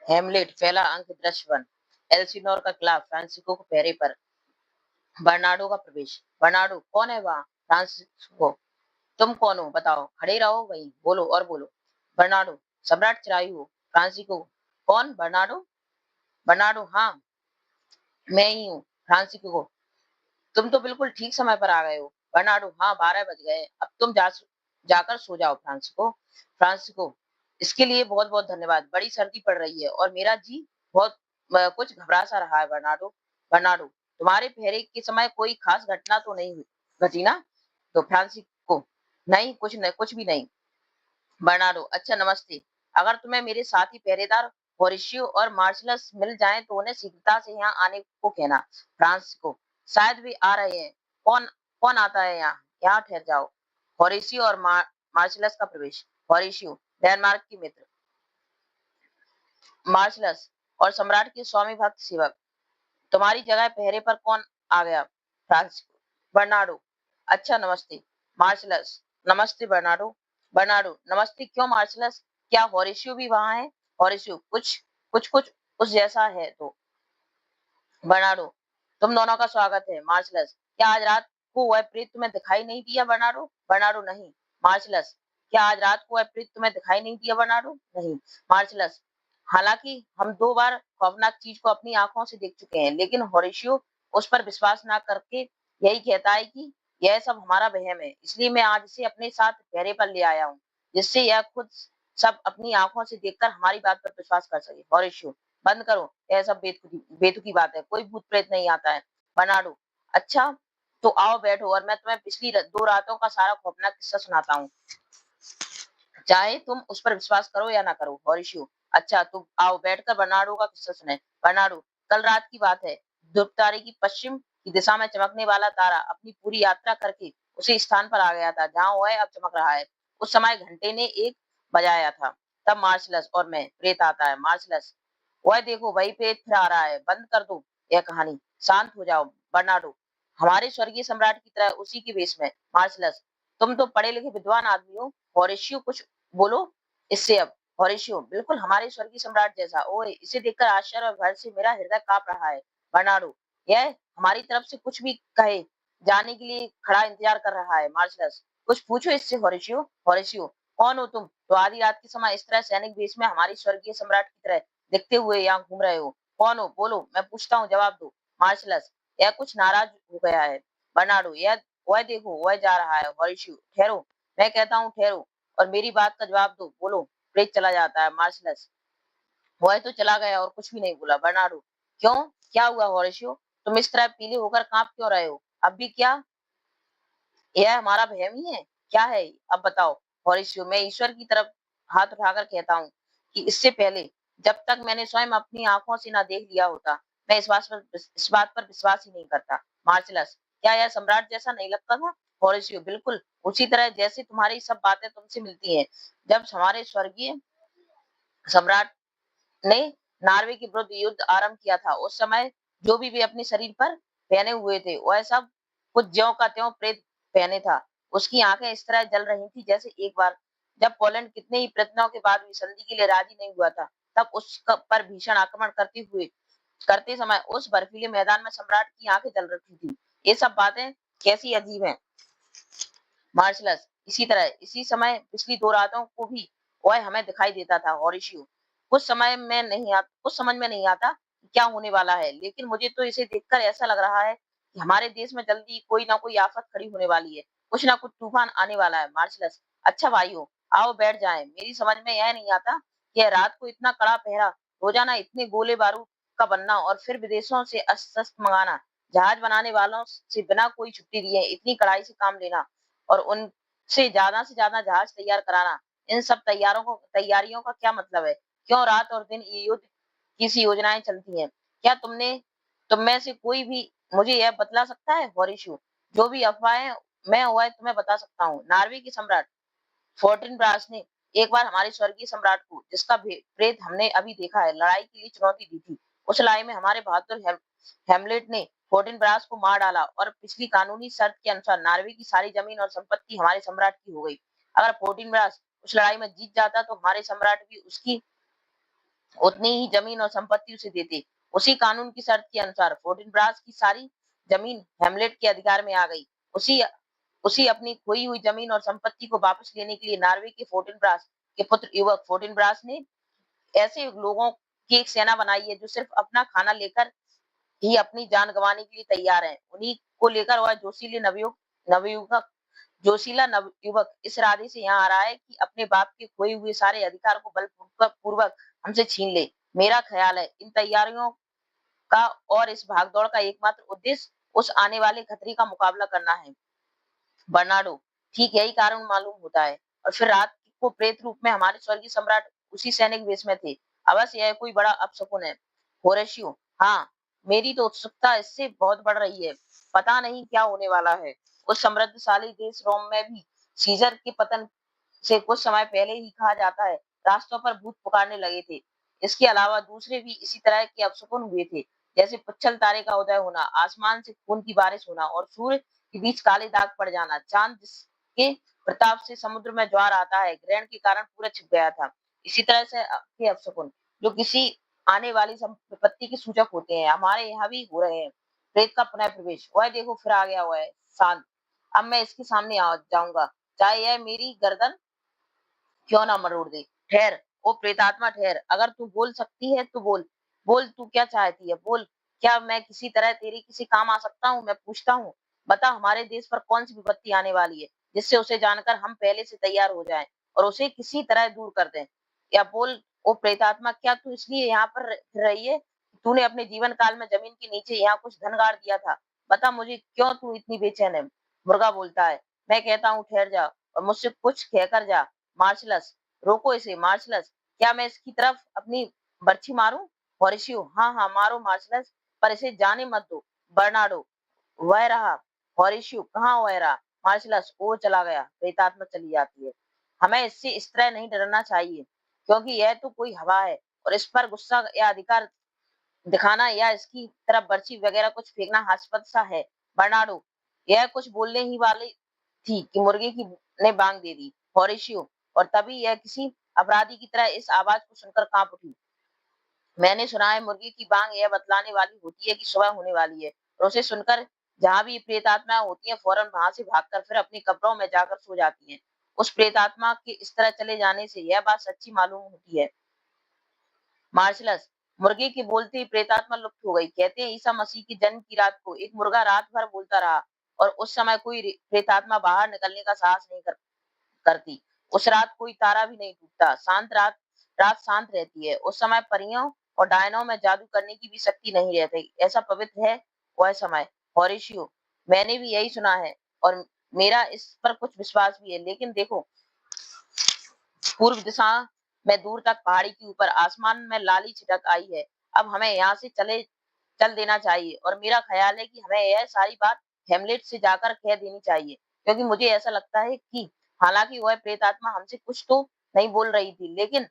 हेमलेट पहला अंक दृश्य 1। एल्सिनोर का क्लाव फ्रांसिस्को को पहरे पर। बर्नार्डो का प्रवेश। बर्नार्डो कौन है वहाँ? फ्रांसिस्को तुम कौन हो बताओ, खड़े रहो वहीं, बोलो और बोलो। बर्नार्डो सम्राट चिरायु हो। फ्रांसिस्को कौन? बर्नार्डो। बर्नार्डो हाँ, मैं ही हूँ। फ्रांसिस्को तुम तो बिल्कुल ठीक समय पर आ गए हो। बर्नार्डो हाँ, 12 बज गए, अब तुम जाकर सो जाओ। फ्रांसिस्को फ्रांसिस्को इसके लिए बहुत बहुत धन्यवाद। बड़ी सर्दी पड़ रही है और मेरा जी बहुत कुछ घबरा सा रहा है। बर्नार्डो बर्नार्डो तुम्हारे पहरे के समय कोई खास घटना तो नहीं हुई घटी ना? तो फ्रांसिस्को नहीं, कुछ भी नहीं। बर्नार्डो अच्छा नमस्ते। अगर तुम्हें मेरे साथी पहरेदार होरेशियो और मार्शलस मिल जाएं तो उन्हें शीघ्रता से यहाँ आने को कहना। फ्रांसिस्को शायद वे आ रहे हैं। कौन कौन आता है यहाँ? यहाँ ठहर जाओ। होरेशियो और मार्शलस का प्रवेश। होरेशियो डेनमार्क के मित्र। मार्शलस और सम्राट के स्वामी भक्त सेवक। तुम्हारी जगह पहरे पर कौन आ गया? फ्रांसिस्को बर्नार्डो अच्छा नमस्ते। मार्शलस नमस्ते बर्नार्डो। बर्नार्डो नमस्ते क्यों मार्शलस? क्या होरेशियो भी वहां है? होरेशियो कुछ उस जैसा है तो। बर्नार्डो तुम दोनों का स्वागत है। मार्शलस क्या आज रात को वह प्रेत तुम्हें दिखाई नहीं दिया? बर्नार्डो बर्नार्डो नहीं। मार्शलस क्या आज रात को वह प्रेत तुम्हें दिखाई नहीं दिया? बर्नार्डो नहीं। मार्शलस हालांकि हम 2 बार खौफनाक चीज को अपनी आंखों से देख चुके हैं, लेकिन होरेशियो उस पर विश्वास ना करके यही कहता है कि यह सब हमारा वहम है। इसलिए मैं आज इसे अपने साथ पहरे पर ले आया हूँ, जिससे यह खुद सब अपनी आंखों से देखकर हमारी बात पर विश्वास कर सके। होरेशियो बंद करो, यह सब बेतुकी बात है, कोई भूत प्रेत नहीं आता है। बर्नार्डो अच्छा तो आओ बैठो और मैं तुम्हें पिछली 2 रातों का सारा खौफनाक किस्सा सुनाता हूँ, चाहे तुम उस पर विश्वास करो या ना करो। होरेशियो अच्छा तुम आओ बैठकर बर्नार्डो का किस्सा सुने। बर्नार्डो कल रात की बात है। ध्रुव तारे की पश्चिम की दिशा में चमकने वाला तारा अपनी पूरी यात्रा करके उसी स्थान पर आ गया था जहां वह अब चमक रहा है। उस समय घंटे ने 1 बजाया था। तब मार्शलस और मैं प्रेत आता है। मार्शलस वह देखो वही प्रेत फिर आ रहा है। बंद कर दो यह कहानी, शांत हो जाओ। बर्नार्डो हमारे स्वर्गीय सम्राट की तरह उसी के वेश में। मार्शलस तुम तो पढ़े लिखे विद्वान आदमी हो। होरेशियो कुछ बोलो इससे अब। होरेशियो बिल्कुल हमारे स्वर्गीय सम्राट जैसा। ओए इसे देखकर आश्चर्य और भय से मेरा हृदय कांप रहा है। बर्नार्डो यह हमारी तरफ से कुछ भी कहे जाने के लिए खड़ा इंतजार कर रहा है। मार्शलस कुछ पूछो इससे। होरेशियो होरेशियो कौन हो तुम तो आधी रात के समय इस तरह सैनिक वेश में हमारी स्वर्गीय सम्राट की तरह दिखते हुए यहाँ घूम रहे हो? कौन हो बोलो, मैं पूछता हूँ, जवाब दो। मार्शलस यह कुछ नाराज हो गया है। बर्नार्डो यह वह देखो वह जा रहा है। होरेशियो ठहरो, मैं कहता हूँ ठहरो और मेरी बात का जवाब दो। बोलो। प्रेत चला जाता है। मार्शलस वह तो चला गया और कुछ भी नहीं बोला। बर्नार्डो क्यों, क्या हुआ? होरेशियो तुम इस तरह पीले होकर कांप क्यों रहे हो? अब भी क्या यह हमारा वहम ही है? क्या है अब बताओ। होरेशियो मैं ईश्वर की तरफ हाथ उठाकर कहता हूँ कि इससे पहले जब तक मैंने स्वयं अपनी आंखों से ना देख लिया होता, मैं इस बात पर विश्वास ही नहीं करता। मार्शलस क्या यह सम्राट जैसा नहीं लगता था? होरेशियो बिल्कुल उसी तरह जैसे तुम्हारी सब बातें तुमसे मिलती हैं। जब हमारे स्वर्गीय सम्राट ने नॉर्वे के विरुद्ध युद्ध आरंभ किया था, उस समय जो भी वे अपने शरीर पर पहने हुए थे वह सब कुछ ज्यों का त्यों प्रेत पहने था। उसकी आंखें इस तरह जल रही थी जैसे एक बार जब पोलैंड कितने ही प्रयत्नों के बाद भी संधि के लिए राजी नहीं हुआ था, तब उस पर भीषण आक्रमण करते समय उस बर्फीले मैदान में सम्राट की आंखें जल रही थी। ये सब बातें कैसी अजीब हैं। मार्शलस इसी तरह इसी समय पिछली 2 रातों को भी वह हमें दिखाई देता था। होरेशियो कुछ समझ में नहीं आता कि क्या होने वाला है, लेकिन मुझे तो इसे देखकर ऐसा लग रहा है कि हमारे देश में जल्दी कोई ना कोई आफत खड़ी होने वाली है। कुछ ना कुछ तूफान आने वाला है। मार्शलस अच्छा भाइयों आओ बैठ जाएं। मेरी समझ में यह नहीं आता कि यह रात को इतना कड़ा पहरा, रोजाना इतने गोले बारूद का बनना और फिर विदेशों से अस्त्र मंगाना, जहाज बनाने वालों से बिना कोई छुट्टी दिए इतनी कड़ाई से काम लेना और उनसे ज्यादा से ज्यादा जहाज तैयार कराना, इन सब तैयारियों का क्या मतलब है? क्यों रात और दिन ये युद्ध की सी योजनाएं चलती हैं? क्या तुम में से कोई भी मुझे यह बतला सकता है? होरेशियो जो भी अफवाहें मैं हुआ है तुम्हें बता सकता हूँ। नॉर्वे की सम्राट फोर्टिन ब्रास ने एक बार हमारे स्वर्गीय सम्राट को, जिसका प्रेत हमने अभी देखा है, लड़ाई के लिए चुनौती दी थी। उस लड़ाई में हमारे बहादुर हेमलेट ने फोर्टिन ब्रास को मार डाला और पिछली कानूनी शर्त के अनुसार नॉर्वे की सारी जमीन और संपत्ति हमारे सम्राट की हो गई। अगर फोर्टिन ब्रास उस लड़ाई में जीत जाता तो हमारे सम्राट भी उसकी उतनी ही जमीन और संपत्ति उसे देते। उसी कानून की शर्त के अनुसार फोर्टिनब्रास की सारी जमीन हेमलेट के अधिकार में आ गई। उसी उसी अपनी खोई हुई जमीन और संपत्ति को वापस लेने के लिए नॉर्वे के फोर्टिनब्रास के पुत्र युवक फोर्टिनब्रास ने ऐसे लोगों की एक सेना बनाई है जो सिर्फ अपना खाना लेकर ही अपनी जान गंवाने के लिए तैयार है। उन्हीं को लेकर वह नवयुवक जोशीला नवयुवक इस इरादे से यहाँ आ रहा है कि अपने बाप के खोए हुए सारे अधिकार को बलपूर्वक हमसे छीन ले। मेरा ख्याल है इन तैयारियों का और इस भागदौड़ का एकमात्र उद्देश्य उस आने वाले खतरे का मुकाबला करना है। बर्नार्डो, ठीक यही कारण मालूम होता है। और फिर रात को प्रेत रूप में हमारे स्वर्गीय सम्राट उसी सैनिक वेश में थे। अवश्य यह कोई बड़ा अपशकुन है। होरेशियो, हाँ, मेरी तो उत्सुकता इससे बहुत बढ़ रही है। पता नहीं क्या होने वाला है। उस समृद्धशाली देश रोम में भी सीजर के पतन से कुछ समय पहले ही कहा जाता है रास्तों पर भूत पुकारने लगे थे। इसके अलावा दूसरे भी इसी तरह के अपशकुन हुए थे, जैसे पुच्छल तारे का उदय होना, आसमान से खून की बारिश होना और सूर्य के बीच काले दाग पड़ जाना, चांद जिसके प्रताप से समुद्र में ज्वार आता है, ग्रहण के कारण पूरा छिप गया था। इसी तरह से के अपशकुन जो किसी आने वाली विपत्ति के सूचक होते हैं, हमारे यहाँ भी हो रहे हैं। प्रेत का पुनः प्रवेश, वह देखो फिर आ गया हुआ है शांत। अब मैं इसके सामने आ जाऊंगा, चाहे यह मेरी गर्दन क्यों ना मरोड़ दे। ठहर, ओ प्रेतात्मा ठहर, अगर तू बोल सकती है तो बोल। बोल, तू क्या चाहती है, बोल। क्या मैं किसी तरह तेरे किसी काम आ सकता हूँ? मैं पूछता हूँ, बता हमारे देश पर कौन सी विपत्ति आने वाली है जिससे उसे जानकर हम पहले से तैयार हो जाएं और उसे किसी तरह दूर कर दें। या बोल, ओ प्रेतात्मा, क्या तू इसलिए यहाँ पर रह रही है? तूने अपने जीवन काल में जमीन के नीचे यहाँ कुछ धन गाड़ दिया था। बता मुझे, क्यों तू इतनी बेचैन है? मुर्गा बोलता है, मैं कहता हूँ ठहर जा और मुझसे कुछ कहकर जा। मार्शलस, रोको इसे। मार्शलस, क्या मैं इसकी तरफ अपनी बर्छी मारूं? हॉरिशियो, हाँ हाँ मारो मार्शलस, पर इसे जाने मत दो। बर्नार्डो, वह रहा। हॉरिशियो, कहाँ वह रहा? मार्शलस, वो चला गया। प्रेतात्मा चली जाती है। हमें इससे इस तरह नहीं डरना चाहिए, क्योंकि यह तो कोई हवा है और इस पर गुस्सा या अधिकार दिखाना या इसकी तरफ बर्छी वगैरह कुछ फेंकना हास्यास्पद सा है। बर्नार्डो, यह कुछ बोलने ही वाली थी कि मुर्गे की ने बांग दे दी। हॉरिशियो, और तभी यह किसी अपराधी की तरह इस आवाज को सुनकर कांप उठी। मैंने सुना है मुर्गी की बांग यह बतलाने वाली होती है कि सुबह होने वाली है, और उसे सुनकर जहां भी प्रेतात्मा होती है फौरन वहां से भागकर फिर अपनी कब्रों में जाकर सो जाती हैं। उस प्रेतात्मा के इस तरह चले जाने से यह बात सच्ची मालूम होती है। मार्शलस, मुर्गे के बोलते ही प्रेतात्मा लुप्त हो गई। कहते हैं ईसा मसीह के जन्म की रात को एक मुर्गा रात भर बोलता रहा और उस समय कोई प्रेतात्मा बाहर निकलने का साहस नहीं करती। उस रात कोई तारा भी नहीं टूटता। रात शांत रहती है। उस समय परियों और डायनों में जादू करने की भी शक्ति नहीं रहती। ऐसा पवित्र है वह समय। हॉरिशियो, मैंने भी यही सुना है और मेरा इस पर कुछ विश्वास भी है। लेकिन देखो, पूर्व दिशा में दूर तक पहाड़ी के ऊपर आसमान में लाली छिटक आई है। अब हमें यहाँ से चल देना चाहिए और मेरा ख्याल है कि हमें यह सारी बात हेमलेट से जाकर कह देनी चाहिए, क्योंकि मुझे ऐसा लगता है कि हालांकि वह प्रेतात्मा हमसे कुछ तो नहीं बोल रही थी, लेकिन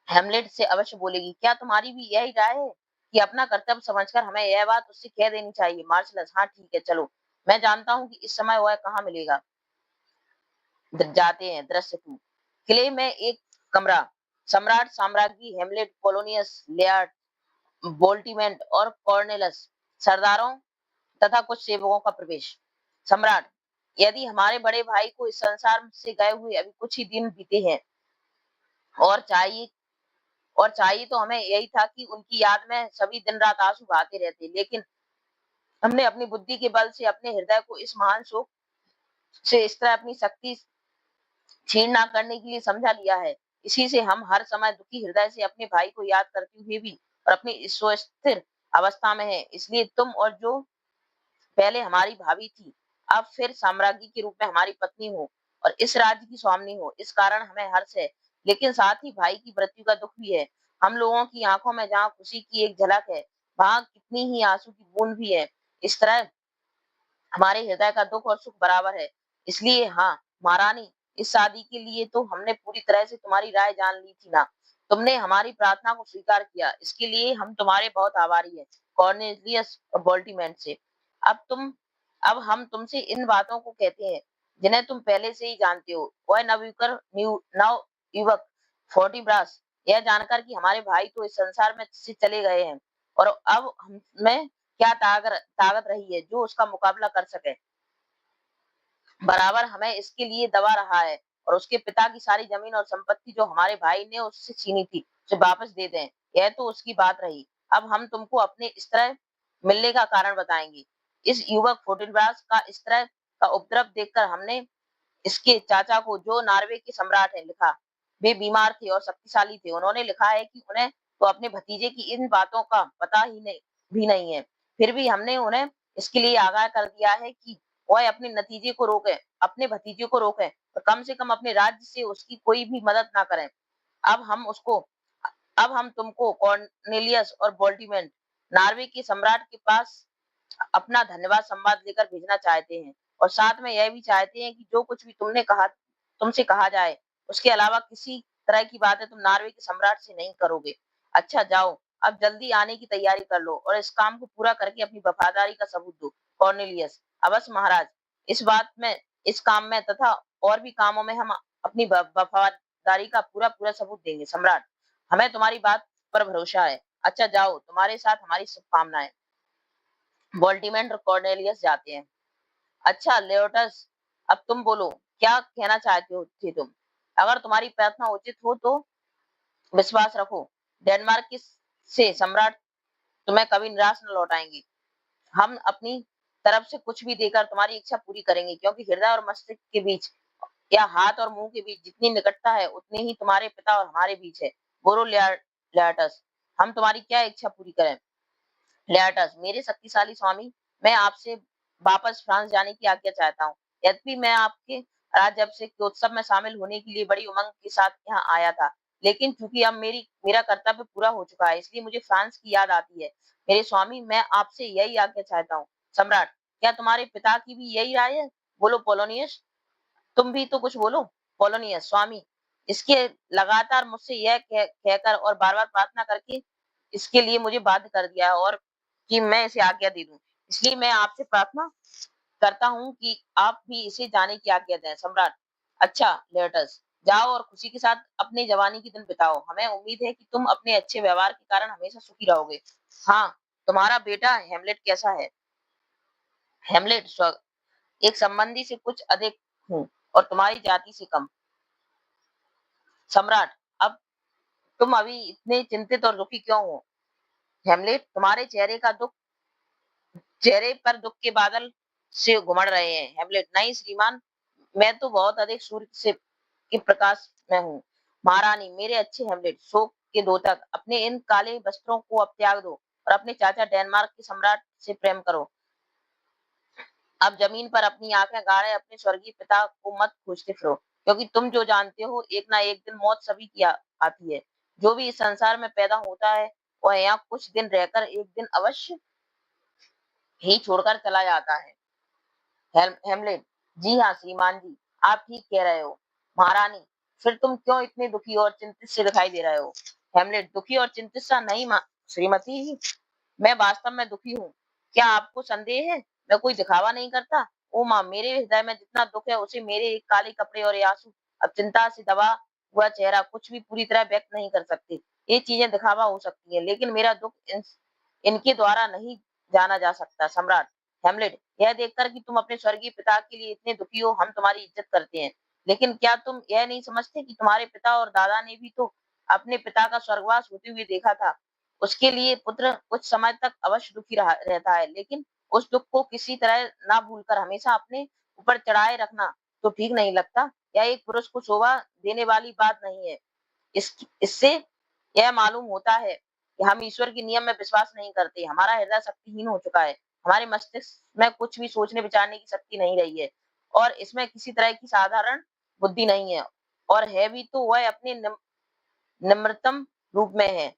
हेमलेट से अवश्य बोलेगी। क्या तुम्हारी भी यही राय है कि अपना कर्तव्य समझकर हमें यह बात उससे कह देनी चाहिए? मार्शलस, हाँ ठीक है, चलो। मैं जानता हूँ कि इस समय वह कहाँ मिलेगा। जाते हैं। दृश्य 2, किले में एक कमरा। सम्राट साम्राज्ञी हेमलेट पोलोनियस लेआर्ड बोल्टीमेंट और कॉर्नेलस सरदारों तथा कुछ सेवकों का प्रवेश। सम्राट, यदि हमारे बड़े भाई को इस संसार से गए हुए अभी कुछ ही दिन बीते हैं और चाहिए तो हमें यही था कि उनकी याद में सभी दिन रात आंसू बहाते रहते, लेकिन हमने अपनी बुद्धि के बल से अपने हृदय को इस महान शोक से इस तरह अपनी शक्ति छीन ना करने के लिए समझा लिया है। इसी से हम हर समय दुखी हृदय से अपने भाई को याद करते हुए भी और अपनी स्वस्थिर अवस्था में है। इसलिए तुम और जो पहले हमारी भाभी थी अब फिर साम्राज्ञी के रूप में हमारी पत्नी हो और इस राज्य की स्वामिनी हो, इस कारण हमें हर्ष है, लेकिन साथ ही भाई की मृत्यु का दुख भी है। हम लोगों की आंखों में जहाँ खुशी की एक झलक है, वहां कितनी ही आंसू की बूंद भी है। इस तरह हमारे हृदय का दुख और सुख बराबर है। इसलिए हाँ महारानी, इस शादी के लिए तो हमने पूरी तरह से तुम्हारी राय जान ली थी ना। तुमने हमारी प्रार्थना को स्वीकार किया, इसके लिए हम तुम्हारे बहुत आभारी हैं। कॉर्नेलियस और बोल्टीमेंट से अब हम तुमसे इन बातों को कहते हैं जिन्हें तुम पहले से ही जानते हो। वह नव युवक फोर्टिब्रास यह जानकर कि हमारे भाई तो इस संसार में से चले गए हैं और अब हमें क्या ताकत रही है जो उसका मुकाबला कर सके। बराबर हमें इसके लिए दबा रहा है और उसके पिता की सारी जमीन और संपत्ति जो हमारे भाई ने उससे छीनी थी उसे वापस दे दें। यह तो उसकी बात रही। अब हम तुमको अपने इस तरह मिलने का कारण बताएंगे। इस युवक फोर्टिनब्रास का इस तरह का उपद्रव देखकर हमने इसके चाचा को, जो नॉर्वे के सम्राट हैं, लिखा। वे बीमार थे और शक्तिशाली थे। उन्होंने लिखा है कि उन्हें तो अपने भतीजे की इन बातों का पता ही नहीं भी नहीं है। फिर भी हमने उन्हें इसके लिए आगाह कर दिया है कि वह अपने नतीजे को रोके, अपने भतीजे को रोके और कम से कम अपने राज्य से उसकी कोई भी मदद ना करें। अब हम उसको अब हम तुमको कॉर्नेलियस और बोल्टीमेंट, नॉर्वे के सम्राट के पास अपना धन्यवाद संवाद लेकर भेजना चाहते हैं और साथ में यह भी चाहते हैं कि जो कुछ भी तुमसे कहा जाए उसके अलावा किसी तरह की बातें तुम नॉर्वे के सम्राट से नहीं करोगे। अच्छा जाओ, अब जल्दी आने की तैयारी कर लो और इस काम को पूरा करके अपनी वफादारी का सबूत दो। कॉर्नेलियस: अवश्य महाराज। इस काम में तथा और भी कामों में हम अपनी वफादारी का पूरा पूरा सबूत देंगे सम्राट। हमें तुम्हारी बात पर भरोसा है। अच्छा जाओ, तुम्हारे साथ हमारी शुभकामनाएं। वोल्टीमेंट और कॉर्नेलियस जाते हैं। अच्छा लेओटस, अब तुम बोलो, क्या कहना चाहते हो थे तुम? अगर तुम्हारी प्रार्थना उचित हो तो विश्वास रखो, डेनमार्क से सम्राट तुम्हें कभी निराश न लौटाएंगे। हम अपनी तरफ से कुछ भी देकर तुम्हारी इच्छा पूरी करेंगे, क्योंकि हृदय और मस्तिष्क के बीच या हाथ और मुंह के बीच जितनी निकटता है उतनी ही तुम्हारे पिता और हमारे बीच है। बोलो लेआटस, हम तुम्हारी क्या इच्छा पूरी करें? लेआटस: मेरे शक्तिशाली स्वामी, मैं आपसे वापस फ्रांस जाने की आज्ञा चाहता हूँ। यद्यपि मैं आपके राज्याभिषेक के उत्सव में शामिल होने के लिए बड़ी उमंग के साथ यहाँ आया था, लेकिन चूंकि अब मेरा कर्तव्य पूरा हो चुका है, इसलिए मुझे फ्रांस की याद आती है। मेरे स्वामी, मैं आपसे यही आज्ञा चाहता हूँ। सम्राट: क्या तुम्हारे पिता की भी यही राय है? बोलो पोलोनियस, तुम भी तो कुछ बोलो। पोलोनियस: स्वामी, इसके लगातार मुझसे यह कहकर और बार बार प्रार्थना करके इसके लिए मुझे बाध्य कर दिया है और कि मैं इसे आज्ञा दे दूं, इसलिए मैं आपसे प्रार्थना करता हूं कि आप भी इसे जाने की आज्ञा दें। सम्राट: अच्छा लेटस, जाओ और खुशी के साथ अपने जवानी के दिन बिताओ। हमें उम्मीद है कि तुम अपने अच्छे व्यवहार के कारण हमेशा सुखी रहोगे। हाँ, तुम्हारा बेटा हेमलेट कैसा है? हेमलेट: एक संबंधी से कुछ अधिक हूँ और तुम्हारी जाति से कम। सम्राट: अब तुम अभी इतने चिंतित और दुखी क्यों हो? हेमलेट: तुम्हारे चेहरे पर दुख के बादल से घुमड़ रहे हैं। हेमलेट: नहीं श्रीमान, मैं तो बहुत अधिक सूर्य से के प्रकाश में हूँ। महारानी: मेरे अच्छे हेमलेट, शोक के द्योतक, अपने इन काले वस्त्रों को अब त्याग दो और अपने चाचा डेनमार्क के सम्राट से प्रेम करो। अब जमीन पर अपनी आंखें गाड़े अपने स्वर्गीय पिता को मत खोजते फिरो, क्योंकि तुम जो जानते हो, एक ना एक दिन मौत सभी की आती है। जो भी इस संसार में पैदा होता है वह यहाँ कुछ दिन रहकर एक दिन अवश्य ही छोड़कर चला जाता है। हेमलेट: जी हाँ श्रीमान जी, आप ठीक कह रहे हो। महारानी: फिर तुम क्यों इतने दुखी और चिंतित से दिखाई दे रहे हो? हेमलेट: दुखी और चिंतित सा नहीं श्रीमती, मैं वास्तव में दुखी हूँ। क्या आपको संदेह है? मैं कोई दिखावा नहीं करता। ओ माँ, मेरे हृदय में जितना दुख है उसे मेरे एक काले कपड़े और ये आंसू, अब चिंता से दबा हुआ चेहरा कुछ भी पूरी तरह व्यक्त नहीं कर सकते। ये चीजें दिखावा हो सकती हैं, लेकिन मेरा दुख इनके द्वारा नहीं जाना जा सकता। सम्राट: हेमलेट: यह देखकर कि तुम अपने स्वर्गीय पिता के लिए इतने दुखी हो, हम तुम्हारी इज्जत करते हैं। लेकिन क्या तुम यह नहीं समझते कि तुम्हारे पिता और दादा ने भी तो अपने पिता का स्वर्गवास होते हुए देखा था? उसके लिए पुत्र कुछ समय तक अवश्य दुखी रहता है, लेकिन उस दुख को किसी तरह ना भूलकर हमेशा अपने ऊपर चढ़ाए रखना तो ठीक नहीं लगता। यह एक पुरुष को शोभा देने वाली बात नहीं है। इससे यह मालूम होता है कि हम ईश्वर के नियम में विश्वास नहीं करते। हमारा हृदय शक्तिहीन हो चुका है। हमारे मस्तिष्क में कुछ भी सोचने विचारने की शक्ति नहीं रही है और इसमें किसी तरह की साधारण बुद्धि नहीं है, और है भी तो वह अपने निम्रतम रूप में है।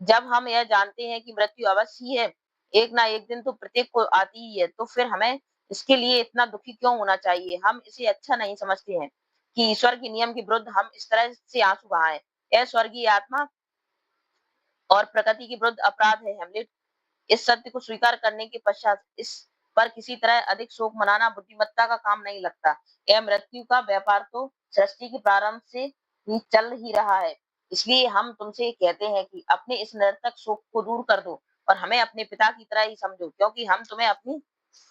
जब हम यह जानते हैं कि मृत्यु अवश्य ही है, एक ना एक दिन तो प्रत्येक को आती ही है, तो फिर हमें इसके लिए इतना दुखी क्यों होना चाहिए? हम इसे अच्छा नहीं समझते हैं कि ईश्वर के नियम के विरुद्ध हम इस तरह से आंसू बहाएं। यह स्वर्गीय आत्मा और प्रकृति के विरुद्ध अपराध है। हेमलेट: इस सत्य को स्वीकार करने के पश्चात इस पर किसी तरह अधिक शोक मनाना बुद्धिमत्ता का काम नहीं लगता। यह मृत्यु का व्यापार तो सृष्टि के प्रारंभ से ही चल ही रहा है। इसलिए हम तुमसे कहते हैं कि अपने इस निरर्थक शोक को दूर कर दो और हमें अपने पिता की तरह ही समझो, क्योंकि हम तुम्हें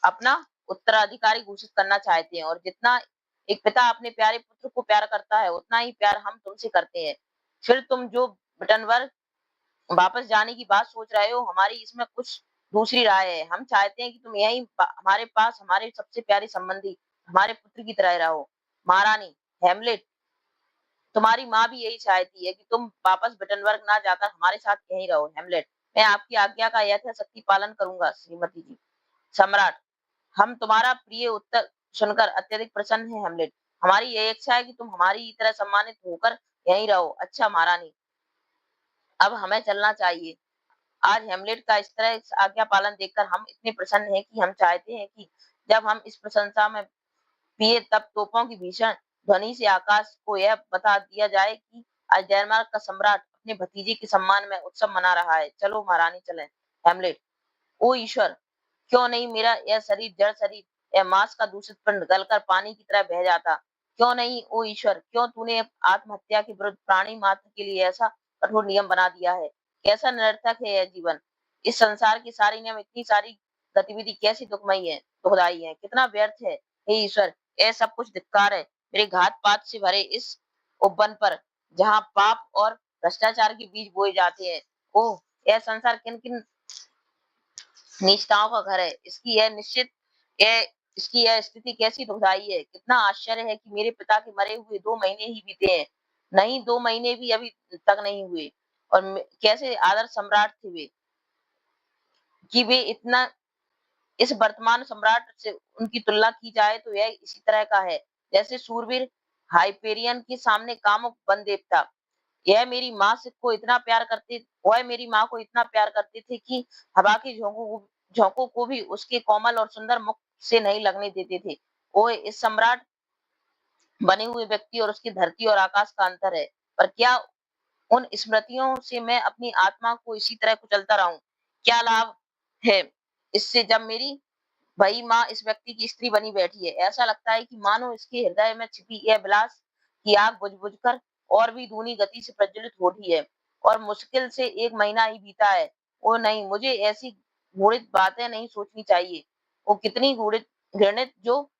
अपना उत्तराधिकारी घोषित करना चाहते हैं, और जितना एक पिता अपने प्यारे पुत्र को प्यार करता है, उतना ही प्यार हम तुमसे करते हैं। फिर तुम जो बटनवर्ग वापस जाने की बात सोच रहे हो, हमारी इसमें कुछ दूसरी राय है। हम चाहते हैं कि तुम यही हमारे पास हमारे सबसे प्यारे संबंधी, हमारे पुत्र की तरह रहो। महारानी हेमलेट, तुम्हारी माँ भी यही चाहती है कि तुम वापस बटनवर्ग ना जाकर हमारे साथ यहीं रहो। हेमलेट, मैं आपकी आज्ञा का यथाशक्ति पालन करूंगा श्रीमती जी। सम्राट, हम तुम्हारा प्रिय उत्तर सुनकर अत्यधिक प्रसन्न है हेमलेट। हमारी यह इच्छा है कि तुम हमारी तरह सम्मानित होकर यहीं रहो। अच्छा महारानी, अब हमें चलना चाहिए। आज हेमलेट का इस तरह इस आज्ञा पालन देखकर हम इतने प्रसन्न हैं कि हम चाहते हैं कि जब हम इस प्रशंसा में पिए, तब तोपों की भीषण ध्वनि से आकाश को यह बता दिया जाए कि आज डेनमार्क का सम्राट अपने भतीजे के सम्मान में उत्सव मना रहा है। चलो महारानी चलें। हेमलेट, ओ ईश्वर, क्यों नहीं मेरा यह शरीर, जड़ शरीर, यह मांस का दूषित पिंड गलकर पानी की तरह बह जाता। क्यों नहीं ओ ईश्वर, क्यों तूने आत्महत्या के विरुद्ध प्राणी मात्र के लिए ऐसा कठोर नियम बना दिया है। कैसा निरर्थक है यह जीवन। इस संसार के सारे नियम, इतनी सारी गतिविधि कैसी दुखमयी है, दुखदाई है, कितना व्यर्थ है। हे ईश्वर, यह सब कुछ धिक्कार है मेरे घात पात से भरे इस उपवन पर, जहाँ पाप और भ्रष्टाचार के बीज बोए जाते हैं। ओह, यह संसार किन किन नीचताओं का घर है। यह इसकी यह स्थिति कैसी दुखदाई है। कितना आश्चर्य है कि मेरे पिता के मरे हुए 2 महीने ही बीते हैं, नहीं 2 महीने भी अभी तक नहीं हुए, और कैसे आदर्श सम्राट थे वे, कि वे इतना इस वर्तमान सम्राट से उनकी तुलना की जाए तो यह इसी तरह का है जैसे सूरवीर हाइपेरियन के सामने कामुक वन देवता। यह मेरी माँ से को इतना प्यार करते वह मेरी माँ को इतना प्यार करते थे कि हवा के झोंकों को भी उसके कोमल और सुंदर मुख से नहीं लगने देते थे। वो इस सम्राट बने हुए व्यक्ति और उसकी धरती और आकाश का अंतर है। पर क्या उन स्मृतियों से मैं अपनी आत्मा को इसी तरह कुचलता रहूं। क्या लाभ है इससे, जब मेरी वही माँ इस व्यक्ति की स्त्री बनी बैठी है। ऐसा लगता है कि मानो इसके हृदय में छिपी यह विलास की आग बुझ बुझ कर और भी दूनी गति से प्रज्वलित हो रही है, और मुश्किल से 1 महीना ही बीता है। वो नहीं, मुझे ऐसी घृणित बातें नहीं सोचनी चाहिए। वो कितनी घृणित जो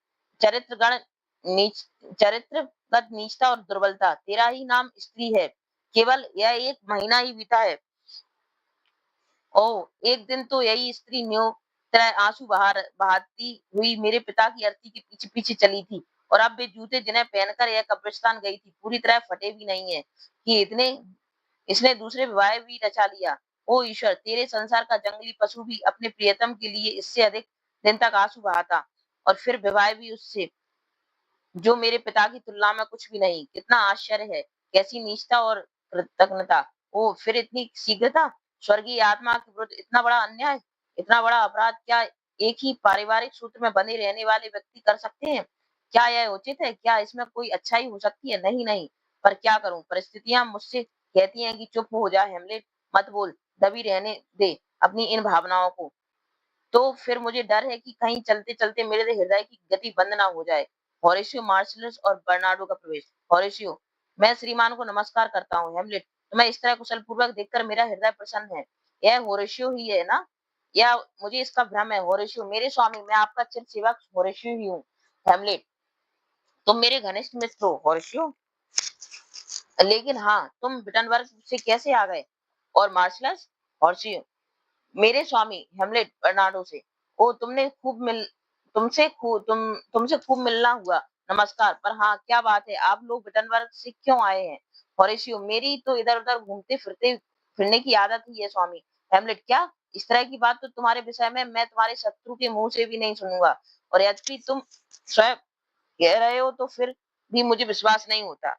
चरित्रगण नीच चरित्रगत नीचता और दुर्बलता। तेरा ही नाम स्त्री है, केवल यह 1 महीना ही बीता है। ओ, एक दिन तो यही स्त्री न्यो तरह आंसू बहाती हुई मेरे पिता की अर्थी के पीछे पीछे चली थी, और अब वे जूते जिन्हें पहनकर यह कब्रिस्तान गई थी पूरी तरह फटे भी नहीं है कि इतने इसने दूसरे विवाह भी रचा लिया। ओ ईश्वर, तेरे संसार का जंगली पशु भी अपने प्रियतम के लिए इससे अधिक दिन तक आंसू बहाता, और फिर विवाह भी उससे, जो मेरे पिता की तुलना में कुछ भी नहीं। कितना आश्चर्य है, कैसी नीचता और कृतज्ञता। ओ, फिर इतनी शीघ्रता। स्वर्गीय आत्मा के विरुद्ध इतना बड़ा अन्याय, इतना बड़ा अपराध क्या एक ही पारिवारिक सूत्र में बने रहने वाले व्यक्ति कर सकते हैं। क्या यह उचित है। क्या इसमें कोई अच्छाई हो सकती है। नहीं नहीं, पर क्या करूं, परिस्थितियां मुझसे कहती हैं कि चुप हो जा हेमलेट, मत बोल, दबी रहने दे अपनी इन भावनाओं को। तो फिर मुझे डर है कि कहीं चलते चलते मेरे हृदय की गति बंद ना हो जाए। हॉरेशियो मार्शलस और बर्नार्डो का प्रवेश। हॉरेशियो, मैं श्रीमान को नमस्कार करता हूँ। हेमलेट, तुम्हें इस तरह कुशल पूर्वक देखकर मेरा हृदय प्रसन्न है। यह होरेशियो ही है ना, या मुझे इसका भ्रम है। होरेशियो, मेरे स्वामी, मैं आपका चिर सेवक होरेशियो ही हूँ। हेमलेट, तुम मेरे घनिष्ठ मित्र हो होरेशियो, लेकिन हाँ, तुम ब्रिटनबर्ग से कैसे आ गए। और मार्शलस, होरेशियो, मेरे स्वामी हेमलेट बर्नार्डो से। ओ, तुमसे खूब मिलना हुआ। नमस्कार। पर हाँ, क्या बात है, आप लोग विटनबर्ग से क्यों आए हैं। होरेशियो, मेरी तो इधर उधर घूमते फिरते फिरने की आदत ही है स्वामी। हेमलेट, क्या इस तरह की बात तो तुम्हारे विषय में मैं तुम्हारे शत्रु के मुंह से भी नहीं सुनूंगा, और यद्यपि तुम स्वयं कह रहे हो तो फिर भी मुझे विश्वास नहीं होता।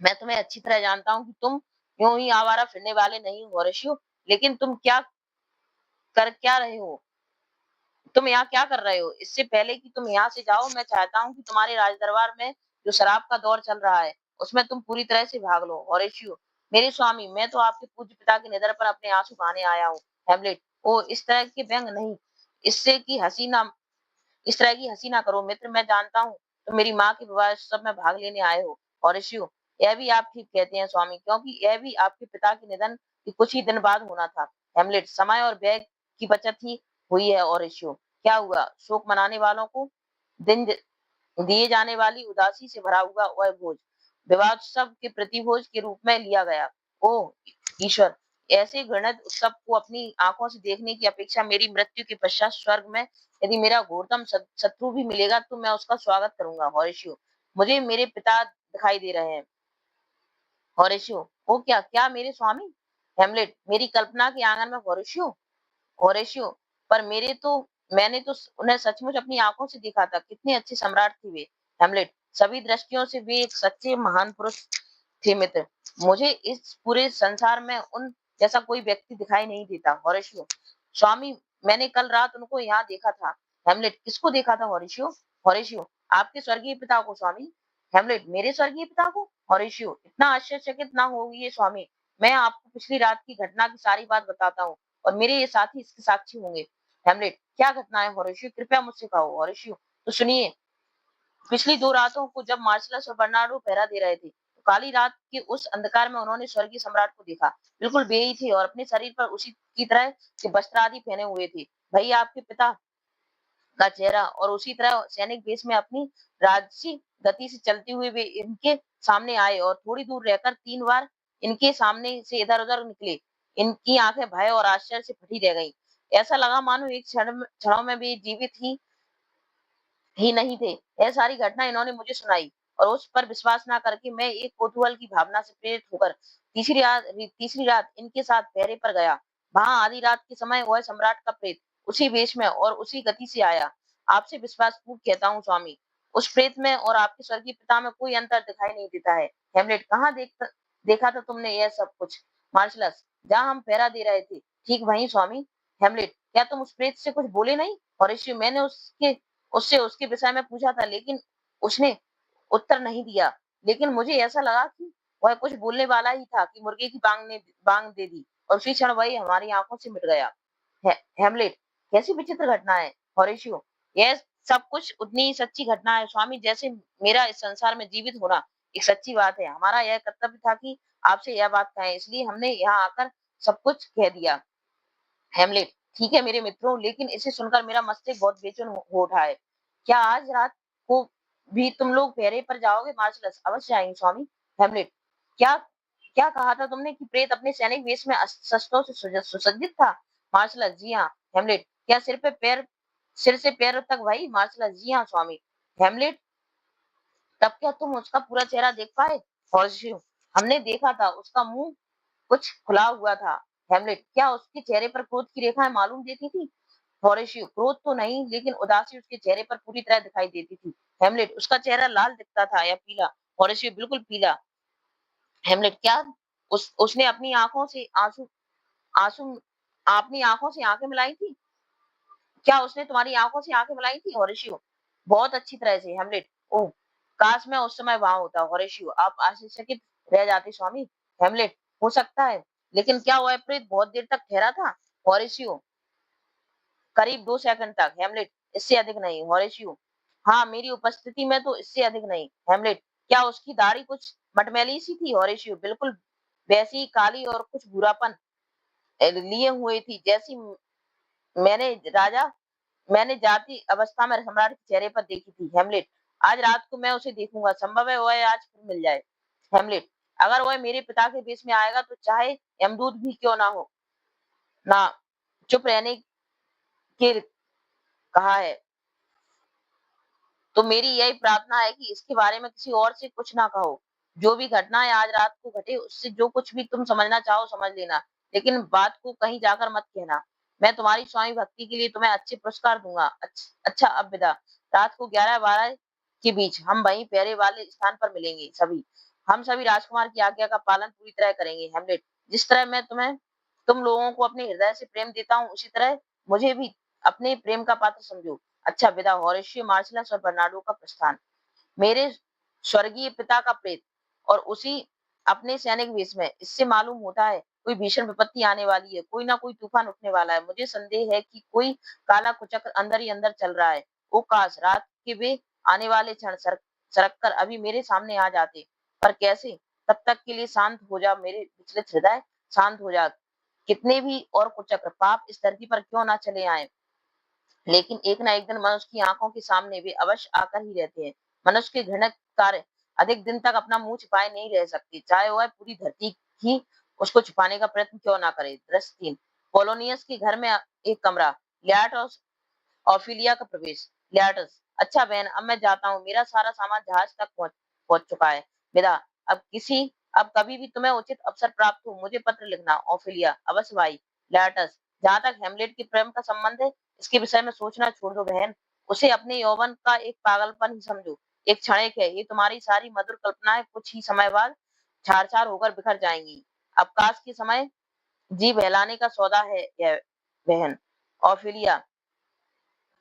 मैं तुम्हें अच्छी तरह जानता हूँ कि तुम यूं ही आवारा फिरने वाले नहीं हो होरेशियो। लेकिन तुम क्या रहे हो, तुम यहाँ क्या कर रहे हो। इससे पहले कि तुम यहाँ से जाओ, मैं चाहता हूँ कि तुम्हारे राजदरबार में जो शराब का दौर चल रहा है, उसमें तुम पूरी तरह से भाग लो। होरेशियो, मेरे स्वामी, मैं तो आपके पूज्य पिता के निधन पर अपने आंसू बहाने आया हूँ। हेमलेट, ओ, इस तरह के व्यंग नहीं, इससे की हंसी ना इस तरह की हंसी ना करो मित्र। मैं जानता हूँ तुम मेरी माँ के विवाह उत्सव में भाग लेने आए हो। होरेशियो, यह भी आप ठीक कहते हैं स्वामी, क्योंकि यह भी आपके पिता के निधन के कुछ ही दिन बाद होना था। हेमलेट, समय और व्यय की बचत ही हुई है। होरेशियो, क्या हुआ? शोक मनाने वालों को दिन दिए जाने वाली उदासी से भरा हुआ वह भोज विवाहोत्सव के प्रतिभोज के रूप में लिया गया। ओह ईश्वर, ऐसे घृणित उत्सव को अपनी आंखों से देखने की अपेक्षा मेरी मृत्यु के पश्चात स्वर्ग में यदि मेरा घोरतम शत्रु भी मिलेगा तो मैं उसका स्वागत करूंगा। होरेशियो, मुझे मेरे पिता दिखाई दे रहे हैं। होरेशियो, ओ क्या क्या मेरे स्वामी? हेमलेट, मेरी कल्पना के आंगन में होरेशियो। होरेशियो, पर मैंने तो उन्हें सचमुच अपनी आंखों से देखा था। कितने अच्छे सम्राट थे वे। हेमलेट, सभी दृष्टियों से वे एक सच्चे महान पुरुष थे मित्र। मुझे इस पूरे संसार में उन जैसा कोई व्यक्ति दिखाई नहीं देता। होरेशियो, स्वामी, मैंने कल रात उनको यहाँ देखा था। हेमलेट, किसको देखा था होरेशियो? होरेशियो, आपके स्वर्गीय पिता को स्वामी। हेमलेट, मेरे स्वर्गीय पिता को? होरेशियो, इतना आश्चर्यचकित ना होइए स्वामी, मैं आपको पिछली रात की घटना की सारी बात बताता हूँ और मेरे ये साथी इसके साक्षी होंगे। हेमलेट, क्या घटना है होरेशियो? कृपया मुझसे कहो। होरेशियो, तो सुनिए, पिछली 2 रातों को जब मार्शलस और बर्नार्डो पहरा दे रहे थे, तो काली रात के उस अंधकार में उन्होंने स्वर्गीय सम्राट को देखा। बिल्कुल बेई थे और अपने शरीर पर उसी की तरह के वस्त्र आदि पहने हुए थे। भैया आपके पिता का चेहरा और उसी तरह सैनिक वेश में अपनी राजसी गति से चलते हुए वे इनके सामने आए और थोड़ी दूर रहकर 3 बार इनके सामने से इधर-उधर निकले। इनकी आंखें भय और आश्चर्य से फटी रह गईं। ऐसा लगा मानो एक क्षणों में वे जीवित ही नहीं थे। यह सारी घटना इन्होंने मुझे सुनाई और उस पर विश्वास ना करके मैं एक कौतूहल की भावना से प्रेरित होकर तीसरी रात इनके साथ पहरे पर गया। वहां आधी रात के समय वह सम्राट का प्रेत उसी वेश में और उसी गति से आया। आपसे विश्वासपूर्वक कहता हूँ स्वामी, उस प्रेत में और आपके स्वर्गीय पिता में कोई अंतर दिखाई नहीं देता है। हेमलेट, कहाँ देखा था तुमने यह सब कुछ? मार्शलस, जहाँ हम पहरा दे रहे थे, ठीक वहीं स्वामी। हेमलेट, क्या तुम उस प्रेत से कुछ बोले नहीं? होरेशियो, मैंने उससे उसके विषय में पूछा था, लेकिन उसने उत्तर नहीं दिया। लेकिन मुझे ऐसा लगा कि वह कुछ बोलने वाला ही था कि मुर्गे की बांग दे दी और उसी क्षण वही हमारी आंखों से मिट गया। हेमलेट, कैसी विचित्र घटना है। होरेशियो, यह सब कुछ उतनी ही सच्ची घटना है स्वामी, जैसे मेरा इस संसार में जीवित होना एक सच्ची बात है। हमारा यह कर्तव्य था कि आपसे यह बात कहें, इसलिए हमने यहाँ आकर सब कुछ कह दिया। हेमलेट, ठीक है मेरे मित्रों, लेकिन इसे सुनकर मेरा मस्तिष्क बहुत बेचैन हो उठा है। क्या आज रात को भी तुम लोग पहरे पर जाओगे? मार्शलस, अवश्य जाएंगे स्वामी। हेमलेट, क्या क्या कहा था तुमने कि प्रेत अपने सैनिक वेश में शस्त्रों से सुसज्जित था? मार्शलस, जी हाँ। हेमलेट, क्या सिर से पैर तक भाई? मार्शलस, जी हाँ स्वामी। हेमलेट, तब क्या तुम उसका पूरा चेहरा देख पाए? होर्शियो, हमने देखा था, उसका मुंह कुछ खुला हुआ था। हेमलेट, क्या उसके चेहरे पर क्रोध की रेखाएं मालूम देती थी? होरेशियो, क्रोध तो नहीं, लेकिन उदासी उसके चेहरे पर पूरी तरह दिखाई देती थी। हेमलेट, उसका चेहरा लाल दिखता था या पीला? होरेशियो, बिल्कुल पीला। हेमलेट, क्या उसने आंसू अपनी आंखों से आंखें मिलाई थी? क्या उसने तुम्हारी आंखों से आंखें मिलाई थी? होरेशियो, बहुत अच्छी तरह से। हेमलेट, ओह काश मैं उस समय वहां होता। होरेशियो, आप आश्चर्यचकित रह जाते स्वामी। हेमलेट, हो सकता है, लेकिन क्या वह प्रेत बहुत देर तक ठहरा था? होरेशियो, करीब 2 सेकंड तक। हेमलेट, इससे अधिक नहीं। होरेशियो, हाँ, मेरी उपस्थिति में तो इससे अधिक नहीं। हेमलेट, क्या उसकी दाढ़ी कुछ मटमैली सी थी? होरेशियो, बिल्कुल वैसी ही काली और कुछ भूरापन लिए हुए थी जैसी मैंने राजा मैंने जाती अवस्था में सम्राट के चेहरे पर देखी थी। हेमलेट, आज रात को मैं उसे देखूंगा, संभव है वह आज फिर मिल जाए। हेमलेट, अगर वह मेरे पिता के बेस में आएगा तो चाहे यमदूत भी क्यों ना हो, ना चुप रहने के कहा है, तो मेरी यही प्रार्थना है कि इसके बारे में किसी और से कुछ ना कहो। जो भी घटनाएं आज रात को घटे उससे जो कुछ भी तुम समझना चाहो समझ लेना, लेकिन बात को कहीं जाकर मत कहना। मैं तुम्हारी स्वामी भक्ति के लिए तुम्हें अच्छे पुरस्कार दूंगा। अच्छा, अब विदा। रात को 11-12 के बीच हम वहीं पहरे वाले स्थान पर मिलेंगे। हम सभी राजकुमार की आज्ञा का पालन पूरी तरह करेंगे। हेमलेट, जिस तरह मैं तुम लोगों को अपने हृदय से प्रेम देता हूँ, उसी तरह मुझे भी अपने प्रेम का पात्र समझो। अच्छा, विदा। होरेशियो मार्शलस और बर्नार्डो का प्रस्थान। मेरे स्वर्गीय पिता का प्रेत और उसी अपने सैनिक वेश में, इससे मालूम होता है कोई भीषण विपत्ति आने वाली है, कोई ना कोई तूफान उठने वाला है। मुझे संदेह है कि कोई काला कुचक्र अंदर ही अंदर चल रहा है। ओ काश रात के वे आने वाले क्षण सरक कर अभी मेरे सामने आ जाते। पर कैसे? तब तक के लिए शांत हो जा मेरे विचलित हृदय, शांत हो जा। कितने भी और कुचक्र पाप इस धरती पर क्यों ना चले आए, लेकिन एक ना एक दिन मनुष्य की आंखों के सामने वे अवश्य आकर ही रहते हैं। मनुष्य के घृणित कार्य अधिक दिन तक अपना मुंह छिपाए नहीं रह सकते, चाहे वह पूरी धरती ही उसको छुपाने का प्रयत्न क्यों ना करे। दृश्य 3। पोलोनियस के घर में एक कमरा। लियाट और ऑफिलिया का प्रवेश। लियाटस, अच्छा बहन, अब मैं जाता हूँ, मेरा सारा सामान जहाज तक पहुंच पहुंच चुका है। विदा। अब कभी भी तुम्हें उचित अवसर प्राप्त हो मुझे पत्र लिखना। ऑफिलिया, अवश्य भाई। लियाटस, जहां तक हेमलेट के प्रेम का संबंध है, इसके विषय में सोचना छोड़ दो बहन। उसे अपने यौवन का एक पागलपन ही समझो, एक क्षणिक है। ये तुम्हारी सारी मधुर कल्पनाएं कुछ ही समय बाद छार छार होकर बिखर जाएंगी। अवकाश के समय जी बहलाने का सौदा है यह बहन। ऑफिलिया,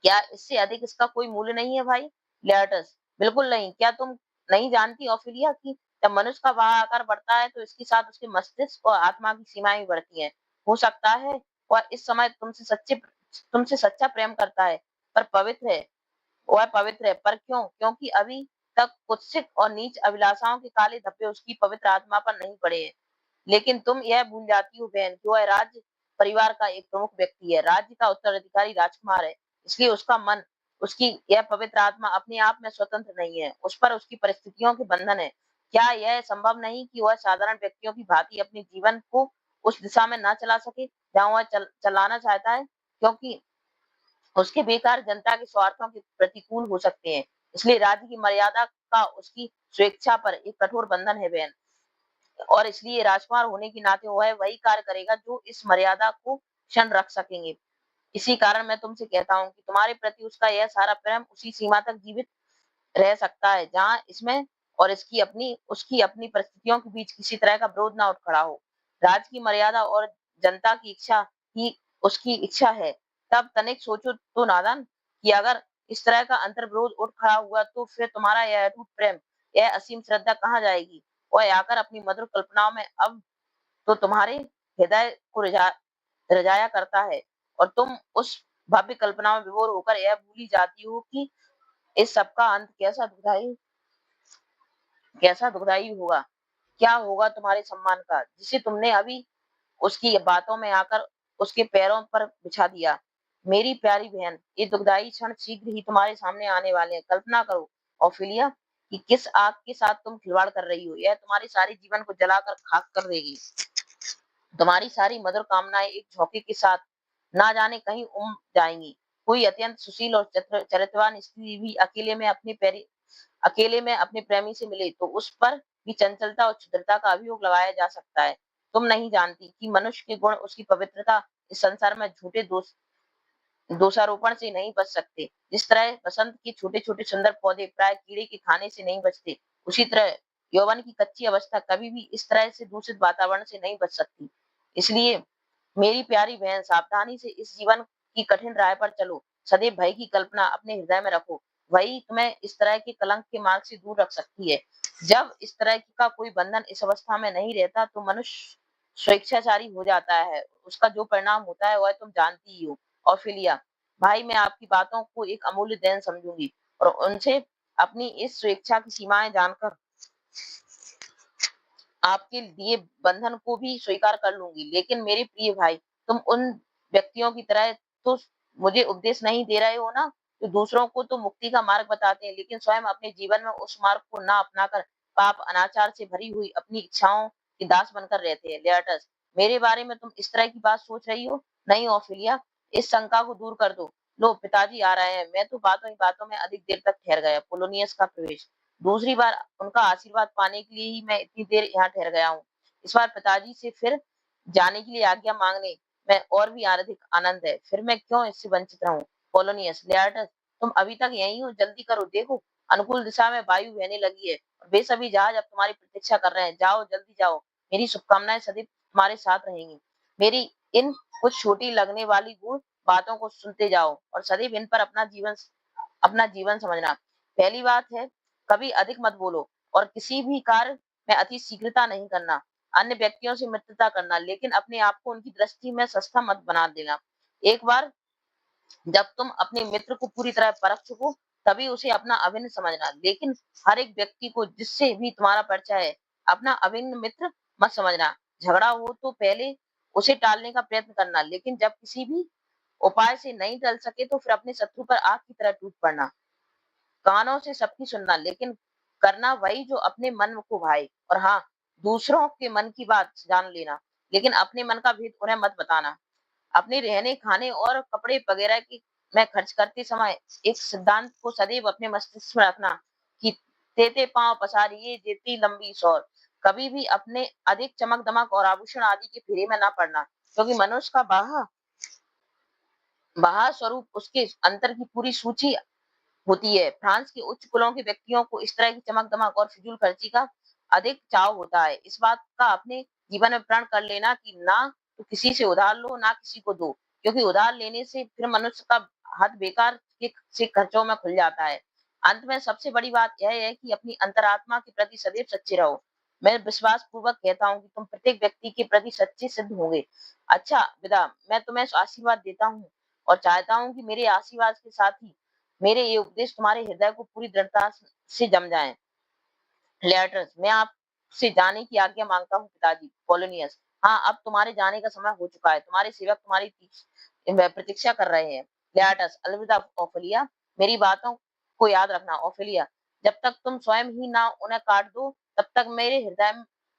क्या इससे अधिक इसका कोई मूल्य नहीं है भाई। लेटस, बिल्कुल नहीं। क्या तुम नहीं जानती ऑफिलिया कि जब मनुष्य का भाव आकार बढ़ता है तो इसके साथ उसके मस्तिष्क और आत्मा की सीमाएं भी बढ़ती हैं। हो सकता है वह इस समय तुमसे सच्चा प्रेम करता है, पर पवित्र है। वह पवित्र है, पर क्यों? क्योंकि अभी तक कुत्सित और नीच अभिलाषाओं के काले धब्बे उसकी पवित्र आत्मा पर नहीं पड़े हैं। लेकिन तुम यह भूल जाती हो बहन कि वह राज्य परिवार का एक प्रमुख व्यक्ति है, राज्य का उत्तराधिकारी राजकुमार है। इसलिए उसका मन, उसकी यह पवित्र आत्मा अपने आप में स्वतंत्र नहीं है, उस पर उसकी परिस्थितियों के बंधन है। क्या यह संभव नहीं कि वह साधारण व्यक्तियों की भांति अपने जीवन को उस दिशा में न चला सके जहां वह चलाना चाहता है, क्योंकि उसके बेकार जनता के स्वार्थों के प्रतिकूल हो सकते हैं। इसलिए राज्य की मर्यादा का उसकी स्वेच्छा पर एक कठोर बंधन है बहन, और इसलिए राजकुमार होने के नाते वह वही कार्य करेगा जो इस मर्यादा को क्षण रख सकेंगे। इसी कारण मैं तुमसे कहता हूँ कि तुम्हारे प्रति उसका यह सारा प्रेम उसी सीमा तक जीवित रह सकता है जहां इसमें और इसकी अपनी उसकी अपनी परिस्थितियों के बीच किसी तरह का विरोध ना उठ खड़ा हो। राज की मर्यादा और जनता की इच्छा ही उसकी इच्छा है। तब तनिक सोचो तो नादान, कि अगर इस तरह का अंतर विरोध उठ खड़ा हुआ तो फिर तुम्हारा यह अटूट प्रेम, यह असीम श्रद्धा कहाँ जाएगी। वह आकर अपनी मधुर कल्पनाओं में अब तो तुम्हारे हृदय को रजाया करता है, और तुम उस भव्य कल्पना में विभोर होकर यह भूली जाती हो कि इस सब का अंत कैसा दुखदाई होगा। क्या होगा तुम्हारे सम्मान का, जिसे तुमने अभी उसकी बातों में आकर उसके पैरों पर बिछा दिया। मेरी प्यारी बहन, ये दुखदाई क्षण शीघ्र ही तुम्हारे सामने आने वाले हैं। कल्पना करो ऑफिलिया कि किस आग के साथ तुम खिलवाड़ कर रही हो। यह तुम्हारे सारे जीवन को जलाकर खाक कर देगी। तुम्हारी सारी मधुर कामनाएं एक झोंके के साथ ना जाने कहीं उम जाएंगी। कोई अत्यंत सुशील और चरित्रवान स्त्री भी अकेले में अपने प्रेमी से मिले तो उस पर भी चंचलता और क्षुद्रता का अभियोग लगाया जा सकता है। तुम नहीं जानती कि मनुष्य के गुण, उसकी पवित्रता इस संसार में झूठे दोषारोपण से नहीं बच सकते। जिस तरह बसंत के छोटे छोटे सुंदर पौधे प्राय कीड़े के खाने से नहीं बचते, उसी तरह यौवन की कच्ची अवस्था कभी भी इस तरह से दूषित वातावरण से नहीं बच सकती। इसलिए मेरी प्यारी बहन, सावधानी से इस जीवन की कठिन राह पर चलो। सदैव भय की कल्पना अपने हृदय में रखो, वही तुम्हें इस तरह के कलंक के मार्ग से दूर रख सकती है। जब इस तरह का कोई बंधन इस अवस्था में नहीं रहता तो मनुष्य स्वेच्छाचारी हो जाता है। उसका जो परिणाम होता है वह तुम जानती ही हो। ऑफिलिया, भाई, मैं आपकी बातों को एक अमूल्य देन समझूंगी और उनसे अपनी इस स्वेच्छा की सीमाएं जानकर आपके लिए बंधन को भी स्वीकार कर लूंगी। लेकिन मेरे प्रिय भाई, तुम उन व्यक्तियों की तरह तो मुझे उपदेश नहीं दे रहे हो ना, जो दूसरों को तो मुक्ति का मार्ग बताते हैं, लेकिन स्वयं अपने जीवन में उस मार्ग को ना अपनाकर पाप अनाचार से भरी हुई अपनी इच्छाओं के दास बनकर रहते हैं। लेटस, मेरे बारे में तुम इस तरह की बात सोच रही हो? नहीं ऑफिलिया, इस शंका को दूर कर दो। लो, पिताजी आ रहे हैं। मैं तो बातों ही बातों में अधिक देर तक ठहर गया। पोलोनियस का प्रवेश। दूसरी बार उनका आशीर्वाद पाने के लिए ही मैं इतनी देर यहाँ ठहर गया हूँ। इस बार पिताजी से फिर जाने के लिए आज्ञा मांगने में और भी अधिक आनंद है। फिर मैं क्यों इससे वंचित रहूं। पोलोनियस, लियाटस, तुम अभी तक यही हो? जल्दी करो, देखो अनुकूल दिशा में वायु बहने लगी है और बेसभी जहाज अब तुम्हारी प्रतीक्षा कर रहे हैं। जाओ, जल्दी जाओ। मेरी शुभकामनाएं सदैव तुम्हारे साथ रहेंगी। मेरी इन कुछ छोटी लगने वाली गुण बातों को सुनते जाओ और सदैव इन पर अपना जीवन समझना। पहली बात है, कभी अधिक मत बोलो और किसी भी कार्य में अति शीघ्रता नहीं करना। अन्य व्यक्तियों से मित्रता करना, लेकिन अपने आप को उनकी दृष्टि में सस्ता मत बना देना। एक बार जब तुम अपने मित्र को पूरी तरह परख चुको, तभी उसे अपना अभिन्न समझना। लेकिन हर एक व्यक्ति को जिससे भी तुम्हारा परिचय है अपना अभिन्न मित्र मत समझना। झगड़ा हो तो पहले उसे टालने का प्रयत्न करना, लेकिन जब किसी भी उपाय से नहीं टल सके तो फिर अपने शत्रु पर आग की तरह टूट पड़ना। कानों से सबकी सुनना, लेकिन करना वही जो अपने मन को भाए। और हाँ, दूसरों के मन की बात जान लेना, लेकिन अपने मन का भेद उन्हें मत बताना। अपने रहने, खाने और कपड़े वगैरह की में खर्च करते समय एक सिद्धांत को सदैव अपने मस्तिष्क में रखना कि तेते पांव पसारिए जेती लंबी सौर। कभी भी अपने अधिक चमक दमक और आभूषण आदि के फेरे में ना पड़ना, क्योंकि मनुष्य का बाह्य स्वरूप उसके अंतर की पूरी सूची होती है। फ्रांस के उच्च कुलों के व्यक्तियों को इस तरह की चमक दमक और फिजूल खर्ची का अधिक चाव होता है। इस बात का अपने जीवन में प्रण कर लेना कि ना तो किसी से उधार लो, ना किसी को दो, क्योंकि उधार लेने से फिर मनुष्य का हाथ बेकार से खर्चों में खुल जाता है। अंत में सबसे बड़ी बात यह है कि अपनी अंतरात्मा के प्रति सदैव सच्चे रहो। मैं विश्वास पूर्वक कहता हूँ कि तुम प्रत्येक व्यक्ति के प्रति सच्चे सिद्ध होंगे। अच्छा विदा, मैं तुम्हें आशीर्वाद देता हूँ और चाहता हूँ कि मेरे आशीर्वाद के साथ ही मेरे ये उपदेश तुम्हारे हृदय को पूरी दृढ़ता से जम जाएं। लेटर्स, मैं आपसे जाने की आज्ञा मांगता हूँ पिताजी। पोलोनियस, हाँ, अब तुम्हारे जाने का समय हो चुका है। तुम्हारे सेवक तुम्हारी प्रतीक्षा कर रहे हैं। लेटर्स, अलविदा ओफेलिया। मेरी बातों को याद रखना ओफेलिया। जब तक तुम स्वयं ही ना उन्हें काट दो, तब तक मेरे हृदय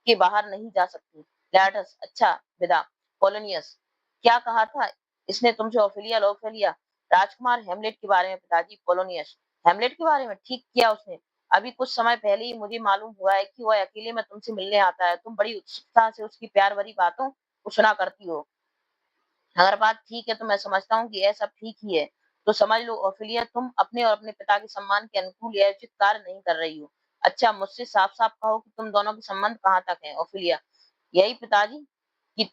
के बाहर नहीं जा सकती। लेटर्स, अच्छा विदा। पोलोनियस, क्या कहा था इसने तुमसे ओफेलिया? ओफेलिया, राजकुमार हेमलेट के बारे में पिताजी। पोलोनियस, हेमलेट के बारे में? ठीक किया उसने। अभी कुछ समय पहले ही मुझे मालूम हुआ है कि वह अकेले में तुमसे मिलने आता है। तुम बड़ी उत्सुकता से उसकी प्यार भरी बातों को सुना करती हो। अगर बात ठीक है तो मैं समझता हूँ कि यह सब ठीक ही है। तो समझ लो ओफिलिया, तुम अपने और अपने पिता के सम्मान के अनुकूल यह उचित कार्य नहीं कर रही हो। अच्छा, मुझसे साफ साफ कहो कि तुम दोनों के संबंध कहाँ तक है? ओफिलिया, यही पिताजी कि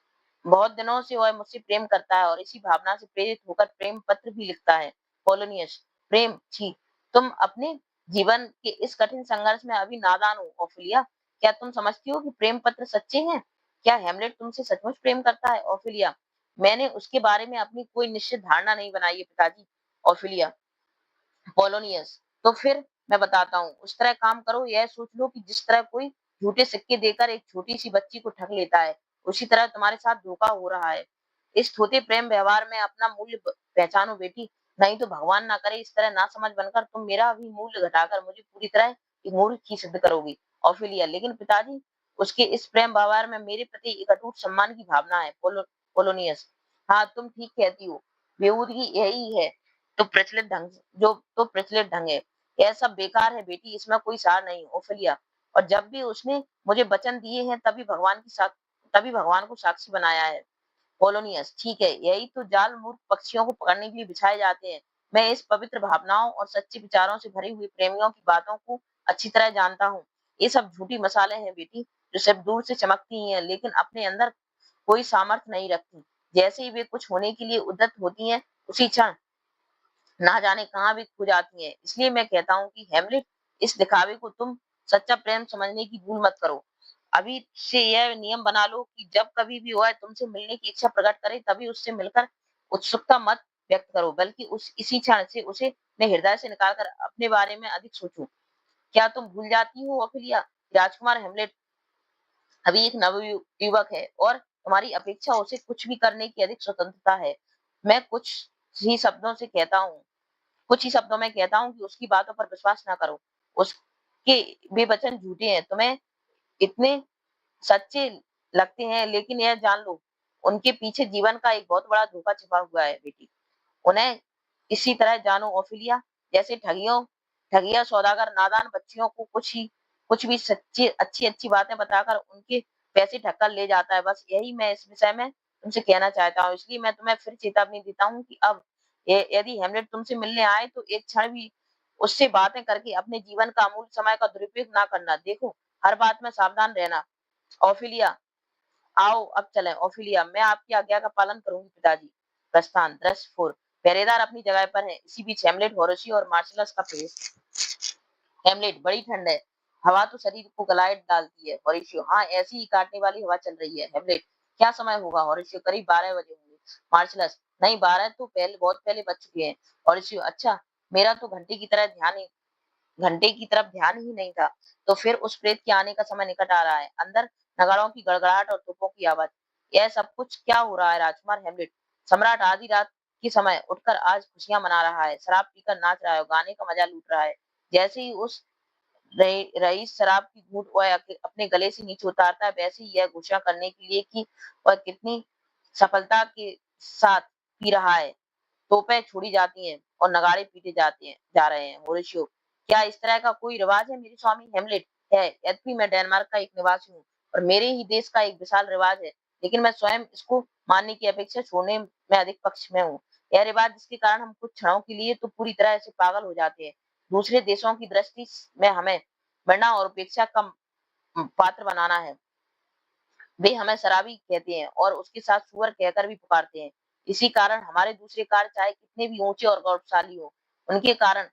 बहुत दिनों से वह मुझसे प्रेम करता है और इसी भावना से प्रेरित होकर प्रेम पत्र भी लिखता है। पोलोनियस, प्रेम? छी, तुम अपने जीवन के इस कठिन संघर्ष में अभी नादान हो ओफिलिया। क्या तुम समझती हो कि प्रेम पत्र सच्चे हैं? क्या हेमलेट तुमसे सचमुच प्रेम करता है? ओफिलिया, मैंने उसके बारे में अपनी कोई निश्चित धारणा नहीं बनाई है पिताजी। ओफिलिया, पोलोनियस, तो फिर मैं बताता हूँ। उस तरह काम करो, यह सोच लो कि जिस तरह कोई झूठे सिक्के देकर एक छोटी सी बच्ची को ठग लेता है, उसी तरह तुम्हारे साथ धोखा हो रहा है। इस छोटे प्रेम व्यवहार में अपना मूल्य पहचानो बेटी, नहीं तो भगवान ना करे इस तरह ना समझ बनकर तुम मेरा भी मूल्य घटाकर मुझे पूरी तरह एक मूर्ख ही सिद्ध करोगी। ऑफिलिया, लेकिन पिताजी, उसके इस प्रेम व्यवहार में मेरे प्रति एक अटूट सम्मान की भावना है। पोलोनियस, हाँ, तुम ठीक कहती हो। बेहूदगी यही है तो प्रचलित ढंग जो तो प्रचलित ढंग है। यह सब बेकार है बेटी, इसमें कोई सार नहीं। ओफिलिया, और जब भी उसने मुझे वचन दिए हैं तभी भगवान को साक्षी बनाया है। पोलोनियस, ठीक है, यही तो जाल मूर्ख पक्षियों को पकड़ने के लिए बिछाए जाते हैं। मैं इस पवित्र भावनाओं और सच्चे विचारों से भरे हुए प्रेमियों की बातों को अच्छी तरह जानता हूँ। ये सब झूठी मसाले हैं बेटी, जो सिर्फ दूर से चमकती हैं लेकिन अपने अंदर कोई सामर्थ्य नहीं रखती। जैसे ही वे कुछ होने के लिए उद्यत होती हैं, उसी क्षण ना जाने कहाँ भी खो जाती हैं। इसलिए मैं कहता हूँ कि हेमलेट, इस दिखावे को तुम सच्चा प्रेम समझने की भूल मत करो। अभी से यह नियम बना लो कि जब कभी भी वह तुमसे मिलने की इच्छा प्रकट करे, तभी उससे मिलकर उत्सुकता मत व्यक्त करो, बल्कि उस इसी क्षण से उसे अपने हृदय से निकालकर अपने बारे में अधिक सोचो। क्या तुम भूल जाती हो अफिलिया? राजकुमार हेमलेट अभी एक नवयुवक है और तुम्हारी अपेक्षा उसे कुछ भी करने की अधिक स्वतंत्रता है। मैं ही शब्दों से कहता हूँ कुछ ही शब्दों में कहता हूँ कि उसकी बातों पर विश्वास ना करो। उसके वे वचन झूठे हैं, तुम्हें इतने सच्चे लगते हैं, लेकिन यह जान लो, उनके पीछे जीवन का एक बहुत बड़ा धोखा छिपा हुआ है बेटी। उन्हें इसी तरह जानो ओफिलिया, जैसे ठगिया सौदागर नादान बच्चियों को कुछ भी सच्ची अच्छी अच्छी बातें बताकर उनके पैसे ठग ले जाता है। बस यही मैं इस विषय में तुमसे कहना चाहता हूँ। इसलिए मैं तुम्हें फिर चेतावनी देता हूँ कि अब यदि हेमलेट तुमसे मिलने आए तो एक क्षण भी उससे बातें करके अपने जीवन का अमूल्य समय का दुरुपयोग ना करना। देखो, हर बात में सावधान रहना। ओफिलिया, आओ अब चलें। ओफिलिया, मैं आपकी आज्ञा का पालन करूंगी पिताजी। प्रस्थान। दृश्य 4। पहरेदार अपनी जगह पर है। इसी बीच हेमलेट, होरेशियो और मार्शलस का प्रवेश। हेमलेट, बड़ी ठंड है, हवा तो शरीर को गलाए डालती है। होरेशियो, हाँ, ऐसी ही काटने वाली हवा चल रही है। हेमलेट, क्या समय होगा? होरेशियो, करीब 12 बजे होंगे। मार्शलस, नहीं, 12 तो पहले बहुत पहले बज चुके हैं। होरेशियो, अच्छा, मेरा तो घंटे की तरह ध्यान घंटे की तरफ ध्यान ही नहीं था। तो फिर उस प्रेत के आने का समय निकट आ रहा है। अंदर नगाड़ों की गड़गड़ाहट और तोपों की आवाज। यह सब कुछ क्या हो रहा है राजकुमार हेमलेट? सम्राट आधी रात के समय उठकर आज खुशियां मना रहा है, शराब पीकर नाच रहा है, गाने का मजा लूट रहा है। जैसे ही उस रईस शराब की घूंट वह अपने गले से नीचे उतारता है, वैसे ही यह घोषणा करने के लिए कि वह कितनी सफलता के साथ पी रहा है, तोपें छोड़ी जाती हैं और नगाड़े पीटे जाते हैं जा रहे हैं। होरेशियो, क्या इस तरह का कोई रिवाज है मेरे स्वामी हेमलेट? है। यद्यपि मैं डेनमार्क का एक निवासी हूँ और मेरे ही देश का एक विशाल रिवाज है, लेकिन मैं स्वयं इसको मानने की अपेक्षा छोड़ने में अधिक पक्ष में हूँ। यह रिवाज जिसके कारण हम कुछ क्षणों के लिए तो पूरी तरह से पागल हो जाते हैं। दूसरे देशों की दृष्टि में हमें बढ़ना और उपेक्षा का पात्र बनाना है। वे हमें शराबी कहते हैं और उसके साथ सुअर कहकर भी पुकारते हैं। इसी कारण हमारे दूसरे कार्य चाहे कितने भी ऊंचे और गौरवशाली हो, उनके कारण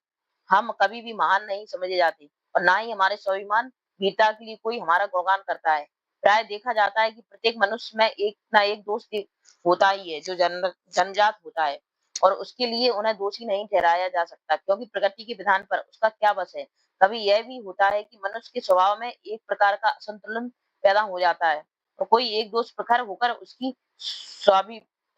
हम कभी भी महान नहीं समझे जाते और ना ही हमारे स्वाभिमान वीरता के लिए कोई हमारा गुणगान करता है। प्राय देखा जाता है कि प्रत्येक मनुष्य में एक ना एक दोस्त होता ही है जो जन्मजात होता है और उसके लिए उन्हें दोषी नहीं ठहराया जा सकता, क्योंकि प्रकृति के विधान पर उसका क्या बस है। कभी यह भी होता है कि मनुष्य के स्वभाव में एक प्रकार का असंतुलन पैदा हो जाता है और कोई एक दोष प्रखर होकर उसकी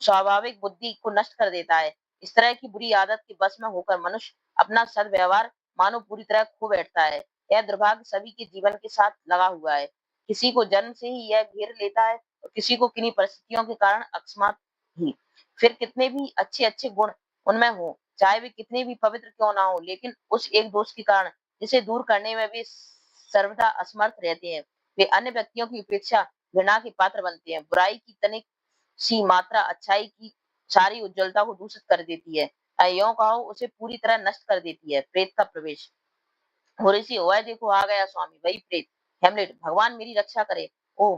स्वाभाविक बुद्धि को नष्ट कर देता है। इस तरह की बुरी आदत के बस में होकर मनुष्य अपना सद्व्यवहार मानो पूरी तरह खो बैठता है। यह दुर्भाग्य सभी के जीवन के साथ लगा हुआ है। किसी को जन्म से ही यह घेर लेता है और किसी को किन्हीं परिस्थितियों के कारण अकस्मात ही। फिर कितने भी अच्छे अच्छे गुण उनमें हो, चाहे वे कितने भी पवित्र क्यों ना हो, लेकिन उस एक दोष के कारण जिसे दूर करने में वे सर्वदा असमर्थ रहते हैं, वे अन्य व्यक्तियों की उपेक्षा घृणा के पात्र बनते हैं। बुराई की तनिक सी मात्रा अच्छाई की सारी उज्जवलता को दूषित कर देती है, यों कहो उसे पूरी तरह नष्ट कर देती है। प्रेत का प्रवेश। होरेसी, ओए देखो आ गया स्वामी, वही प्रेत। हेमलेट, भगवान मेरी रक्षा करे। ओ,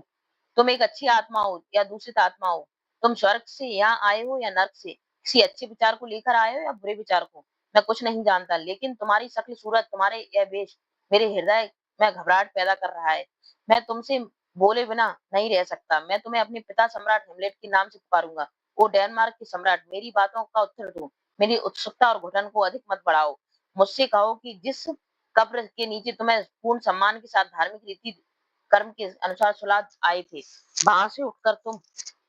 तुम एक अच्छी आत्मा हो या दूषित आत्मा हो? तुम स्वर्ग से यहाँ आए हो या नर्क से? किसी अच्छे विचार को लेकर आए हो या बुरे विचार को? मैं कुछ नहीं जानता, लेकिन तुम्हारी शक्ल सूरत, तुम्हारे यह वेश मेरे हृदय में घबराहट पैदा कर रहा है। मैं तुमसे बोले बिना नहीं रह सकता। मैं तुम्हें अपने पिता सम्राट हेमलेट के नाम से पुकारूंगा। ओ डेनमार्क के सम्राट, मेरी बातों का उत्तर दो। मेरी उत्सुकता और घुटन को अधिक मत बढ़ाओ। मुझसे कहो कि जिस कब्र के नीचे तुम्हें पूर्ण सम्मान के साथ धार्मिक रीति कर्म के अनुसार सुलाद आए थे, वहां से उठकर तुम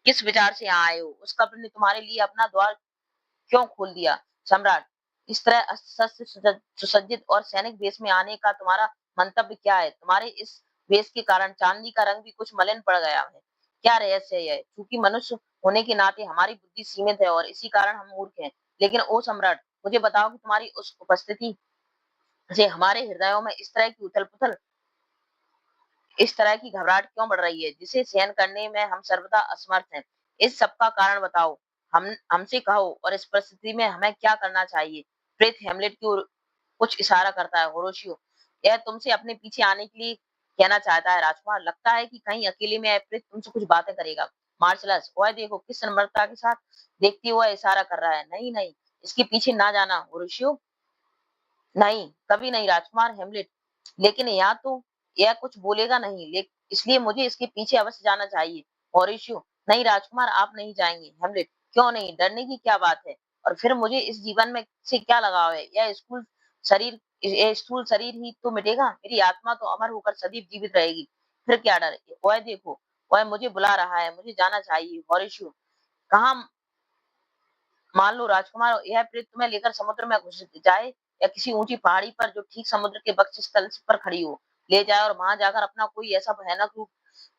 किस विचार से यहाँ आए हो? उस कब्र ने तुम्हारे लिए अपना द्वार क्यों खोल दिया? सम्राट, इस तरह शस्त्र सुसज्जित और सैनिक वेश में आने का तुम्हारा मंतव्य क्या है? तुम्हारे इस वेश के कारण चांदी का रंग भी कुछ मलिन पड़ गया है। क्या रहस्य है? क्योंकि मनुष्य होने के नाते हमारी बुद्धि सीमित है और इसी कारण हम मूर्ख हैं। लेकिन ओ सम्राट, मुझे बताओ कि तुम्हारी उस उपस्थिति से हमारे हृदयों में इस तरह की उथल पुथल, इस तरह की घबराहट क्यों बढ़ रही है, जिसे सहन करने में हम सर्वदा असमर्थ हैं? इस सब का कारण बताओ। हमसे कहो और इस परिस्थिति में हमें क्या करना चाहिए? प्रेत हेमलेट की ओर कुछ इशारा करता है। होरोशियो, यह तुमसे अपने पीछे आने के लिए कहना चाहता है राजकुमार। लगता है कि कहीं अकेले में यह प्रेत तुमसे कुछ बातें करेगा। मार्शलस, वह देखो किस नम्रता के साथ देखते हुए इशारा कर रहा है। नहीं नहीं, इसके पीछे ना जाना होरोशियो। नहीं, कभी नहीं राजकुमार हेमलेट। लेकिन यहाँ तो यह कुछ बोलेगा नहीं, इसलिए मुझे इसके पीछे अवश्य जाना चाहिए। मॉरिशियो, नहीं राजकुमार, आप नहीं जाएंगे। हेमलेट, क्यों नहीं? डरने की क्या बात है? और फिर मुझे इस जीवन में से क्या लगाव है? यह स्थूल शरीर ही तो मिटेगा, मेरी आत्मा तो अमर होकर सदैव जीवित रहेगी। फिर क्या डर? वह देखो, वह मुझे बुला रहा है, मुझे जाना चाहिए। मॉरिशियो, कहाँ? मान लो राजकुमार, यह प्रेत तुम्हें लेकर समुद्र में घुस जाए या किसी ऊंची पहाड़ी पर जो ठीक समुद्र के वक्ष स्थल पर खड़ी हो ले जाए और वहां जाकर अपना कोई ऐसा भयानक रूप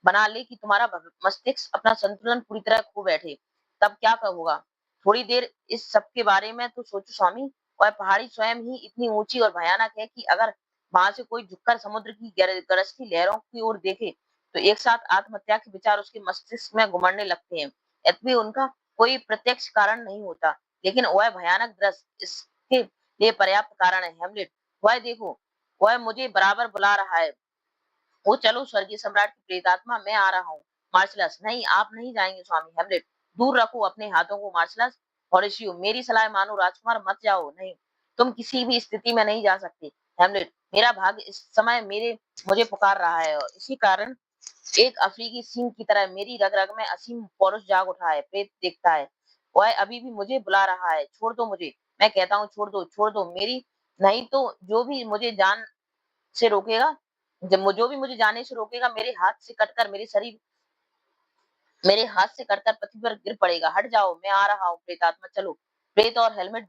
बना ले कि तुम्हारा मस्तिष्क अपना संतुलन पूरी तरह खो बैठे, तब क्या होगा? थोड़ी देर इस सब के बारे में तो सोचो स्वामी। वह पहाड़ी स्वयं ही इतनी ऊंची और भयानक है कि अगर वहां से कोई झुककर समुद्र की गरजती लहरों की ओर देखे तो एक साथ आत्महत्या के विचार उसके मस्तिष्क में घुमड़ने लगते हैं। यद्यपि उनका कोई प्रत्यक्ष कारण नहीं होता, लेकिन वह भयानक दृश्य इसके लिए पर्याप्त कारण है। हेमलेट, वह देखो, वह मुझे बराबर बुला रहा है। वो चलो स्वर्गीय सम्राट की प्रेतात्मा, मैं आ रहा हूँ। मार्शलस, नहीं, आप नहीं जाएंगे स्वामी। हेमलेट, दूर रखो अपने हाथों को। मार्शलस, हॉरेशियो, मेरी सलाह मानो राजकुमार, मत जाओ। नहीं, तुम किसी भी स्थिति में नहीं जा सकते। हेमलेट, मेरा भाग्य इस समय मुझे पुकार रहा है और इसी कारण एक अफ्रीकी सिंह की तरह मेरी रग रग में असीम पौरुष जाग उठा है। प्रेत देखता है, वह अभी भी मुझे बुला रहा है। छोड़ दो मुझे, मैं कहता हूँ छोड़ दो, छोड़ दो। मेरी नहीं तो जो भी मुझे जान से रोकेगा, जो भी मुझे जाने से रोकेगा, मेरे हाथ से कटकर पृथ्वी पर गिर पड़ेगा। हट जाओ, मैं आ रहा हूँ प्रेतात्मा, चलो। प्रेत और हेमलेट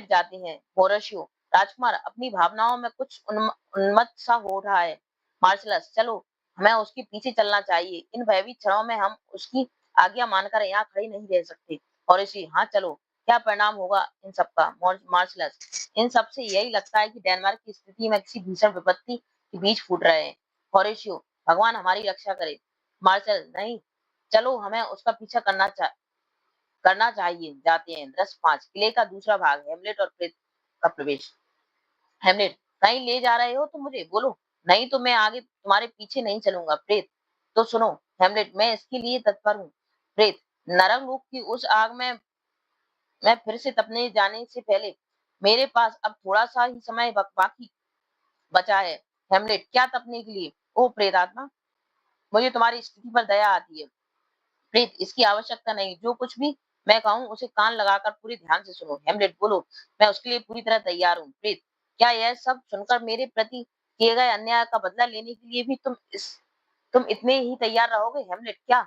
जाते हैं। होरेशियो, राजकुमार, अपनी भावनाओं में कुछ उन्मत्त सा हो रहा है। मार्शलस, चलो, हमें उसके पीछे चलना चाहिए। इन भयभीत क्षणों में हम उसकी आज्ञा मानकर यहाँ खड़े नहीं रह सकते। होरेशियो, हाँ चलो। क्या परिणाम होगा इन सबका? मार्शलस, इन सब से यही लगता है कि डेनमार्क की स्थिति में किसी भीषण विपत्ति के बीज फूट रहे हैं। होरेशियो, भगवान हमारी रक्षा करे। मार्शल, नहीं, चलो, हमें उसका पीछा करना चाहिए। जाते हैं। दृश्य 5, किले का दूसरा भाग, हेमलेट और प्रेत का प्रवेश। हेमलेट, कहीं ले जा रहे हो तो मुझे बोलो, नहीं तो मैं आगे तुम्हारे पीछे नहीं चलूंगा। प्रेत, तो सुनो। हेमलेट, मैं इसके लिए तत्पर हूँ। प्रेत, नरक लोक की उस आग में मैं फिर से तपने जाने से पहले मेरे पास अब थोड़ा सा ही समय बाकी बचा है। हेमलेट, क्या तपने के लिए? ओ प्रेतात्मा, मुझे तुम्हारी स्थिति पर दया आती है। प्रीत, इसकी आवश्यकता नहीं। जो कुछ भी मैं कहूँ उसे कान लगाकर पूरी ध्यान से सुनो। हेमलेट, बोलो, मैं उसके लिए पूरी तरह तैयार हूँ। प्रीत, क्या यह सब सुनकर मेरे प्रति किए गए अन्याय का बदला लेने के लिए भी तुम इतने ही तैयार रहोगे? हेमलेट, क्या?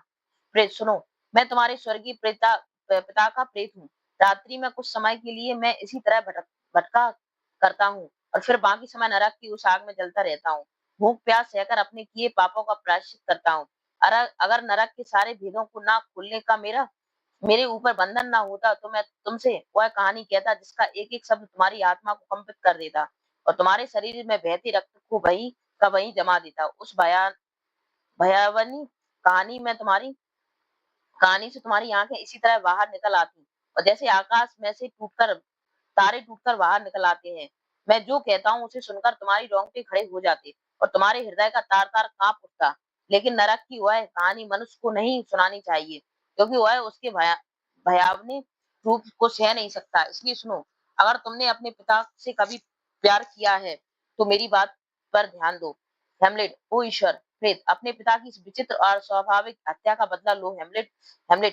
प्रीत, सुनो, मैं तुम्हारे स्वर्गीय पिता का प्रेत हूँ। रात्रि में कुछ समय के लिए मैं इसी तरह भटका करता हूँ और फिर बाकी समय नरक की उस आग में जलता रहता हूँ। भूख प्यास सहकर अपने किए पापों का प्रायश्चित करता हूँ। अगर नरक के सारे भेदों को ना खुलने का मेरे ऊपर बंधन ना होता तो मैं तुमसे वह कहानी कहता जिसका एक एक शब्द तुम्हारी आत्मा को कंपित कर देता और तुम्हारे शरीर में बहते रक्त को वही जमा देता। उस भयावनी कहानी से तुम्हारी आंखें इसी तरह बाहर निकल आती और जैसे आकाश में से तारे टूटकर बाहर निकल आते हैं। मैं जो कहता हूँ उसे सुनकर तुम्हारी रोंगटे खड़े हो जाते और तुम्हारे हृदय का तार तार कांप उठता। लेकिन नरक की वह कहानी मनुष्य को नहीं सुनानी चाहिए, क्योंकि वह उसके भयावने रूप को सह नहीं सकता। इसलिए सुनो, अगर तुमने अपने पिता से कभी प्यार किया है तो मेरी बात पर ध्यान दो। हेमलेट, ओ ईश्वर। प्रेत, अपने पिता की इस विचित्र और स्वाभाविक हत्या का बदला लो। हेमलेट,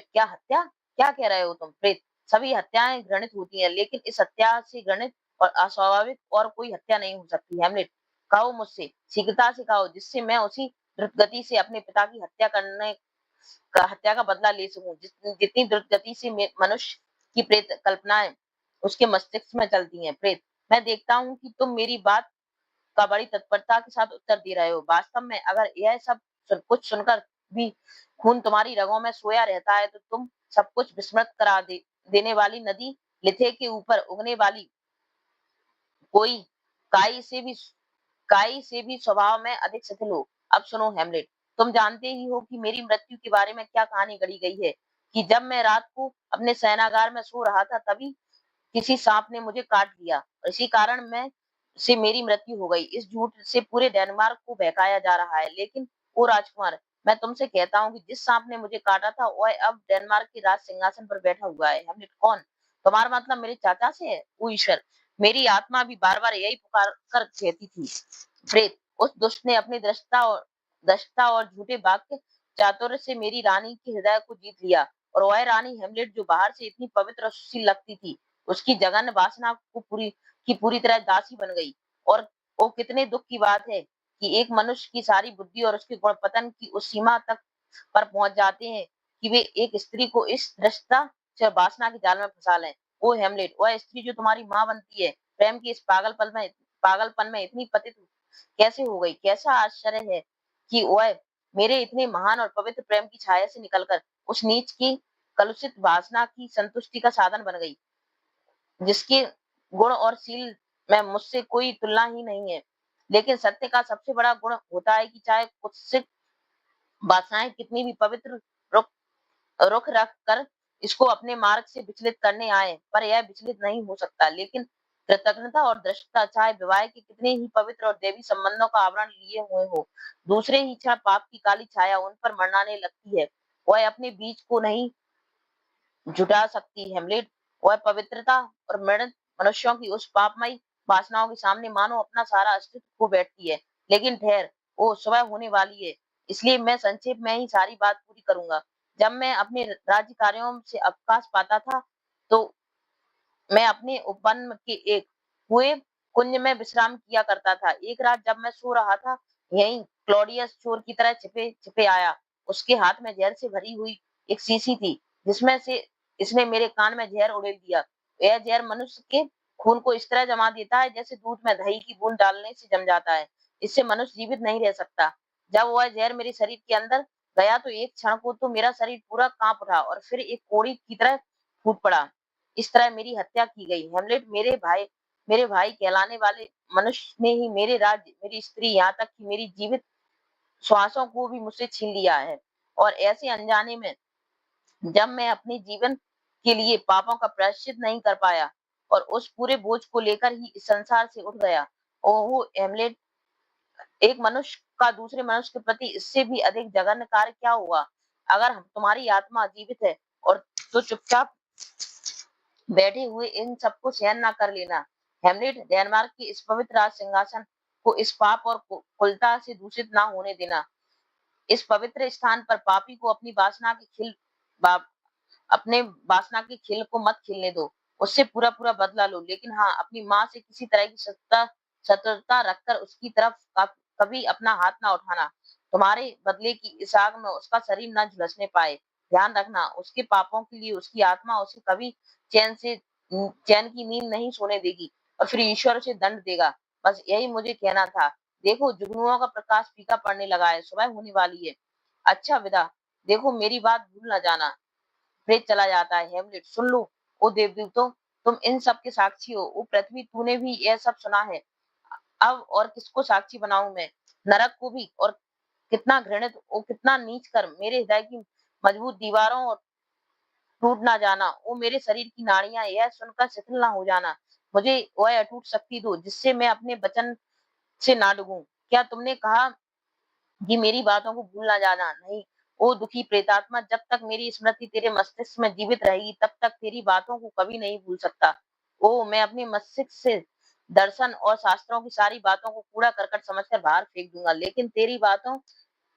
क्या हत्या? क्या कह रहे हो तुम? प्रेत, सभी हत्याएं घृणित होती हैं, लेकिन इस हत्या से घृणित और अस्वाभाविक और कोई हत्या नहीं हो सकती। हेमलेट, कहो मुझसे, शीघ्रता से कहो, जिससे मैं उसी द्रुत गति से अपने पिता की हत्या का बदला ले सकूं। जितनी द्रुत गति से मनुष्य की प्रेत कल्पनाएं उसके मस्तिष्क में चलती हैं। प्रेत, मैं देखता हूँ कि तुम मेरी बात का बड़ी तत्परता के साथ उत्तर दे रहे हो। वास्तव में अगर यह सब कुछ सुनकर भी खून तुम्हारी रगों में सोया रहता है तो तुम सब कुछ विस्मृत देने वाली नदी लिथे के ऊपर उगने वाली कोई काई से भी काई से भी स्वभाव में अधिक शिथिल हो। अब सुनो हेमलेट, तुम जानते ही हो कि मेरी मृत्यु के बारे में क्या कहानी गढ़ी गई है, कि जब मैं रात को अपने शयनागार में सो रहा था तभी किसी सांप ने मुझे काट लिया और इसी कारण मैं से मेरी मृत्यु हो गई। इस झूठ से पूरे डेनमार्क को बहकाया जा रहा है। लेकिन ओ राजकुमार, मैं तुमसे कहता हूँ कि जिस सांप ने मुझे काटा था वह अब डेनमार्क के राज सिंहासन पर बैठा हुआ है। हेमलेट, कौन? तुम्हारा मतलब मेरे चाचा से है? ओ ईश्वर, मेरी आत्मा भी बार बार यही पुकार कर कहती थी। प्रेत, उस दुष्ट ने अपनी दृष्टता और झूठे वाक्य चातुर्य से मेरी रानी के हृदय को जीत लिया और वह रानी हेमलेट जो बाहर से इतनी पवित्र और सुशील लगती थी, उसकी जघन्य वासना को पूरी तरह दासी बन गई। और वो कितने दुख की बात है कि एक मनुष्य की सारी बुद्धि और उसके गुण पतन की उस सीमा तक पर पहुंच जाते हैं कि वे एक स्त्री को इस दृष्टता से वासना के जाल में फंसा लें। ओ हेमलेट, वह स्त्री जो तुम्हारी माँ बनती है, प्रेम की इस पागलपन में इतनी पतित कैसे हो गई? कैसा आश्चर्य है कि वह मेरे इतने महान और पवित्र प्रेम की छाया से निकलकर उस नीच की कलुषित वासना की संतुष्टि का साधन बन गई, जिसके गुण और शील में मुझसे कोई तुलना ही नहीं है। लेकिन सत्य का सबसे बड़ा गुण होता है कि चाहे कुत्सित वासनाएं कितनी भी पवित्र रुख रुख रख कर इसको अपने मार्ग से विचलित करने आए, पर यह विचलित नहीं हो सकता। लेकिन कृतज्ञता और दृष्टता चाहे विवाह के कितने ही पवित्र और देवी संबंधों का आवरण लिए हुए हो, दूसरे ही क्षण पाप की काली छाया उन पर मंडराने लगती है। वह अपने बीज को नहीं जुटा सकती। हेमलेट, वह पवित्रता और मृत मनुष्यों की उस पापमयी वासनाओं के सामने मानो अपना सारा अस्तित्व खो बैठती है। लेकिन ठहर, वो सुबह होने वाली है, इसलिए मैं संक्षेप में ही सारी बात पूरी करूंगा। जब मैं अपने राज्य कार्यों से अवकाश पाता था तो मैं अपने उपवन के एक कुएं कुंज में विश्राम किया करता था। एक रात जब मैं सो रहा था, यहीं क्लॉडियस चोर की तरह छिपे छिपे आया। उसके हाथ में जहर से भरी हुई एक शीशी थी, जिसमें से इसने मेरे कान में जहर उड़ेल दिया। यह जहर मनुष्य के खून को इस तरह जमा देता है जैसे दूध में दही की बूंद डालने से जम जाता है। इससे मनुष्य जीवित नहीं रह सकता। जब वह जहर मेरे शरीर के अंदर गया तो एक क्षण को तो मेरा शरीर पूरा कांप उठा और फिर एक कोड़ी की तरह फूट पड़ा। इस तरह मेरी हत्या की गई। हेमलेट, मेरे भाई कहलाने वाले मनुष्य ने ही मेरे राज्य, मेरी स्त्री, यहाँ तक कि मेरी जीवित श्वासों को भी मुझसे छीन लिया है। और ऐसे अनजाने में जब मैं अपने जीवन के लिए पापों का प्रायश्चित नहीं कर पाया और उस पूरे बोझ को लेकर ही इस संसार से उठ गया। ओहो हेमलेट, एक मनुष्य का दूसरे मनुष्य के प्रति इससे भी अधिक जघन्य कार्य क्या हुआ? अगर तुम्हारी आत्मा जीवित है और तो चुपचाप बैठे हुए इन सबको सहन ना कर लेना। हेमलेट, डेनमार्क के इस पवित्र राज सिंहासन को इस पाप और कुलता से दूषित ना होने देना। इस पवित्र स्थान पर पापी को अपने वासना की खिल को मत खिलने दो। उससे पूरा पूरा बदला लो, लेकिन हाँ, अपनी माँ से किसी तरह की शत्रुता रखकर उसकी तरफ कभी अपना हाथ ना उठाना। तुम्हारे बदले की इस आग में उसका शरीर न झुलसने पाए। ध्यान रखना, उसके पापों के लिए उसकी आत्मा उसे कभी चैन की नींद नहीं सोने देगी और फिर ईश्वर उसे दंड देगा। बस यही मुझे कहना था। देखो, जुगनुओं का प्रकाश फीका पड़ने लगा है, सुबह होने वाली है। अच्छा, विदा। देखो, मेरी बात भूल न जाना। प्रेत चला जाता है। हेमलेट, सुन लो, ओ देवदूतों, तुम इन सब के साक्षी हो। ओ पृथ्वी, तूने भी यह सब सुना है। अब और किसको साक्षी बनाऊं मैं? नरक को भी। और कितना घृणित, ओ कितना नीच कर मेरे हृदय की मजबूत दीवारों और टूट ना जाना। वो मेरे शरीर की नाड़ियां यह सुनकर शिथिल ना हो जाना। मुझे वह अटूट शक्ति दो जिससे मैं अपने वचन से ना डूबूं। क्या तुमने कहा कि मेरी बातों को भूल ना जाना? नहीं। ओ दुखी प्रेतात्मा, जब तक मेरी स्मृति तेरे मस्तिष्क में जीवित रहेगी तब तक तेरी बातों को कभी नहीं भूल सकता। ओ, मैं अपने मस्तिष्क से दर्शन और शास्त्रों की सारी बातों को कूड़ा करकट समझकर बाहर फेंक दूंगा, लेकिन तेरी बातों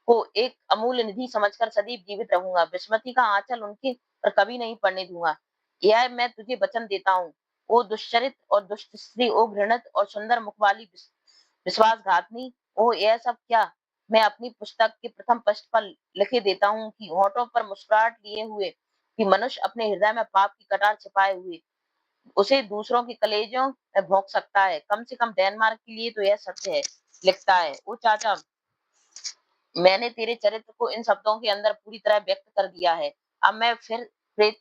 को एक अमूल्य निधि समझकर सदैव जीवित रहूंगा। विस्मृति का आंचल उनके पर कभी नहीं पड़ने दूंगा। यह मैं तुझे वचन देता हूँ। ओ दुष्चरित और दुष्ट स्त्री, ओ घृणित और सुंदर मुख वाली विश्वासघातनी, ओ यह सब क्या? मैं अपनी पुस्तक के प्रथम पृष्ठ पर लिखे देता हूँ कि होठों पर मुस्कुराहट लिए हुए कि मनुष्य अपने हृदय में पाप की कटार छिपाए हुए उसे दूसरों के कलेजों में भोंक सकता है। कम से कम डेनमार्क के लिए तो यह सत्य है। लिखता है, ओ चाचा, मैंने तेरे चरित्र को इन शब्दों के अंदर पूरी तरह व्यक्त कर दिया है। अब मैं फिर प्रेत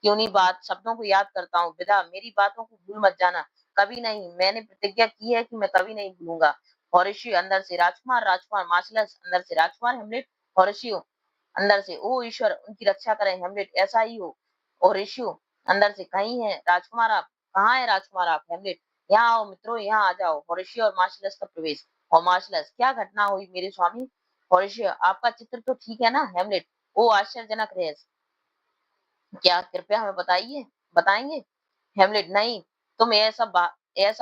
क्यों नहीं बात शब्दों को याद करता हूँ। विदा, मेरी बातों को भूल मत जाना। कभी नहीं। मैंने प्रतिज्ञा की है कि मैं कभी नहीं भूलूंगा। हॉरेशियो अंदर से, राजकुमार, राजकुमार मार्शलस अंदर से, राजकुमार हेमलेट। हॉरेशियो अंदर से, ओ ईश्वर उनकी रक्षा करें। हेमलेट, ऐसा ही हो। हॉरेशियो अंदर से, कहीं है राजकुमार आप? कहाँ है राजकुमार आप? हेमलेट, यहाँ आओ मित्रों, यहाँ आ जाओ। हॉरेशियो और मार्शलस का प्रवेश। और मार्शलस, क्या घटना हुई मेरे स्वामी? हॉरेशियो, आपका चित्र तो ठीक है ना? हेमलेट, ओ आश्चर्यजनक रहस्य, क्या कृपया हमें बताएंगे? हेमलेट, नहीं, तुम यह सब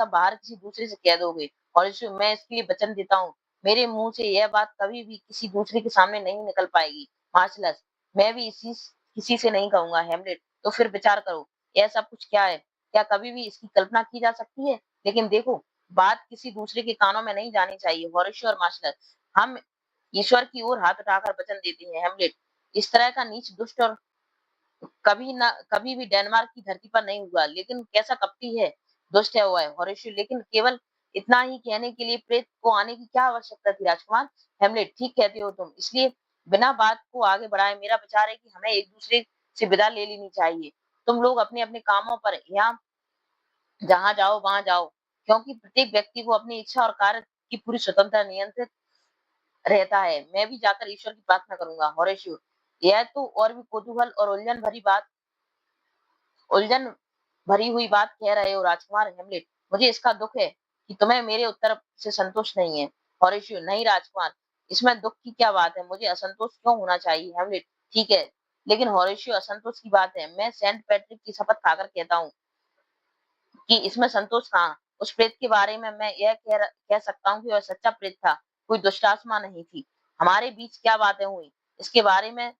बाहर किसी दूसरे से कह दोगे। हॉरेशियो, मैं इसके लिए वचन देता हूँ। मेरे मुंह से यह बात कभी भी किसी दूसरे के सामने नहीं निकल पाएगी। मार्शलस, मैं भी इसी किसी से नहीं कहूंगा। हेमलेट, तो फिर विचार करो, यह सब कुछ क्या है? क्या कभी भी इसकी कल्पना की जा सकती है? लेकिन देखो, बात किसी दूसरे के कानों में नहीं जानी चाहिए। हॉरेशियो और मार्शलस, हम ईश्वर की ओर हाथ उठाकर वचन देते हैं। हेमलेट, इस तरह का नीच, दुष्ट और कभी भी डेनमार्क की धरती पर नहीं हुआ। लेकिन कैसा कपटी है, दुष्ट है हुआ है हॉरेशियो। लेकिन केवल इतना ही कहने के लिए प्रेत को आने की क्या आवश्यकता थी राजकुमार? हेमलेट, ठीक कहते हो तुम। इसलिए बिना बात को आगे बढ़ाए मेरा विचार है कि हमें एक दूसरे से विदा ले लेनी चाहिए। तुम लोग अपने अपने कामों पर यहाँ जहाँ जाओ वहां जाओ, क्योंकि प्रत्येक व्यक्ति को अपनी इच्छा और कार्य की पूरी स्वतंत्रता नियंत्रित रहता है। मैं भी जाकर ईश्वर की प्रार्थना करूंगा। हॉरेशियो, यह तो और भी कौतूहल और उलझन भरी हुई बात कह रहे हो राजकुमार। हेमलेट, मुझे इसका दुख है कि तुम्हें मेरे उत्तर से संतोष नहीं है। हॉरेशियो, नहीं राजकुमार, इसमें दुख की क्या बात है? मुझे असंतोष क्यों होना चाहिए? हेमलेट, ठीक है, लेकिन हॉरेशियो, असंतोष की बात है। मैं सेंट पैट्रिक की शपथ खाकर कहता हूँ कि इसमें संतोष कहाँ। उस प्रेत के बारे में मैं यह कह सकता हूँ कि वह सच्चा प्रेत था, कोई दुष्टात्मा नहीं थी। हमारे बीच क्या बातें हुई इसके बारे में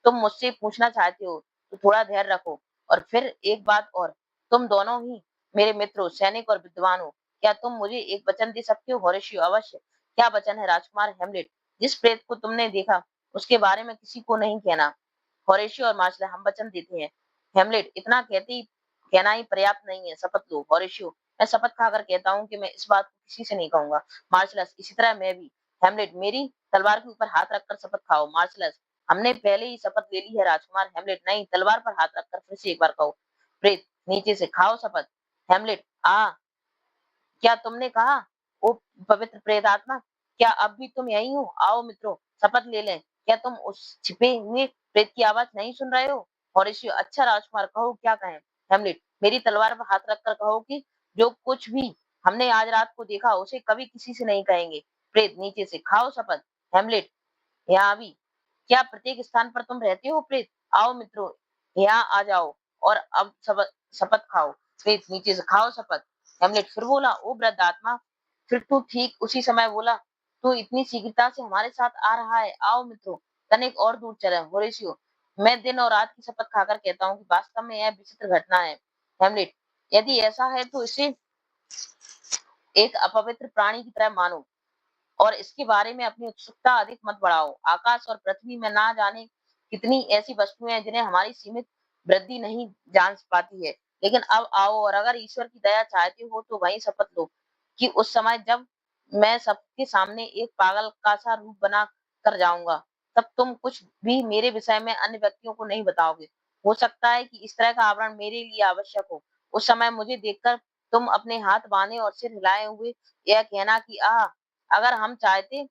तुम मुझसे पूछना चाहते हो तो थोड़ा धैर्य रखो। और फिर एक बात और, तुम दोनों ही मेरे मित्र हो, सैनिक और विद्वान हो। क्या तुम मुझे एक वचन दे सकते हो? होरेशियो, अवश्य। क्या वचन है राजकुमार हेमलेट? जिस प्रेत को तुमने देखा उसके बारे में किसी को नहीं कहना। होरेशियो और मार्शल, हम वचन देते हैं। हेमलेट, इतना कहना ही पर्याप्त नहीं है, शपथ लो। होरेशियो, मैं शपथ खाकर कहता हूँ कि मैं इस बात को किसी से नहीं कहूंगा। मार्शलस, इसी तरह मैं भी। हेमलेट, मेरी तलवार के ऊपर हाथ रखकर शपथ खाओ। मार्शलस, हमने पहले ही शपथ ले ली है राजकुमार। हेमलेट, नहीं, तलवार पर हाथ रखकर फिर से एक बार कहो। प्रेत, नीचे से खाओ शपथ। हेमलेट, क्या तुमने कहा? ओ पवित्र प्रेतात्मा, क्या अब भी तुम यही हो? आओ मित्रों, शपथ ले लें। क्या तुम उस छिपे हुए प्रेत की आवाज नहीं सुन रहे हो? होरेशियो, अच्छा राजकुमार, कहो क्या कहें। हेमलेट, मेरी तलवार पर हाथ रखकर कहो कि जो कुछ भी हमने आज रात को देखा उसे कभी किसी से नहीं कहेंगे। प्रेत, नीचे से खाओ शपथ। हेमलेट, यहाँ भी क्या प्रत्येक स्थान पर तुम रहते हो? प्रेत, आओ मित्रों, यहाँ आ जाओ और अब शपथ खाओ। प्रेत, नीचे से खाओ शपथ। हेमलेट फिर बोला, ओ वृद्ध आत्मा, फिर तू ठीक उसी समय बोला। तू इतनी शीघ्रता से हमारे साथ आ रहा है। आओ मित्रों, तनिक और दूर चले। होरेशियो, मैं दिन और रात की शपथ खाकर कहता हूँ कि वास्तव में यह विचित्र घटना है। हेमलेट, यदि ऐसा है तो इसे एक अपवित्र प्राणी की तरह मानो और इसके बारे में अपनी उत्सुकता अधिक मत बढ़ाओ। आकाश और पृथ्वी में ना जाने कितनी ऐसी वस्तुएं हैं जिन्हें हमारी सीमित वृद्धि नहीं जान पाती है। लेकिन अब आओ, और अगर ईश्वर की दया चाहते हो तो वही शपथ लो कि उस समय जब मैं सबके सामने एक पागल का सा रूप बना कर जाऊंगा, तब तुम कुछ भी मेरे विषय में अन्य व्यक्तियों को नहीं बताओगे। हो सकता है कि इस तरह का आवरण मेरे लिए आवश्यक हो। उस समय मुझे देखकर तुम अपने हाथ बांधे और सिर हिलाए हुए यह कहना कि अगर हम चाहते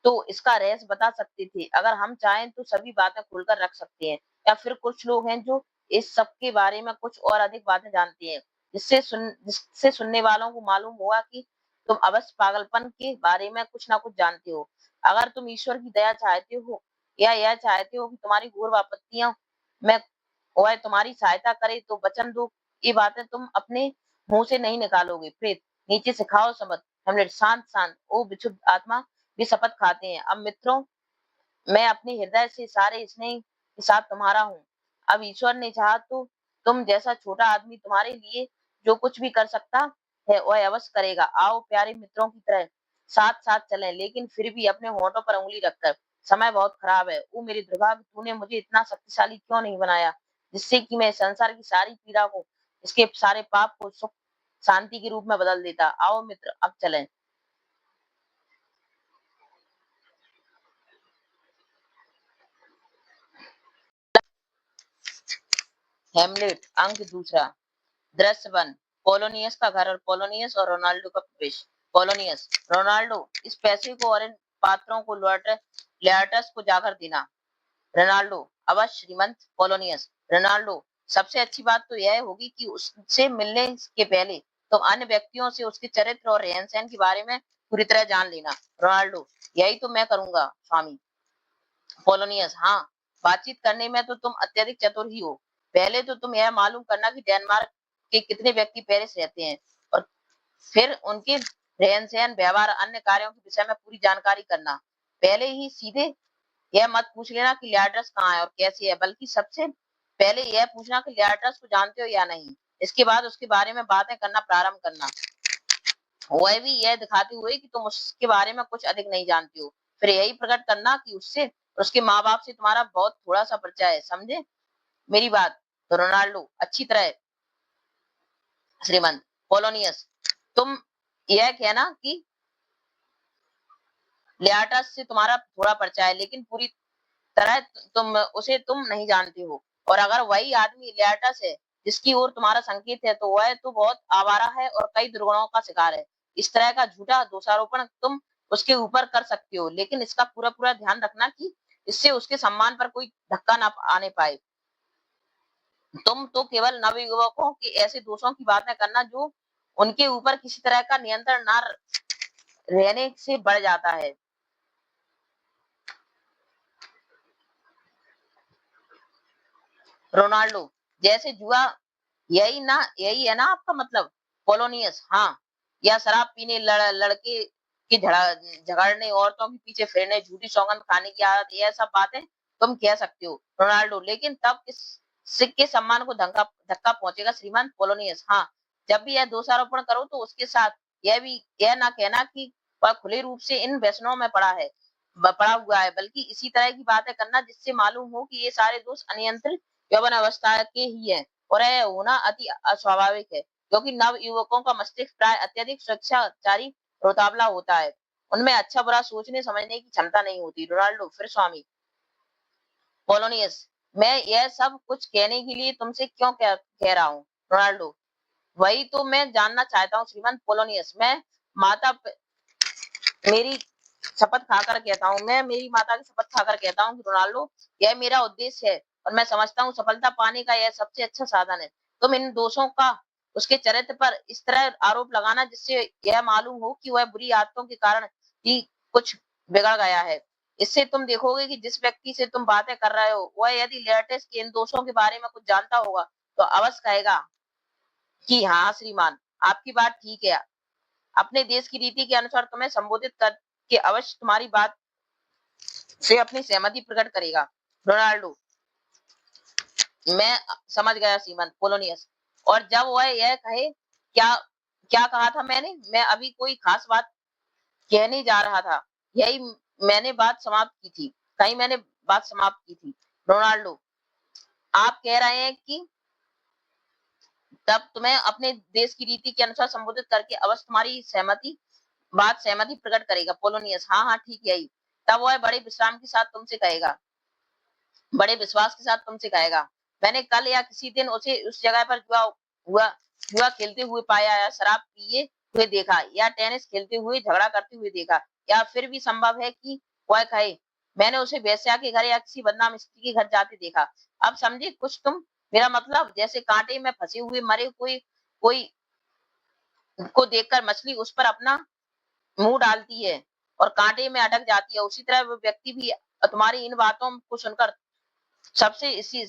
तो इसका रहस्य बता सकते थे। अगर हम चाहें तो सभी बातें खुलकर रख सकते हैं। या फिर कुछ लोग हैं जो इस सब के बारे में कुछ और अधिक बातें जानते हैं, जिससे सुनने वालों को मालूम हुआ कि तुम अवश्य पागलपन के बारे में कुछ ना कुछ जानते हो। अगर तुम ईश्वर की दया चाहते हो या यह चाहते हो कि तुम्हारी घोर आपत्तियां में वह तुम्हारी सहायता करे, तो वचन दो ये बातें तुम अपने मुंह से नहीं निकालोगे। प्रेत, नीचे से खाओ शपथ। हेमलेट, शांत शांत, ओ विशुद्ध आत्मा, भी शपथ खाते हैं। अब मित्रों, मैं अपने हृदय से सारे स्नेह के साथ तुम्हारा हूँ। अब ईश्वर ने चाहा तो तुम जैसा छोटा आदमी तुम्हारे लिए जो कुछ भी कर सकता है वह अवश्य करेगा। आओ प्यारे मित्रों की तरह साथ साथ चलें, लेकिन फिर भी अपने होठों पर उंगली रखकर। समय बहुत खराब है। ओ मेरे दुर्भाग्य, तूने मुझे इतना शक्तिशाली क्यों नहीं बनाया जिससे कि मैं संसार की सारी पीड़ा को, इसके सारे पाप को सुख शांति के रूप में बदल देता। आओ मित्र, अब चलें। हेमलेट, अंक दूसरा। दृश्य वन, पोलोनियस का घर और पोलोनियस और रोनाल्डो का प्रवेश। पोलोनियस, रोनाल्डो, इस पैसे को और इन पात्रों को लियाटस को जाकर देना। रोनाल्डो, अवश्य श्रीमंत। पोलोनियस, रोनाल्डो, सबसे अच्छी बात तो यह होगी कि उससे मिलने के पहले तुम अन्य व्यक्तियों से उसके चरित्र और रहन सहन के बारे में पूरी तरह जान लेना। रोनाल्डो, यही तो मैं करूंगा स्वामी। पोलोनियस, हाँ, बातचीत करने में तो तुम अत्यधिक चतुर ही हो। पहले तो तुम यह मालूम करना कि डेनमार्क के कितने व्यक्ति पेरिस रहते हैं, और फिर उनके रहन सहन, व्यवहार, अन्य कार्यों के विषय में पूरी जानकारी करना। पहले ही सीधे यह मत पूछ लेना कि लियाड्रस कहाँ है और कैसी है, बल्कि सबसे पहले यह पूछना कि लियाड्रस को जानते हो या नहीं। इसके बाद उसके बारे में बातें करना प्रारंभ करना, वह भी यह दिखाते हुए कि तुम उसके बारे में कुछ अधिक नहीं जानती हो। फिर यही प्रकट करना कि उससे और उसके माँ बाप से तुम्हारा बहुत थोड़ा सा परिचय है। समझे मेरी बात? तो रोनाल्डो, अच्छी तरह श्रीमंत। पोलोनियस, तुम यह कहना कि लियाटस से तुम्हारा थोड़ा परिचय है, लेकिन पूरी तरह तुम नहीं जानते हो। और अगर वही आदमी लियाटस है जिसकी ओर तुम्हारा संकेत है, तो वह तो बहुत आवारा है और कई दुर्गुणों का शिकार है। इस तरह का झूठा दोषारोपण तुम उसके ऊपर कर सकते हो, लेकिन इसका पूरा पूरा ध्यान रखना कि इससे उसके सम्मान पर कोई धक्का ना आने पाए। तुम तो केवल नवयुवकों के ऐसे दोषों की बातें करना जो उनके ऊपर किसी तरह का नियंत्रण ना रहने से बढ़ जाता है। रोनाल्डो, जैसे जुआ, यही है ना आपका मतलब? पोलोनियस, हाँ, या शराब पीने, लड़के के झगड़ने, औरतों के पीछे फिरने, झूठी सौगंध खाने की आदत, यह सब बातें तुम कह सकते हो रोनाल्डो, लेकिन तब इस सिख के सम्मान को धक्का धक्का पहुंचेगा। श्रीमान पोलोनियस, हाँ, जब भी यह दोषारोपण करो तो उसके साथ यह ना कहना कि वह खुले रूप से इन व्यसनों में पड़ा हुआ है, बल्कि इसी तरह की बातें करना जिससे मालूम हो कि ये सारे दोष अनियंत्रित यौवन अवस्था के ही है, और यह होना अति अस्वाभाविक है, क्योंकि नव युवकों का मस्तिष्क प्राय अत्यधिक स्वेच्छाचारी रोतावला होता है। उनमें अच्छा बुरा सोचने समझने की क्षमता नहीं होती। रोनाल्डो फिर स्वामी पोलोनियस, मैं यह सब कुछ कहने के लिए तुमसे क्यों कह रहा हूँ? रोनाल्डो, वही तो मैं जानना चाहता हूँ श्रीमान पोलोनियस। माता मेरी शपथ खाकर कहता हूँ मैं मेरी माता की शपथ खाकर कहता हूँ कि रोनाल्डो, यह मेरा उद्देश्य है और मैं समझता हूँ सफलता पाने का यह सबसे अच्छा साधन है। तुम इन दोषों का उसके चरित्र पर इस तरह आरोप लगाना जिससे यह मालूम हो कि वह बुरी आदतों के कारण ही कुछ बिगड़ गया है। इससे तुम देखोगे कि जिस व्यक्ति से तुम बातें कर रहे हो वह यदि लेटेस्ट के इन दोषों के बारे में कुछ जानता होगा तो अवश्य कहेगा कि हाँ श्रीमान, आपकी बात ठीक है। अपने देश की रीति के अनुसार तुम्हें संबोधित करके अवश्य तुम्हारी बात से अपनी सहमति प्रकट करेगा। रोनाल्डो, मैं समझ गया श्रीमान पोलोनियस। और जब वह यह कहे, क्या क्या कहा था मैंने? मैं अभी कोई खास बात कहने जा रहा था, यही मैंने बात समाप्त की थी, कहीं मैंने बात समाप्त की थी। रोनाल्डो, आप कह रहे हैं कि तब तुम्हें अपने देश की रीति के अनुसार संबोधित करके अवश्य तुम्हारी सहमति प्रकट करेगा। पोलोनियस, हाँ हाँ ठीक है यही। तब वह बड़े विश्राम के साथ तुमसे कहेगा, बड़े विश्वास के साथ तुमसे कहेगा, मैंने कल या किसी दिन उसे उस जगह पर हुआ जुआ खेलते हुए पाया, या शराब पिए हुए देखा, या टेनिस खेलते हुए झगड़ा करते हुए देखा, या फिर भी संभव है कि वह कहे मैंने उसे वेश्या के घर या किसी बदनाम स्त्री के घर जाते देखा। अब समझे कुछ तुम मेरा मतलब? जैसे कांटे में फंसे हुए मरे कोई को देखकर मछली उस पर अपना मुंह डालती है और कांटे में अटक जाती है, उसी तरह वो व्यक्ति भी तुम्हारी इन बातों को सुनकर सबसे इसी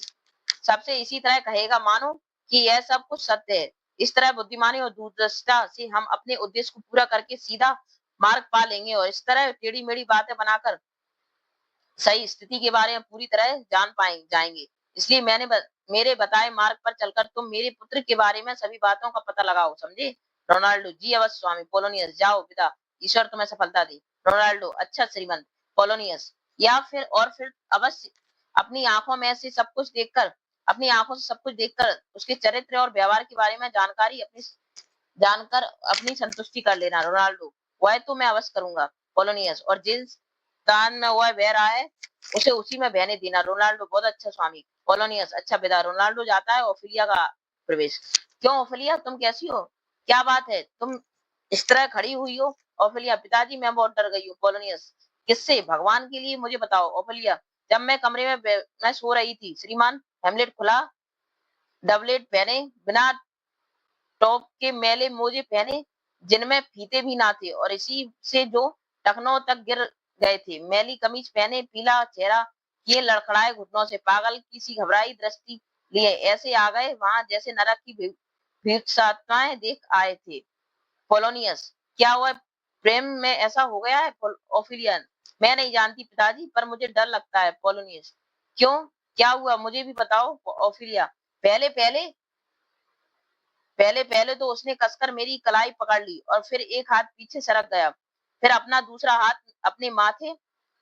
सबसे इसी तरह कहेगा मानो कि यह सब कुछ सत्य है। इस तरह बुद्धिमानी और दूरदर्शिता से हम अपने उद्देश्य को पूरा करके सीधा मार्ग पा लेंगे, और इस तरह टेढ़ी मेढ़ी बातें बनाकर सही स्थिति के बारे में पूरी तरह जान पाए जाएंगे। इसलिए मेरे बताए मार्ग पर चलकर तुम मेरे पुत्र के बारे में सभी बातों का पता लगाओ, समझे? रोनाल्डो, जी अवश्य स्वामी। पोलोनियस, जाओ पिता, ईश्वर तुम्हें सफलता दे। रोनाल्डो, अच्छा श्रीमंत। पोलोनियस, या फिर अवश्य अपनी आंखों से सब कुछ देखकर उसके चरित्र और व्यवहार के बारे में जानकर अपनी संतुष्टि कर लेना। रोनाल्डो, वह तो मैं अवश्य करूंगा। पोलोनियस, और जिस स्थान में वह बह रहा है उसे उसी में बहने देना। रोनाल्डो, बहुत अच्छा स्वामी। पोलोनियस, अच्छा पिता। रोनाल्डो जाता है। ओफिलिया का प्रवेश। क्यों ओफिलिया, तुम कैसी हो? क्या बात है, तुम इस तरह खड़ी हुई हो? ओफिलिया, पिताजी मैं बहुत डर गई हूँ। पोलोनियस, किससे? भगवान के लिए मुझे बताओ। ओफिलिया, जब मैं कमरे में मैं सो रही थी श्रीमान, हेमलेट खुला, डबलेट पहने, बिना टॉप के मैले मोजे पहने जिनमें फीते भी ना थे और इसी से जो टखनों तक गिर गए थे, मैली कमीज पहने, पीला चेहरा किए, लड़खड़ाए घुटनों से, पागल किसी घबराई दृष्टि लिए ऐसे आ गए वहां जैसे नरक की भीषात्माएं देख आए थे। पोलोनियस, क्या हुआ? प्रेम में ऐसा हो गया है? ओफिलियन, मैं नहीं जानती पिताजी, पर मुझे डर लगता है। पोलोनियस, क्यों, क्या हुआ, मुझे भी बताओ। ओफिलिया, पहले पहले पहले पहले तो उसने कसकर मेरी कलाई पकड़ ली और फिर एक हाथ पीछे सरक गया, फिर अपना दूसरा हाथ अपने माथे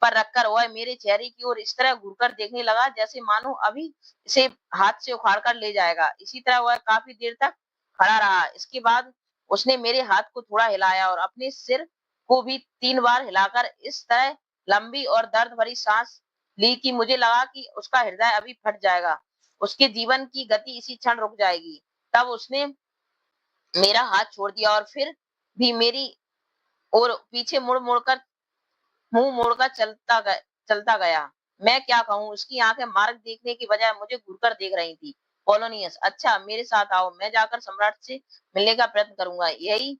पर रखकर वह मेरे चेहरे की ओर इस तरह घूरकर देखने लगा जैसे मानो अभी इसे हाथ से उखाड़ कर ले जाएगा। इसी तरह वह काफी देर तक खड़ा रहा। इसके बाद उसने मेरे हाथ को थोड़ा हिलाया और अपने सिर को भी 3 बार हिलाकर इस तरह लंबी और दर्द भरी सांस ली कि मुझे लगा कि उसका हृदय अभी फट जाएगा, उसके जीवन की गति इसी क्षण रुक जाएगी। तब उसने मेरा हाथ छोड़ दिया और फिर भी मेरी और पीछे मुंह मोड़कर चलता गया। मैं क्या कहूँ, उसकी आंखें मार्ग देखने की बजाय मुझे घूरकर देख रही थी। पोलोनियस, अच्छा मेरे साथ आओ, मैं जाकर सम्राट से मिलने का प्रयत्न करूंगा। यही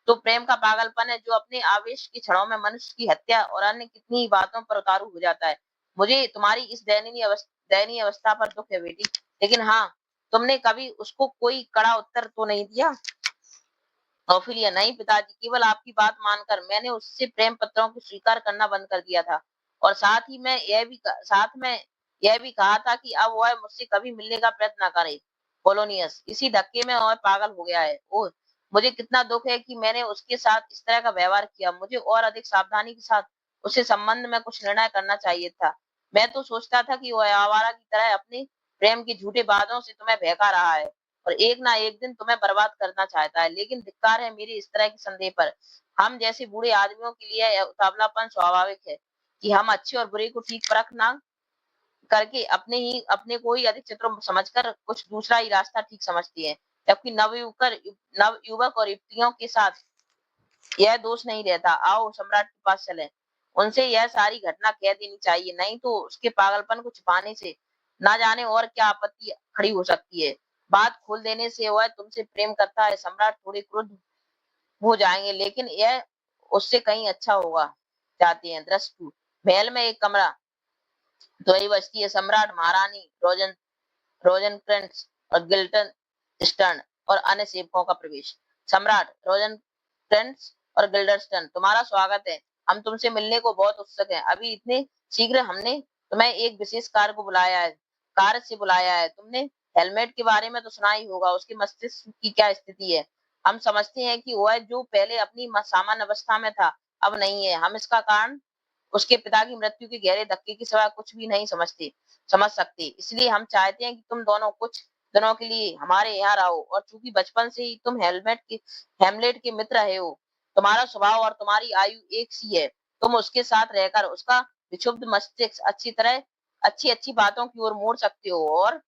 तो प्रेम का पागलपन है जो अपने आवेश की क्षणों में मनुष्य की हत्या और अन्य कितनी ही बातों पर उतारू हो जाता है। मुझे तुम्हारी इस दयनीय अवस्था पर दुख है बेटी, लेकिन हाँ, तुमने कभी उसको कोई कड़ा उत्तर तो नहीं दिया? ऑफिलिया, नहीं पिताजी, केवल आपकी बात मानकर मैंने उससे प्रेम पत्रों को स्वीकार करना बंद कर दिया था, और साथ में यह भी कहा था कि अब वह मुझसे कभी मिलने का प्रयत्न न करे। पोलोनियस, इसी धक्के में और पागल हो गया है। ओह, मुझे कितना दुख है कि मैंने उसके साथ इस तरह का व्यवहार किया। मुझे और अधिक सावधानी के साथ उससे संबंध में कुछ निर्णय करना चाहिए था। मैं तो सोचता था कि वह आवारा की तरह अपने प्रेम के झूठे वादों से तुम्हें बहका रहा है और एक ना एक दिन तुम्हें बर्बाद करना चाहता है। लेकिन धिक्कार है मेरे इस तरह के संदेह पर। हम जैसे बूढ़े आदमियों के लिए यह उतावलापन स्वाभाविक है कि हम अच्छे और बुरे को ठीक परख ना करके अपने को ही अधिक चित्रों समझकर कुछ दूसरा ही रास्ता ठीक समझती है। जबकि नवयुवक और युवतियों के साथ यह दोष नहीं रहता। आओ सम्राट के पास चलें, उनसे यह सारी घटना कह देनी चाहिए, नहीं तो उसके पागलपन को छिपाने से ना जाने और क्या आपत्ति खड़ी हो सकती है। बात खोल देने से वह तुमसे प्रेम करता है। सम्राट थोड़े क्रुद्ध हो जाएंगे, लेकिन यह उससे कहीं अच्छा होगा चाहते हैं। दृष्टि, महल में एक कमरा तो वही बचती है। सम्राट, महारानी, रोजनक्रेंट्स और गिल्टन स्टर्न और अन्य सेवकों का प्रवेश। सम्राट रोजनक्रेंट्स और गिल्डरस्टन, तुम्हारा स्वागत है। हम तुमसे मिलने को बहुत उत्सुक हैं। अभी इतने शीघ्र हमने तुम्हें एक विशेष कार्य से बुलाया है। तुमने हेलमेट के बारे में तो सुना ही होगा। उसके मस्तिष्क की क्या स्थिति है? हम समझते हैं कि वह जो पहले अपनी सामान्य अवस्था में था, अब नहीं है। हम इसका कारण उसके पिता की मृत्यु के गहरे धक्के के सिवा कुछ भी नहीं समझ सकते। इसलिए हम चाहते हैं कि तुम दोनों कुछ दिनों के लिए हमारे यहाँ रहो। और चूंकि बचपन से ही तुम हेमलेट के मित्र रहे हो, तुम्हारा स्वभाव और तुम्हारी आयु एक सी है। तुम उसके साथ रहकर उसका विक्षुब्ध मस्तिष्क अच्छी अच्छी बातों की ओर मोड़ सकते हो और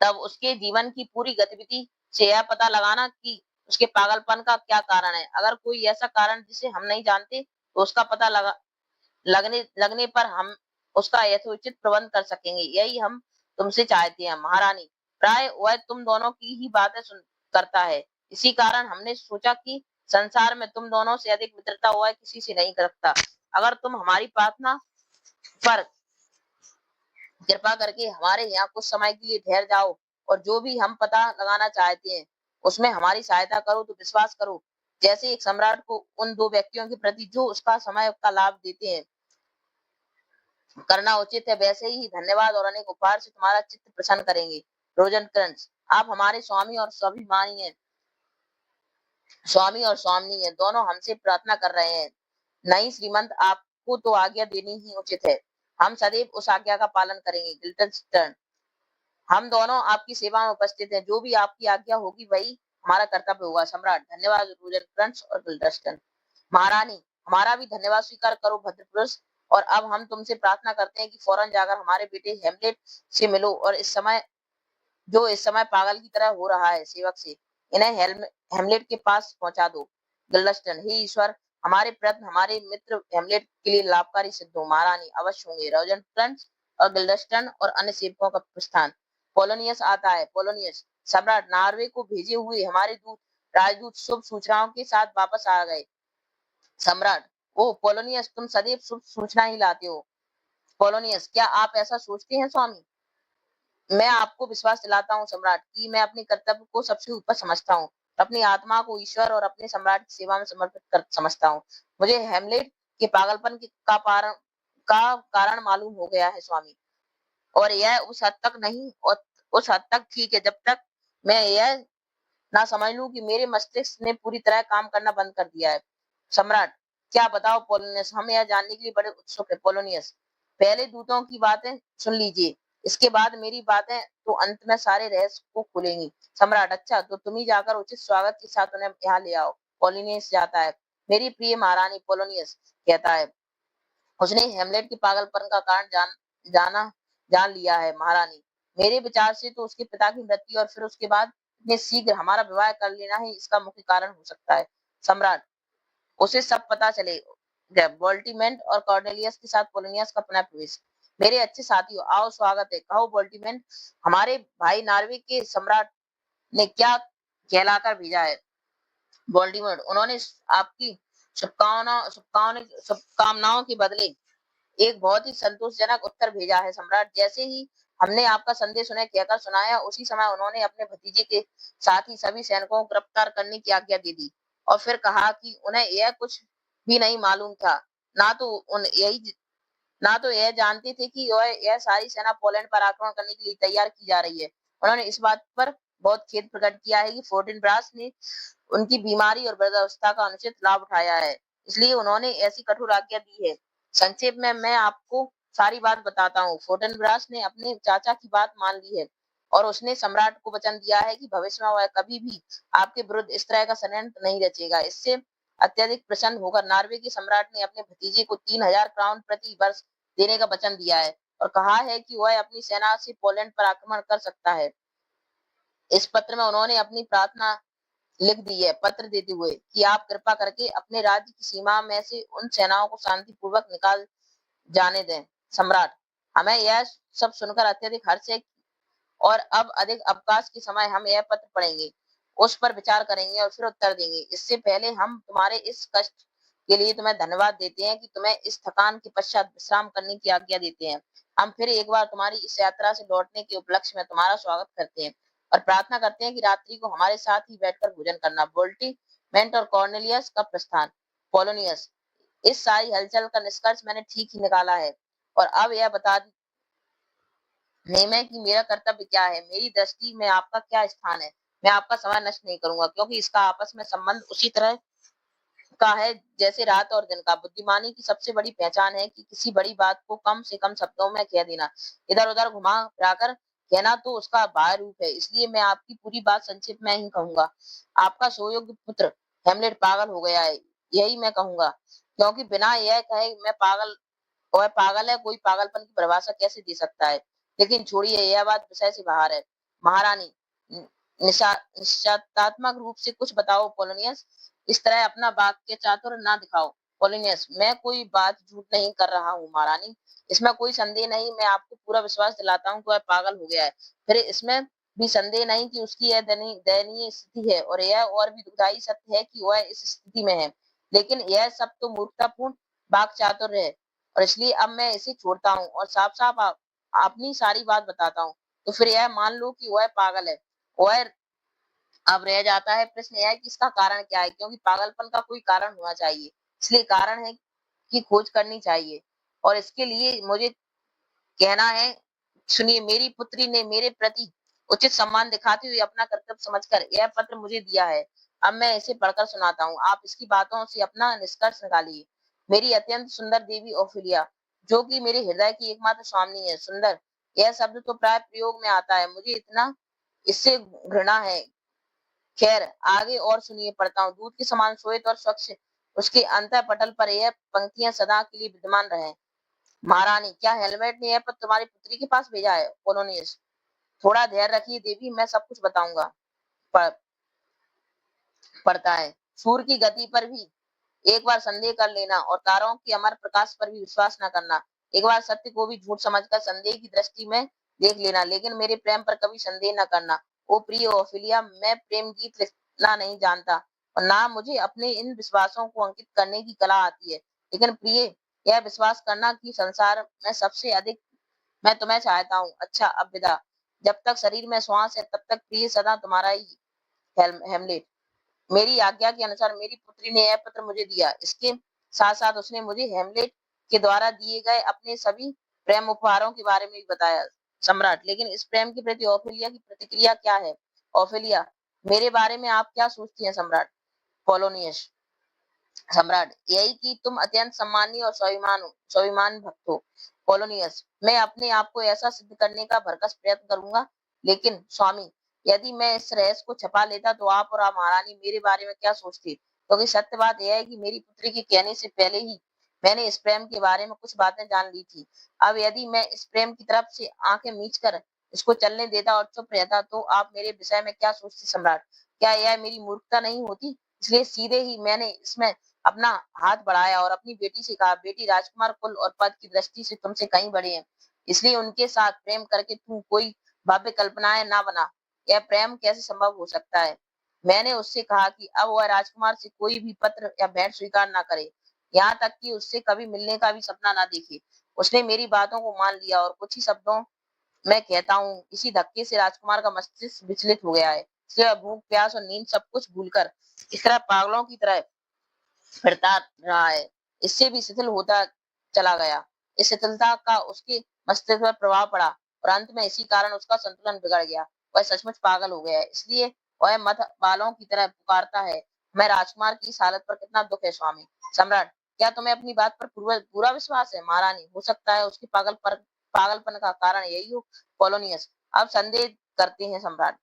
तब उसके जीवन की पूरी गतिविधि से यह पता लगाना कि उसके पागलपन का क्या कारण है। अगर कोई ऐसा कारण जिसे हम नहीं जानते, तो उसका पता लगने लगने पर हम उसका यथोचित प्रबंध कर सकेंगे। यही हम तुमसे चाहते हैं। महारानी, प्राय वह तुम दोनों की ही बातें सुन करता है। इसी कारण हमने सोचा कि संसार में तुम दोनों से अधिक मित्रता वह किसी से नहीं रखता। अगर तुम हमारी प्रार्थना पर कृपा करके हमारे यहाँ कुछ समय के लिए ठहर जाओ और जो भी हम पता लगाना चाहते हैं उसमें हमारी सहायता करो, तो विश्वास करो, जैसे एक सम्राट को उन दो व्यक्तियों के प्रति जो उसका समय का लाभ देते हैं करना उचित है, वैसे ही धन्यवाद और अनेक उपहार से तुम्हारा चित्त प्रसन्न करेंगे। रोजनक्रंच, आप हमारे स्वामी और स्वामी है, दोनों हमसे प्रार्थना कर रहे हैं। नहीं श्रीमंत, आपको तो आज्ञा देनी ही उचित है। हम सदैव उस आज्ञा का पालन करेंगे। गिल्टन, हम दोनों आपकी सेवा में उपस्थित हैं। जो भी आपकी आज्ञा होगी वही हमारा कर्तव्य होगा। सम्राट, धन्यवाद रोजनक्रंच और गिल्डरस्टन। महारानी, हमारा भी धन्यवाद स्वीकार करो भद्रपुरुष। और अब हम तुमसे प्रार्थना करते हैं कि फौरन जाकर हमारे बेटे हेमलेट से मिलो और इस समय पागल की तरह हो रहा है सेवक से इन्हें हेमलेट के पास पहुंचा दो। गिल्डरस्टन, हे ईश्वर, हमारे प्रयत्न हमारे मित्र हेमलेट के लिए लाभकारी सिद्ध हो। महारानी, अवश्य होंगे। रोजनक्रंच और गिल्डरस्टन और अन्य सेवकों का प्रस्थान। पोलोनियस आता है। पोलोनियस, सम्राट, नॉर्वे को भेजे हुए हमारे राजदूत शुभ सूचनाओं के साथ वापस आ गए। सम्राट, ओ पोलोनियस, तुम सदैव शुभ सूचना ही लाते हो। पोलोनियस, क्या आप ऐसा सोचते हैं स्वामी? मैं आपको विश्वास दिलाता हूँ सम्राट कि मैं अपने कर्तव्य को सबसे ऊपर समझता हूँ। अपनी आत्मा को ईश्वर और अपने सम्राट की सेवा में समर्पित कर समझता हूँ। मुझे हेमलेट के पागलपन का कारण मालूम हो गया है स्वामी। और यह उस हद तक नहीं, और उस हद तक ठीक है जब तक मैं यह ना समझ लूं कि मेरे मस्तिष्क ने पूरी तरह काम करना बंद कर दिया है। सम्राट, क्या बताओ पोलोनियस, हम यह जानने के लिए बड़े उत्सुक है। पोलोनियस, पहले दूतों की बातें सुन लीजिए, इसके बाद मेरी बातें तो अंत में सारे रहस्य को खुलेंगी। सम्राट, अच्छा, तो तुम ही जाकर उचित स्वागत के साथ उन्हें यहाँ ले आओ। पोलोनियस जाता है। मेरी प्रिय महारानी, पोलोनियस कहता है, उसने हेमलेट के पागलपन का कारण जान लिया है महारानी। मेरे विचार से तो उसके पिता की मृत्यु और फिर उसके बाद इतने शीघ्र हमारा विवाह कर लेना ही इसका मुख्य कारण हो सकता है। सम्राट, उसे सब पता चले गया। वोल्टीमेंट और कॉर्नेलियस के साथ पोलोनियस का पुनः प्रवेश। मेरे अच्छे साथियों, आओ स्वागत है। कहो वोल्टीमेंट, हमारे भाई नॉर्वे के सम्राट ने क्या कहलाकर भेजा है? वोल्टीमेंट, उन्होंने आपकी शुभकामनाओं के बदले एक बहुत ही संतोषजनक उत्तर भेजा है सम्राट। जैसे ही हमने आपका संदेश उन्हें कहकर सुनाया, उसी समय उन्होंने अपने भतीजे के साथ ही सभी सैनिकों को गिरफ्तार करने की आज्ञा दे दी और फिर कहा कि उन्हें यह कुछ भी नहीं मालूम था, ना तो ना तो यह जानते थे कि यह सारी सेना पोलैंड पर आक्रमण करने के लिए तैयार की जा रही है। उन्होंने इस बात पर बहुत खेद प्रकट किया है कि फोर्टिनब्रास ने उनकी बीमारी और वृद्धावस्था का अनुचित लाभ उठाया है, इसलिए उन्होंने ऐसी कठोर आज्ञा दी है। संक्षेप में मैं आपको सारी बात बताता हूँ। फोर्टिनब्रास ने अपने चाचा की बात मान ली है और उसने सम्राट को वचन दिया है कि भविष्य में वह कभी भी आपके विरुद्ध इस तरह का षड्यंत्र नहीं रचेगा। इससे अत्यधिक प्रसन्न होकर नॉर्वे के सम्राट ने अपने भतीजे को 3,000 क्राउन प्रति वर्ष देने का वचन दिया है और कहा है कि वह अपनी सेना से पोलैंड पर आक्रमण कर सकता है। इस पत्र में उन्होंने अपनी प्रार्थना लिख दी है, पत्र देते हुए कि आप कृपा करके अपने राज्य की सीमा में से उन सेनाओं को शांतिपूर्वक निकाल जाने दें। सम्राट, हमें यह सब सुनकर अत्यधिक हर्ष है और अब अधिक अवकाश के समय हम यह पत्र पढ़ेंगे, उस पर विचार करेंगे और फिर उत्तर देंगे। इससे पहले हम तुम्हारे इस कष्ट के लिए तुम्हें धन्यवाद देते हैं कि तुम्हें इस थकान के पश्चात विश्राम करने की आज्ञा देते हैं। हम फिर एक बार तुम्हारी इस यात्रा से लौटने के उपलक्ष्य में तुम्हारा स्वागत करते हैं और प्रार्थना करते हैं कि रात्रि को हमारे साथ ही बैठकर भोजन करना। बोल्टीमेंट और कॉर्नेलियस का प्रस्थान। पोलोनियस, इस सारी हलचल का निष्कर्ष मैंने ठीक ही निकाला है और अब यह बता में कि मेरा कर्तव्य क्या है, मेरी दृष्टि में आपका क्या स्थान है। मैं आपका समय नष्ट नहीं करूंगा क्योंकि इसका आपस में संबंध उसी तरह का है जैसे रात और दिन का। बुद्धिमानी की सबसे बड़ी पहचान है कि किसी बड़ी बात को कम से कम शब्दों में कह देना। इधर उधर घुमा फिराकर कहना तो उसका बाह्य रूप है। इसलिए मैं आपकी पूरी बात संक्षेप में ही कहूंगा। आपका सोयोग्य पुत्र हेमलेट पागल हो गया है, यही मैं कहूंगा, क्योंकि बिना यह कहे मैं पागल वह पागल है, कोई पागलपन की परिभाषा कैसे दे सकता है। लेकिन छोड़िए, यह बात विषय से बाहर है। महारानी, निश्चयात्मक रूप से कुछ बताओ पोलोनियस। इस तरह अपना वाक्य चातुर ना दिखाओ। पोलोनियस, मैं कोई बात झूठ नहीं कर रहा हूँ महारानी, इसमें कोई संदेह नहीं। मैं आपको पूरा विश्वास दिलाता हूँ कि वह पागल हो गया है। फिर इसमें भी संदेह नहीं कि उसकी यह दयनीय स्थिति है और यह और भी दुखदायी सत्य है कि वह इस स्थिति में है। लेकिन यह सब तो मूर्खतापूर्ण वाक चातुर्य है और इसलिए अब मैं इसे छोड़ता हूँ और साफ साफ अपनी सारी बात बताता हूँ। तो फिर यह मान लो कि वह पागल है। वह अब रह जाता है प्रश्न यह है कि इसका कारण क्या है, क्योंकि पागलपन का कोई कारण होना चाहिए, इसलिए कारण है की खोज करनी चाहिए और इसके लिए मुझे कहना है। सुनिए, मेरी पुत्री ने मेरे प्रति उचित सम्मान दिखाते हुए अपना कर्तव्य समझकर यह पत्र मुझे दिया है। अब मैं इसे पढ़कर सुनाता हूँ, आप इसकी बातों से अपना निष्कर्ष निकालिए। मेरी अत्यंत सुंदर देवी ओफिलिया, जो कि मेरे हृदय की एकमात्र स्वामिनी है। सुंदर, यह शब्द तो प्राय प्रयोग में आता है, मुझे इतना इससे घृणा है। खैर, आगे और सुनिए, पढ़ता हूँ। दूध के समान श्वेत और स्वच्छ उसके अंतर पटल पर यह पंक्तियां सदा के लिए विद्यमान रहे। महारानी, क्या हेलमेट ने यह पत्र तुम्हारी पुत्री के पास भेजा है? पोलोनियस, थोड़ा धैर्य रखिए देवी, मैं सब कुछ बताऊंगा। पड़ता है। सूर्य की गति पर भी एक बार संदेह कर लेना और तारों के अमर प्रकाश पर भी विश्वास न करना। एक बार सत्य को भी झूठ समझकर संदेह की दृष्टि में देख लेना, लेकिन मेरे प्रेम पर कभी संदेह न करना। ओ प्रिय ओफिलिया, मैं प्रेम गीत लिखना नहीं जानता और ना मुझे अपने इन विश्वासों को अंकित करने की कला आती है, लेकिन प्रिय, यह विश्वास करना कि संसार में सबसे अधिक मैं तुम्हें चाहता हूँ। अच्छा, अब विदा। जब तक शरीर में श्वास है तब तक प्रिय सदा तुम्हारा ही। हेमलेट। मेरी आज्ञा के अनुसार मेरी पुत्री ने यह पत्र मुझे दिया। इसके साथ साथ उसने मुझे हेमलेट के द्वारा दिए गए अपने सभी प्रेम उपहारों के बारे में भी बताया। सम्राट, लेकिन इस प्रेम के प्रति ओफेलिया की प्रतिक्रिया क्या है? ओफेलिया, मेरे बारे में आप क्या सोचती हैं सम्राट? पोलोनियस, सम्राट, यही कि तुम अत्यंत सम्मानीय और स्वाभिमान भक्त हो। पोलोनियस, मैं अपने आप को ऐसा सिद्ध करने का भरकस प्रयत्न करूंगा, लेकिन स्वामी, यदि मैं इस रहस्य को छपा लेता तो आप और आप महारानी मेरे बारे में क्या सोचती? क्योंकि सत्य बात यह है कि मेरी पुत्री के कहने से पहले ही मैंने इस प्रेम के बारे में कुछ बातें जान ली थी। अब यदि मैं इस प्रेम की तरफ से आंखें मीच कर इसको चलने देता और चुप रहता तो आप मेरे विषय में क्या सोचती सम्राट? क्या यह मेरी मूर्खता नहीं होती? इसलिए सीधे ही मैंने इसमें अपना हाथ बढ़ाया और अपनी बेटी से कहा, बेटी, राजकुमार कुल और पद की दृष्टि से तुमसे कहीं बड़े हैं, इसलिए उनके साथ प्रेम करके तू कोई भव्य कल्पनाएं ना बना। यह प्रेम कैसे संभव हो सकता है? मैंने उससे कहा कि अब वह राजकुमार से कोई भी पत्र या भेंट स्वीकार ना करे, यहाँ तक कि उससे कभी मिलने का भी सपना ना देखे। उसने मेरी बातों को मान लिया और कुछ ही शब्दों मैं कहता हूँ, इसी धक्के से राजकुमार का मस्तिष्क विचलित हो गया है। इसलिए वह भूख, प्यास और नींद सब कुछ भूलकर इस तरह पागलों की तरह फिरता रहा है, इससे भी शिथिल होता चला गया। इस शिथिलता का उसके मस्तिष्क पर प्रभाव पड़ा और अंत में इसी कारण उसका संतुलन बिगड़ गया। वह सचमुच पागल हो गया है, इसलिए वह मत बालों की तरह पुकारता है। मैं राजकुमार की इस हालत पर कितना दुख है स्वामी। सम्राट, क्या तुम्हें अपनी बात पर पूरा पूरा विश्वास है? महारानी, हो सकता है उसके पागलपन का कारण यही हो। पोलोनियस, अब संदेह करते हैं सम्राट।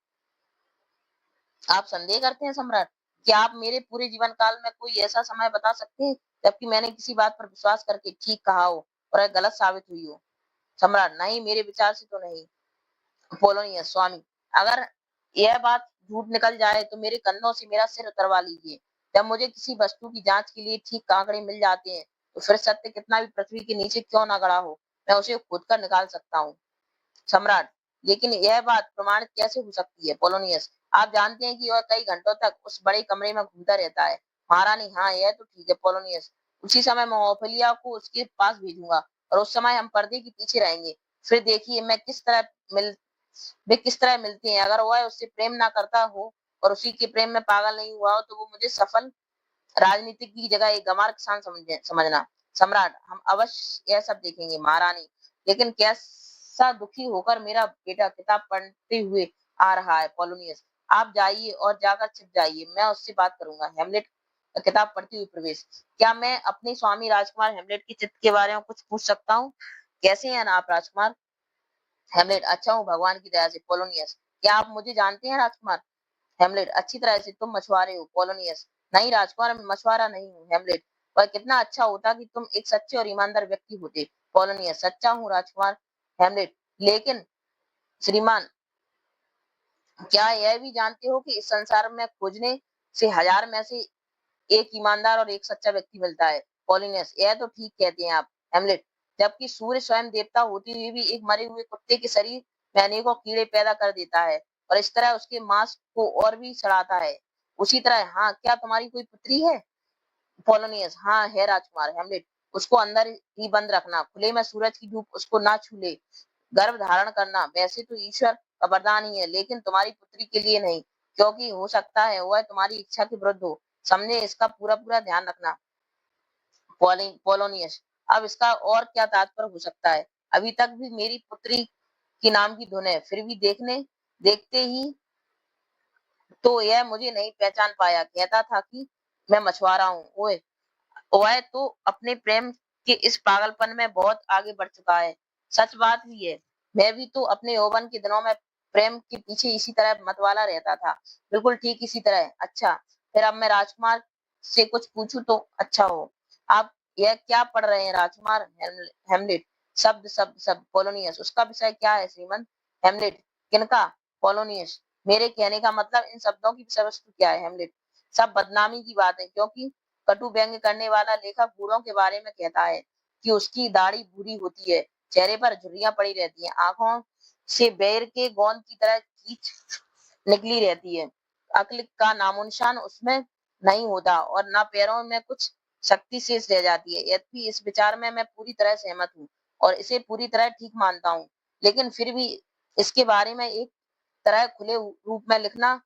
आप संदेह करते हैं सम्राट? क्या आप मेरे पूरे जीवन काल में कोई ऐसा समय बता सकते हैं जबकि मैंने किसी बात पर विश्वास करके ठीक कहा हो और गलत साबित हुई हो? सम्राट, नहीं, मेरे विचार से तो नहीं। पोलोनियस, स्वामी, अगर यह बात झूठ निकल जाए तो मेरे कंधों से मेरा सिर उतरवा लीजिए। जब मुझे किसी वस्तु की जांच के लिए ठीक आंकड़े मिल जाते हैं तो फिर सत्य कितना भी पृथ्वी के नीचे क्यों ना गड़ा हो, मैं उसे खोद कर निकाल सकता हूँ। सम्राट, लेकिन यह बात प्रमाणित कैसे हो सकती है? पोलोनियस, आप जानते हैं कि वह कई घंटों तक उस बड़े कमरे में घूमता रहता है। महारानी, हाँ, यह तो ठीक है। पोलोनियस, उसी समय मैं ओफेलिया को उसके पास भेजूंगा और उस समय हम पर्दे के पीछे रहेंगे। फिर देखिए मिल वे किस तरह मिलते हैं। अगर वह उससे प्रेम ना करता हो और उसी के प्रेम में पागल नहीं हुआ हो तो वो मुझे सफल राजनीतिक की जगह एक गंवार किसान समझना। सम्राट, हम अवश्य यह सब देखेंगे। महारानी, लेकिन कैसा दुखी होकर मेरा बेटा किताब पढ़ते हुए आ रहा है। पोलोनियस, आप जाइए और जाकर छिप जाइए, मैं उससे बात करूंगा। हेमलेट किताब पढ़ते हुए प्रवेश। क्या मैं अपने स्वामी राजकुमार हेमलेट के चित्त के बारे में कुछ पूछ सकता हूँ? कैसे हैं आप राजकुमार? हेमलेट, अच्छा हूँ भगवान की दया से। पोलोनियस, क्या आप मुझे जानते हैं राजकुमार? हेमलेट, अच्छी तरह से। तुम मछुआरे हो? पोलोनियस, नहीं राजकुमार, मैं मछुआरा नहीं हूँ। हेमलेट, वह कितना अच्छा होता कि तुम एक सच्चे और ईमानदार व्यक्ति होते। पोलोनियस, सच्चा हूँ राजकुमार। हेमलेट, लेकिन श्रीमान, क्या यह भी जानते हो कि इस संसार में खोजने से हजार में से एक ईमानदार और एक सच्चा व्यक्ति मिलता है? पोलिनियस, यह तो ठीक कहते हैं आप। हेमलेट, जबकि सूर्य स्वयं देवता होते हुए भी एक मरे हुए कुत्ते के शरीर में अनेकों कीड़े पैदा कर देता है और इस तरह उसके मांस को और भी सड़ाता है। उसी तरह, हाँ, क्या तुम्हारी कोई पुत्री है? पोलोनियस, हाँ है राजकुमार। हेमलेट, उसको अंदर ही बंद रखना, खुले में सूरज की धूप उसको ना छूले। गर्भ धारण करना वैसे तो ईश्वर का वरदान ही है, लेकिन तुम्हारी पुत्री के लिए नहीं, क्योंकि हो सकता है वह तुम्हारी इच्छा के विरुद्ध हो। समझे, इसका पूरा पूरा ध्यान रखना। पोलोनियस, अब इसका और क्या तात्पर्य हो सकता है? अभी तक भी मेरी पुत्री की नाम की धुन है, फिर भी देखते ही तो यह मुझे नहीं पहचान पाया। कहता था कि मैं मछुआरा हूँ। ओए, वह तो अपने प्रेम के इस पागलपन में बहुत आगे बढ़ चुका है। सच बात भी है, मैं भी तो अपने यौवन के दिनों में प्रेम के पीछे इसी तरह मतवाला रहता था, बिल्कुल ठीक इसी तरह। अच्छा, फिर अब मैं राजकुमार से कुछ पूछूं तो अच्छा हो। आप यह क्या पढ़ रहे हैं राजकुमार? हेमलेट, शब्द शब्द शब्द। पोलोनियस, उसका विषय क्या है श्रीमंत? हेमलेट, किनका? पोलोनियस, मेरे कहने का मतलब इन शब्दों की विषय वस्तु क्या है? हेमलेट, सब बदनामी की बात है, क्योंकि कटु व्यंग्य करने वाला लेखक बूढ़ों के बारे में कहता है कि उसकी दाढ़ी भूरी होती है, चेहरे पर झुर्रियां पड़ी रहती हैं, आंखों से बैर के गोंद की तरह खींच निकली रहती है, अक्ल का नामो निशान उसमें नहीं होता और ना पैरों में कुछ शक्ति शेष रह जाती है। यद्यपि इस विचार में मैं पूरी तरह सहमत हूँ और इसे पूरी तरह ठीक मानता हूँ, लेकिन फिर भी इसके बारे में एक तरह खुले रूप में लिखना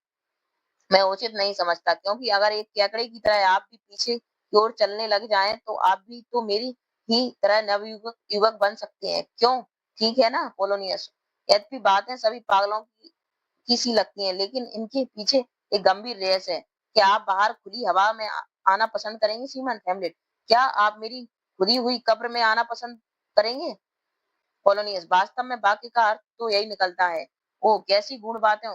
मैं उचित नहीं समझता, क्योंकि अगर एक केकड़े की तरह आप भी पीछे की ओर चलने लग जाएं तो आप भी तो मेरी ही तरह नवयुवक युवक बन सकते हैं। क्यों? ठीक है ना? पोलोनियस, यद्यपि बातें सभी पागलों की सी लगती हैं, लेकिन इनके पीछे एक गंभीर रहस्य है। क्या आप बाहर खुली हवा में आना पसंद करेंगे श्रीमान? हेमलेट, क्या आप मेरी खुदी हुई कब्र में आना पसंद करेंगे? पोलोनियस, वास्तव में वाक्य का अर्थ तो यही निकलता है। ओ, कैसी गूढ़ बातें!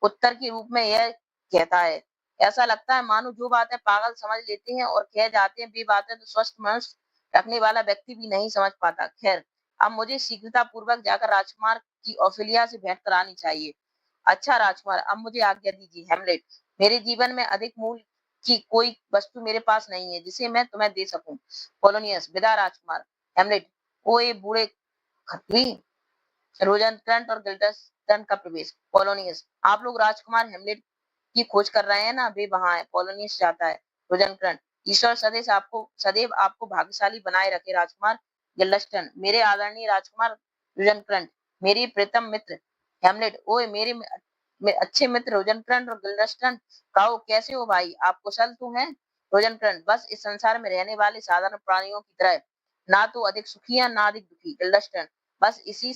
उत्तर के रूप में यह कहता है, ऐसा लगता है मानो जो बातें पागल समझ लेते हैं और कह जाते हैं वे बातें तो स्वस्थ मनुष्य रखने वाला व्यक्ति भी नहीं समझ पाता। खैर, अब मुझे शीघ्रता पूर्वक जाकर राजकुमार की ओफेलिया से भेंट करानी चाहिए। अच्छा राजकुमार, अब मुझे आज्ञा दीजिए। हेमलेट, मेरे जीवन में अधिक मूल्य की कोई वस्तु मेरे पास नहीं है जिसे मैं तुम्हें दे सकूं। पोलोनियस, विदा राजकुमार। हेमलेट, ओ ये बूढ़े खतवी! रोजनक्रंट और गिल्डस्टन का प्रवेश। पोलोनियस, आप लोग राजकुमार हेमलेट की खोज कर रहे हैं ना? वे वहां है। पोलोनियस जाता है। रोजनक्रंट, ईश्वर सदैव आपको भाग्यशाली बनाए रखे राजकुमार गिल्डस्टन। मेरे आदरणीय राजकुमार रोजनक्रंट, मेरी प्रीतम मित्र। हेमलेट, ओए मेरे अच्छे मित्र रोजनक्रंट और गिल्डस्टन, कहो कैसे हो भाई? आप कुशल तो हैं? रोजनक्रंट, बस इस संसार में रहने वाले साधारण प्राणियों की तरह ना तो अधिक सुखी है ना अधिक दुखी। गिल्डस्टर्न बस इसी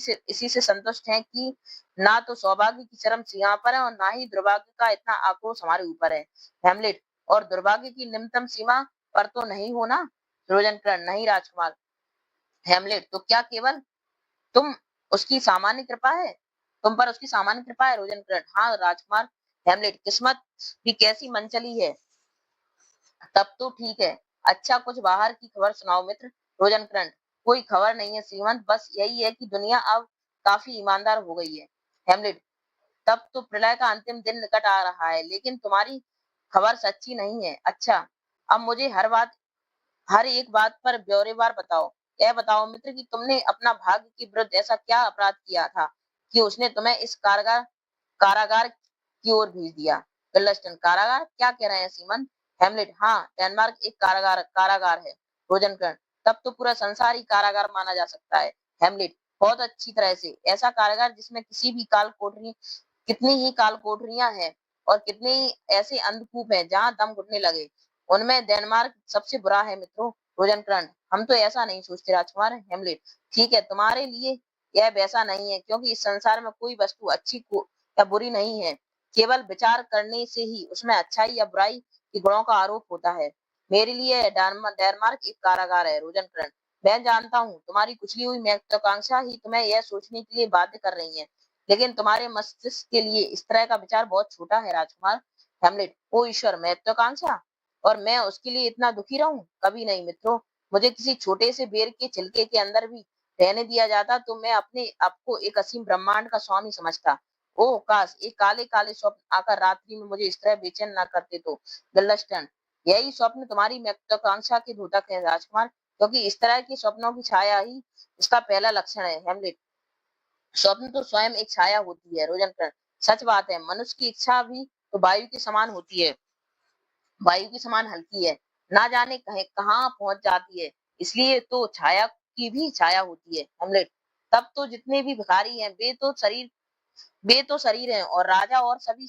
से संतुष्ट हैं कि ना तो सौभाग्य की चरम सीमा पर है और ना ही दुर्भाग्य का इतना आक्रोश हमारे ऊपर है। हेमलेट और दुर्भाग्य की निम्नतम सीमा पर तो नहीं हो ना। रोजनकरण नहीं राजकुमार। हेमलेट तो क्या केवल तुम उसकी सामान्य कृपा है, तुम पर उसकी सामान्य कृपा है। रोजनकरण हाँ राजकुमार। हेमलेट किस्मत भी कैसी मनचली है। तब तो ठीक है। अच्छा कुछ बाहर की खबर सुनाओ मित्र। रोजनकरण कोई खबर नहीं है श्रीमंत, बस यही है कि दुनिया अब काफी ईमानदार हो गई है। हेमलेट तब तो प्रलय का अंतिम दिन निकट आ रहा है, लेकिन तुम्हारी खबर सच्ची नहीं है। अच्छा अब मुझे हर एक बात पर ब्यौरेवार बताओ। यह बताओ मित्र कि तुमने अपना भाग्य के विरुद्ध ऐसा क्या अपराध किया था कि उसने तुम्हें इस कारागार की ओर भेज दिया। गल्लस्टन कारागार क्या कह रहे हैं सीमंत। हेमलेट हाँ डेनमार्क एक कारागार है। रोजनकर्ण तब तो पूरा संसार ही कारागार माना जा सकता है। हेमलेट बहुत अच्छी तरह से ऐसा कारागार जिसमें कितनी ही काल कोठरियां हैं और कितने ही ऐसे अंधकूप हैं जहां दम घुटने लगे, उनमें डेनमार्क सबसे बुरा है मित्रों। रोजनकर्ण हम तो ऐसा नहीं सोचते राजकुमार। हेमलेट ठीक है तुम्हारे लिए यह वैसा नहीं है, क्योंकि इस संसार में कोई वस्तु या बुरी नहीं है। केवल विचार करने से ही उसमें अच्छाई या बुराई के गुणों का आरोप होता है। मेरे लिए डेनमार्क एक कारागार है। रोजनकर्ण मैं जानता हूँ तुम्हारी कुचली हुई महत्वाकांक्षा ही तुम्हें यह सोचने के लिए बाध्य कर रही है, लेकिन तुम्हारे मस्तिष्क के लिए इस तरह का विचार बहुत छोटा है राजकुमार। हेमलेट ओ ईश्वर महत्वाकांक्षा और मैं उसके लिए इतना दुखी रहूं, कभी नहीं मित्रों। मुझे किसी छोटे से बेर के छिलके के अंदर भी रहने दिया जाता तो मैं अपने आप को एक असीम ब्रह्मांड का स्वामी समझता। ओह काश एक काले काले स्वप्न आकर रात्रि में मुझे इस तरह बेचैन ना करते तो। गल्लस्टन यही स्वप्न तुम्हारी महत्वाकांक्षा के द्योतक है राजकुमार, क्योंकि इस तरह के स्वप्नों की छाया ही इसका पहला लक्षण है। हेमलेट स्वप्न तो स्वयं एक छाया होती है। रोजनकरण सच बात है, मनुष्य की इच्छा भी तो वायु के समान होती है, वायु के समान हल्की है, ना जाने कहीं कहाँ पहुंच जाती है। इसलिए तो छाया की भी छाया होती है। हेमलेट तब तो जितने भी भिखारी हैं वे तो शरीर हैं और राजा और सभी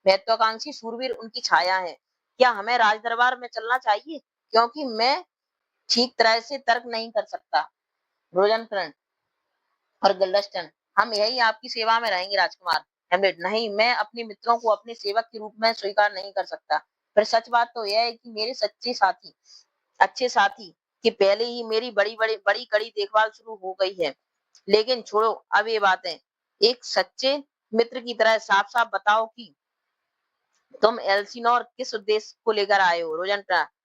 महत्वाकांक्षी शूरवीर उनकी छाया है। क्या हमें राज दरबार में चलना चाहिए, क्योंकि मैं ठीक तरह से तर्क नहीं कर सकता। रोजनकरण और गल्डस्टन हम यही आपकी सेवा में रहेंगे राजकुमार। हेमलेट नहीं मैं अपने मित्रों को अपने सेवक के रूप में स्वीकार नहीं कर सकता। फिर सच बात तो यह है कि मेरे अच्छे साथी के पहले ही मेरी बड़ी कड़ी देखभाल शुरू हो गई है। लेकिन छोड़ो अब ये बातें, एक सच्चे मित्र की तरह साफ साफ बताओ कि तुम एल्सिनोर किस उद्देश्य को लेकर आए हो। रोजन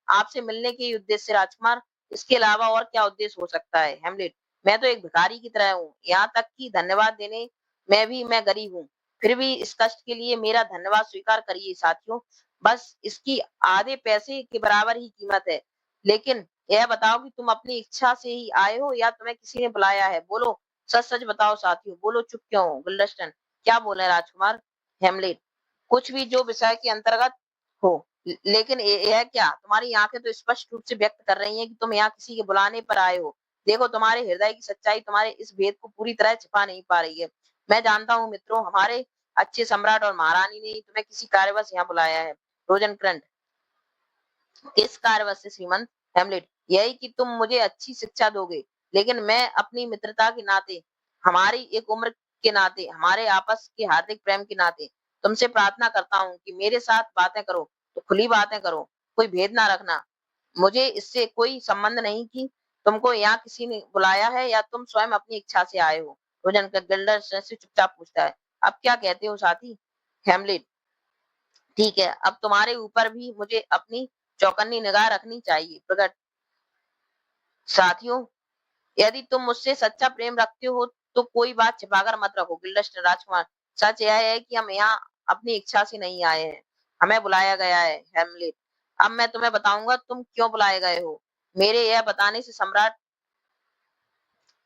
आपसे मिलने के ही उद्देश्य से राजकुमार, इसके अलावा और क्या उद्देश्य हो सकता है। हेमलेट मैं तो एक भिखारी की तरह हूँ, यहाँ तक कि धन्यवाद देने में भी मैं गरीब हूँ। फिर भी इस कष्ट के लिए मेरा धन्यवाद स्वीकार करिए साथियों, बस इसकी आधे पैसे के बराबर ही कीमत है। लेकिन यह बताओ कि तुम अपनी इच्छा से ही आए हो या तुम्हें किसी ने बुलाया है। बोलो सच सच बताओ साथियों, बोलो चुप क्यों हो। गुलदस्टन क्या बोले राजकुमार। हेमलेट कुछ भी जो विषय के अंतर्गत हो, लेकिन यह क्या तुम्हारी आंखें तो स्पष्ट रूप से व्यक्त कर रही हैं कि तुम यहाँ किसी के बुलाने पर आए हो। देखो तुम्हारे हृदय की सच्चाई तुम्हारे इस भेद को पूरी तरह छिपा नहीं पा रही है। मैं जानता हूँ मित्रों, हमारे अच्छे सम्राट और महारानी ने ही तुम्हें किसी कार्यवश यहाँ बुलाया है। रोजन किस कार्यवश से श्रीमंत। हेमलेट यही कि तुम मुझे अच्छी शिक्षा दोगे, लेकिन मैं अपनी मित्रता के नाते, हमारी एक उम्र के नाते, हमारे आपस के हार्दिक प्रेम के नाते तुमसे प्रार्थना करता हूँ कि मेरे साथ बातें करो तो खुली बातें करो, कोई भेद ना रखना। मुझे इससे कोई संबंध नहीं कि तुमको यहाँ किसी ने बुलाया है या तुम स्वयं अपनी इच्छा से आए हो। रोजन का गिल्डर से चुपचाप पूछता है अब क्या कहते हो साथी। हेमलेट ठीक है, अब तुम्हारे ऊपर भी मुझे अपनी चौकन्नी निगाह रखनी चाहिए। प्रकट साथियों यदि तुम मुझसे सच्चा प्रेम रखते हो तो कोई बात छिपाकर मत रखो। गिल्डस्ट राजकुमार सच यह है कि हम यहाँ अपनी इच्छा से नहीं आए हैं, हमें बुलाया गया है। हेमलेट अब मैं तुम्हें बताऊंगा तुम क्यों बुलाए गए हो। मेरे यह बताने से सम्राट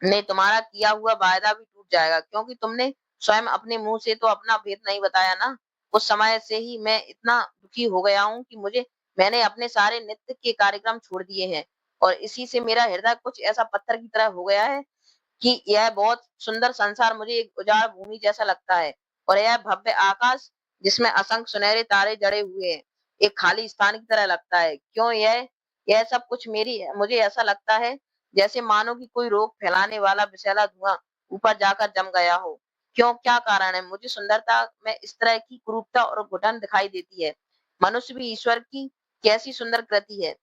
ने तुम्हारा किया हुआ वायदा भी टूट जाएगा, क्योंकि तुमने स्वयं अपने मुंह से तो अपना भेद नहीं बताया ना। उस समय से ही मैं इतना दुखी हो गया हूँ कि मैंने अपने सारे नृत्य के कार्यक्रम छोड़ दिए हैं और इसी से मेरा हृदय कुछ ऐसा पत्थर की तरह हो गया है कि यह बहुत सुंदर संसार मुझे एक उजाड़ भूमि जैसा लगता है और यह भव्य आकाश जिसमें असंख्य सुनहरे तारे जड़े हुए हैं एक खाली स्थान की तरह लगता है। क्यों यह सब कुछ मेरी मुझे ऐसा लगता है जैसे मानो कि कोई रोग फैलाने वाला विषैला धुआं ऊपर जाकर जम गया हो। क्यों, क्या कारण है? मुझे सुंदरता में इस तरह की कुरूपता और घुटन दिखाई देती है। मनुष्य भी ईश्वर की कैसी सुंदर कृति है,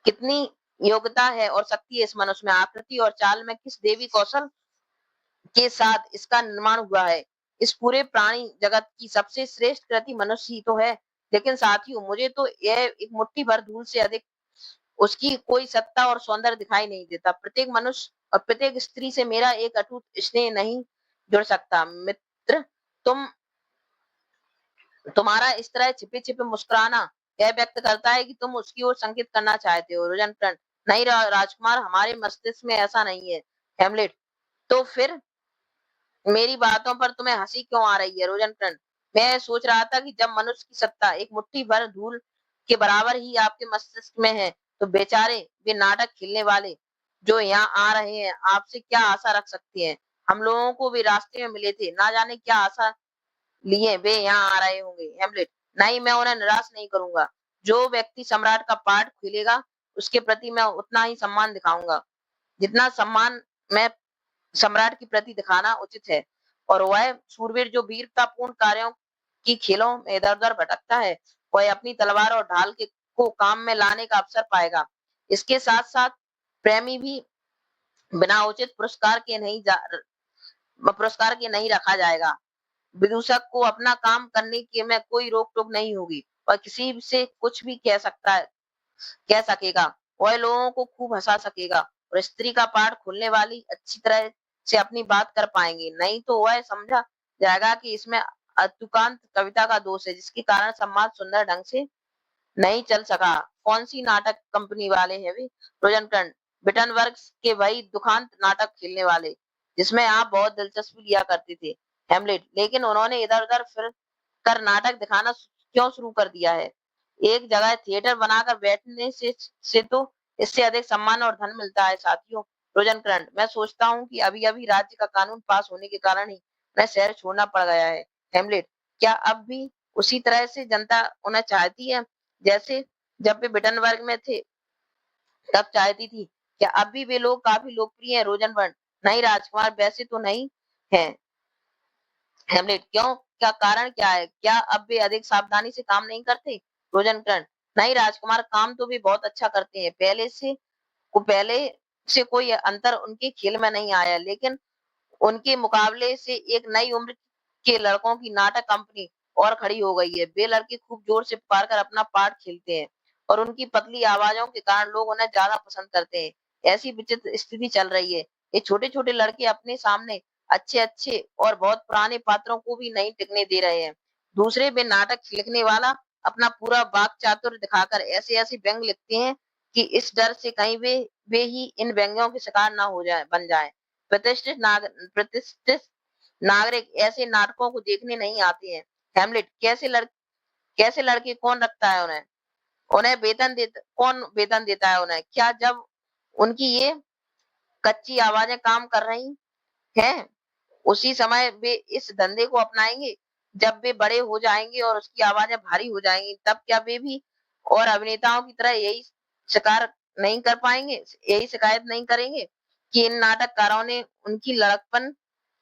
कितनी योग्यता है और शक्ति है इस मनुष्य में। आकृति और चाल में किस देवी कौशल के साथ इसका निर्माण हुआ है। इस पूरे प्राणी जगत की सबसे श्रेष्ठ कृति मनुष्य ही तो है। लेकिन साथियों, मुझे तो यह एक मुट्ठी भर धूल से अधिक उसकी कोई सत्ता और सौंदर्य दिखाई नहीं देता। प्रत्येक मनुष्य और प्रत्येक स्त्री से मेरा एक अटूट स्नेह नहीं जुड़ सकता। मित्र, तुम्हारा इस तरह छिपे छिपे मुस्कुराना यह व्यक्त करता है कि तुम उसकी ओर संकेत करना चाहते हो। रोजनफ्रंट, नहीं राजकुमार, हमारे मस्तिष्क में ऐसा नहीं है। हेमलेट, तो फिर मेरी बातों पर तुम्हें हंसी क्यों आ रही है? रोजनफ्रंट, मैं सोच रहा था कि जब मनुष्य की सत्ता एक मुट्ठी भर धूल के बराबर ही आपके मस्तिष्क में है, तो बेचारे वे नाटक खेलने वाले जो यहाँ आ रहे हैं आपसे क्या आशा रख सकते हैं? हम लोगों को भी रास्ते में मिले थे, ना जाने क्या आशा लिए वे यहाँ आ रहे होंगे। हेमलेट, नहीं, मैं उन्हें निराश नहीं करूंगा। जो व्यक्ति सम्राट का पाठ खेलेगा उसके प्रति मैं उतना ही सम्मान दिखाऊंगा जितना सम्मान मैं सम्राट के प्रति दिखाना उचित है। और वह शूरवीर जो वीरतापूर्ण कार्यों की खेलों में इधर उधर भटकता है, वह अपनी तलवार और ढाल के को काम में लाने का अवसर पाएगा। इसके साथ साथ प्रेमी भी बिना उचित पुरस्कार के नहीं रखा जाएगा। विदूषक को अपना काम करने के में कोई रोक टोक नहीं होगी। वह किसी से कुछ भी कह सकेगा। वह लोगों को खूब हंसा सकेगा और स्त्री का पाठ खुलने वाली अच्छी तरह से अपनी बात कर पाएंगे। नहीं तो वह समझा जाएगा कि इसमें अतुकांत कविता का दोष है, जिसके कारण समाज सुंदर ढंग से नहीं चल सका। कौन सी नाटक कंपनी वाले हैं वे? रोजनफ्रंट, बिटन वर्क्स के वही दुखांत नाटक खेलने वाले जिसमें आप बहुत दिलचस्पी लिया करते थे। हेमलेट, लेकिन उन्होंने इधर उधर फिर कर नाटक दिखाना क्यों शुरू कर दिया है? एक जगह थिएटर बनाकर बैठने से तो इससे अधिक सम्मान और धन मिलता है। साथियों, रोजनक्रंट, मैं सोचता हूँ कि अभी अभी राज्य का कानून पास होने के कारण ही उन्हें शहर छोड़ना पड़ गया है। हेमलेट, क्या अब भी उसी तरह से जनता उन्हें चाहती है जैसे जब वे बिटनबर्ग में थे तब चाहती थी? क्या अब भी वे लोग काफी लोकप्रिय हैं? रोजनबर्ग, नहीं राजकुमार, वैसे तो नहीं है। हेमलेट, क्यों, क्या कारण क्या है? क्या अब वे अधिक सावधानी से काम नहीं करते? रोजनकरण, नहीं राजकुमार, काम तो वे बहुत अच्छा करते हैं। पहले से कोई अंतर उनके खेल में नहीं आया, लेकिन उनके मुकाबले से एक नई उम्र के लड़कों की नाटक कंपनी और खड़ी हो गई है। वे लड़के खूब जोर से पुकार कर अपना पार्ट खेलते हैं और उनकी पतली आवाजों के कारण लोग उन्हें ज्यादा पसंद करते हैं। ऐसी विचित्र स्थिति चल रही है। ये छोटे छोटे लड़के अपने सामने अच्छे अच्छे और बहुत पुराने पात्रों को भी नहीं टिकने दे रहे हैं। दूसरे में नाटक लिखने वाला अपना पूरा वाक चातुर्य दिखाकर ऐसे ऐसे व्यंग लिखते हैं कि इस डर से कहीं वे ही इन व्यंग्यों के शिकार ना हो जाए बन जाए। प्रतिष्ठित नागरिक ऐसे नाटकों को देखने नहीं आते हैं। हेमलेट, कैसे लड़के कौन रखता है उन्हें? उन्हें वेतन देता कौन? वेतन देता है उन्हें क्या जब उनकी ये कच्ची आवाजें काम कर रही हैं? उसी समय वे इस धंधे को अपनाएंगे। जब वे बड़े हो जाएंगे और उसकी आवाजें भारी हो जाएंगी, तब क्या वे भी और अभिनेताओं की तरह यही शिकार नहीं कर पाएंगे, यही शिकायत नहीं करेंगे कि इन नाटककारों ने उनकी लड़कपन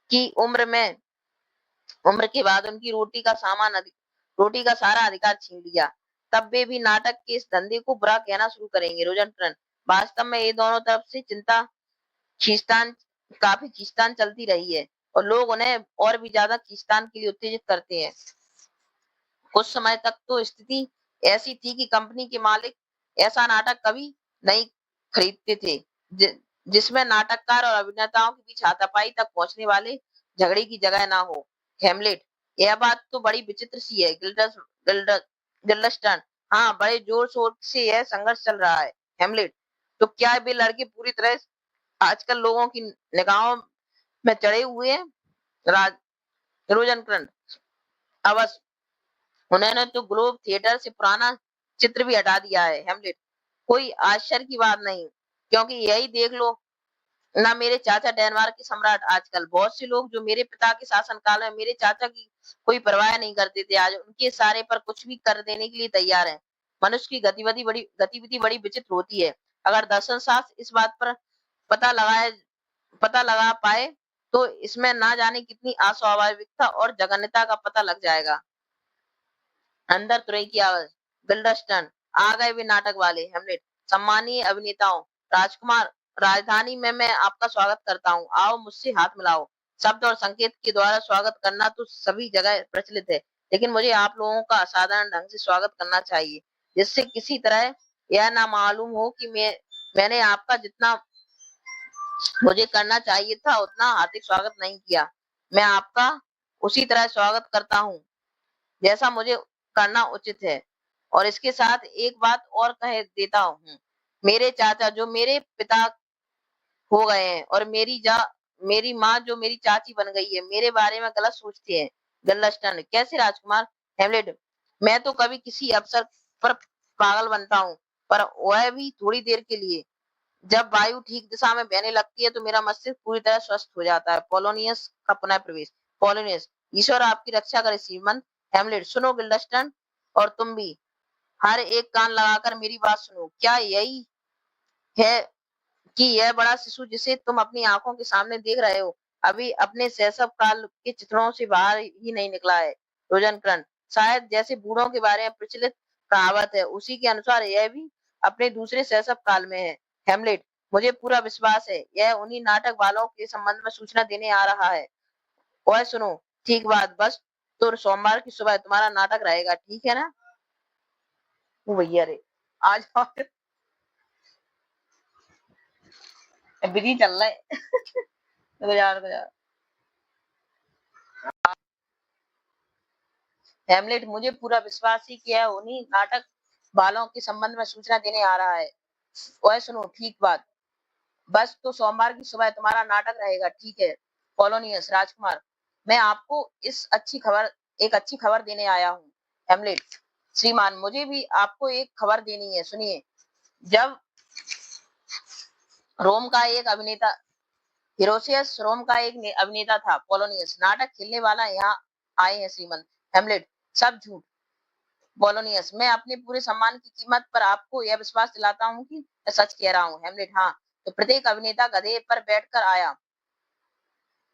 की उम्र के बाद उनकी रोटी का सारा अधिकार छीन लिया? तब वे भी नाटक के इस धंधे को बुरा कहना शुरू करेंगे। रोजन, वास्तव में ये दोनों तरफ से चिंता खींचतान काफी खींचतान चलती रही है और लोग उन्हें और भी ज्यादा खींचतान के लिए उत्तेजित करते हैं। कुछ समय तक तो स्थिति ऐसी थी कि कंपनी के मालिक ऐसा नाटक कभी नहीं खरीदते थे जिसमें नाटककार और अभिनेताओं के बीच हाथापाई तक पहुंचने वाले झगड़े की जगह ना हो। हेमलेट, यह बात तो बड़ी विचित्र सी है। गिल्डस्टन, हाँ, बड़े जोर शोर से यह संघर्ष चल रहा है। हेमलेट, तो क्या वे लड़के पूरी तरह आजकल लोगों की निगाहों में चढ़े हुए हैं? राज रोजनकृष्ण, अवश्य, उन्होंने तो ग्लोब थिएटर से पुराना चित्र भी हटा दिया है। हेमलेट, कोई आश्चर्य की बात नहीं, क्योंकि यही देख लो ना, मेरे चाचा डेनमार्क के सम्राट। आजकल बहुत से लोग जो मेरे पिता के शासनकाल में मेरे चाचा की कोई परवाह नहीं करते थे, आज उनके सारे पर कुछ भी कर देने के लिए तैयार है। मनुष्य की गतिविधि बड़ी विचित्र होती है। अगर दर्शन शास्त्र इस बात पर पता लगा पाए तो इसमें ना जाने कितनी अस्वाभाविकता और जघन्यता का पता लग जाएगा। अंदर तुरई की आवाज, गुलदस्टन आ गए वे नाटक वाले। हेमलेट, सम्मानीय अभिनेताओं, राजकुमार, राजधानी में मैं आपका स्वागत करता हूँ। आओ मुझसे हाथ मिलाओ। शब्द और संकेत के द्वारा स्वागत करना तो सभी जगह प्रचलित है, लेकिन मुझे आप लोगों का असाधारण ढंग से स्वागत करना चाहिए, जिससे किसी तरह यह ना मालूम हो कि मैंने आपका जितना मुझे करना चाहिए था उतना हार्दिक स्वागत नहीं किया। मैं आपका उसी तरह स्वागत करता हूँ जैसा मुझे करना उचित है। और इसके साथ एक बात और कह देता हूँ, मेरे चाचा जो मेरे पिता हो गए हैं और मेरी माँ जो मेरी चाची बन गई है, मेरे बारे में गलत सोचती है। गल्लस्टन, कैसे राजकुमार? हेमलेट, मैं तो कभी किसी अवसर पर पागल बनता हूँ, पर वह भी थोड़ी देर के लिए। जब वायु ठीक दिशा में बहने लगती है तो मेरा मस्तिष्क पूरी तरह स्वस्थ हो जाता है। पोलोनियस का पुनः प्रवेश। पोलोनियस, ईश्वर आपकी रक्षा करे श्रीमंत। हेमलेट, सुनो गिल्डस्टन, और तुम भी हर एक कान लगाकर मेरी बात सुनो। क्या यही है कि यह बड़ा शिशु जिसे तुम अपनी आंखों के सामने देख रहे हो अभी अपने शैशव काल के चित्रों से बाहर ही नहीं निकला है? रोजनक्रन, शायद जैसे बूढ़ों के बारे में प्रचलित कहावत है, उसी के अनुसार यह भी अपने दूसरे शैशव काल में है। हेमलेट, मुझे पूरा विश्वास है यह उन्हीं नाटक वालों के संबंध में सूचना देने आ रहा है। और सुनो, ठीक बात, बस तो सोमवार की सुबह तुम्हारा नाटक रहेगा, ठीक है ना? वो भैया रे, आज बिजी चल रहा है। गुजार गुजार। हेमलेट, मुझे पूरा विश्वास ही किया है उन्हीं नाटक वालों के संबंध में सूचना देने आ रहा है। ओए सुनो, ठीक बात, बस तो सोमवार की सुबह तुम्हारा नाटक रहेगा, ठीक है? पोलोनियस, राजकुमार, मैं आपको एक अच्छी खबर देने आया हूँ। हेमलेट, श्रीमान, मुझे भी आपको एक खबर देनी है, सुनिए। जब रोम का एक अभिनेता हिरोशियस रोम का एक अभिनेता था। पोलोनियस, नाटक खेलने वाला यहाँ आए हैं श्रीमंत। हेमलेट, सब झूठ। पोलोनियस, मैं अपने पूरे सम्मान की कीमत पर आपको यह विश्वास दिलाता हूँ कि मैं सच कह रहा हूँ। हेमलेट, हाँ, तो प्रत्येक अभिनेता गधे पर बैठकर आया।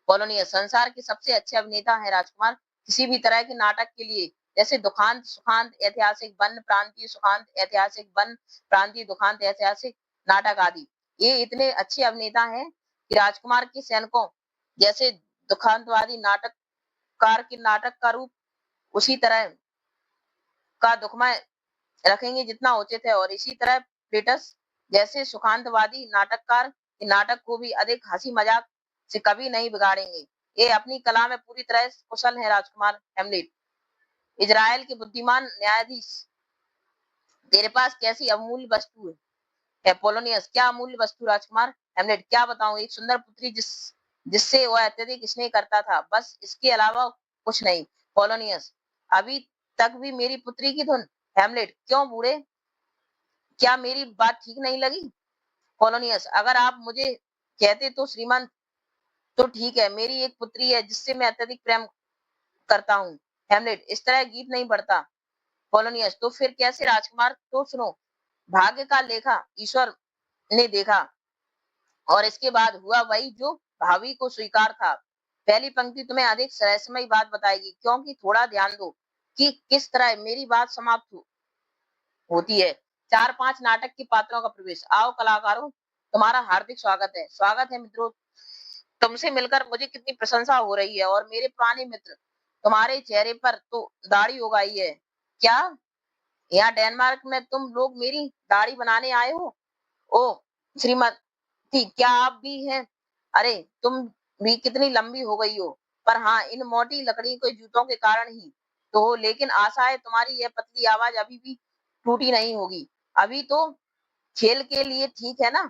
पोलोनियस, संसार के सबसे अच्छे अभिनेता है राजकुमार, किसी भी तरह के नाटक के लिए, जैसे दुखांत सुखांत ऐतिहासिक वन प्रांतीय सुखांत ऐतिहासिक वन प्रांतीय दुखांत ऐतिहासिक नाटक आदि। ये इतने अच्छे अभिनेता हैं कि राजकुमार के सैनिकों जैसे दुखांतवादी नाटककार के नाटक का रूप उसी तरह का दुखमय रखेंगे जितना उचित है, और इसी तरह प्लेटस जैसे सुखांतवादी नाटककार के नाटक को भी अधिक हंसी मजाक से कभी नहीं बिगाड़ेंगे। ये अपनी कला में पूरी तरह कुशल है राजकुमार। हेमलेट, इजराइल के बुद्धिमान न्यायाधीश, तेरे पास कैसी अमूल्य वस्तु है? पोलोनियस, क्या अमूल्य वस्तु राजकुमार? हेमलेट, क्या बताऊं, एक सुंदर पुत्री जिससे वह अत्यधिक स्नेह करता था, बस इसके अलावा कुछ नहीं। पोलोनियस, अभी तक भी मेरी पुत्री की धुन? हेमलेट, क्यों बूढ़े, क्या मेरी बात ठीक नहीं लगी? पोलोनियस, अगर आप मुझे कहते तो श्रीमान, तो ठीक है, मेरी एक पुत्री है जिससे मैं अत्यधिक प्रेम करता हूँ। हेमलेट, इस तरह गीत नहीं पढ़ता। पोलोनियस, तो फिर कैसे राजकुमार? तो सुनो, भाग्य का लेखा ईश्वर ने देखा और इसके बाद हुआ वही जो भावी को स्वीकार था। पहली पंक्ति तुम्हें अधिक रहस्यमयी बात बताएगी, क्योंकि थोड़ा ध्यान दो कि किस तरह मेरी बात समाप्त होती है। 4-5 नाटक के पात्रों का प्रवेश। आओ कलाकारों, तुम्हारा हार्दिक स्वागत है। स्वागत है मित्रों, तुमसे मिलकर मुझे कितनी प्रशंसा हो रही है। और मेरे पुराने मित्र, तुम्हारे चेहरे पर तो दाढ़ी हो गई है क्या? यहाँ डेनमार्क में तुम लोग मेरी दाढ़ी बनाने आए हो? ओ श्रीमती, क्या आप भी हैं? अरे तुम भी कितनी लंबी हो गई हो। पर हाँ, इन मोटी लकड़ी के जूतों के कारण ही तो हो, लेकिन आशा है तुम्हारी यह पतली आवाज अभी भी टूटी नहीं होगी। अभी तो खेल के लिए ठीक है ना?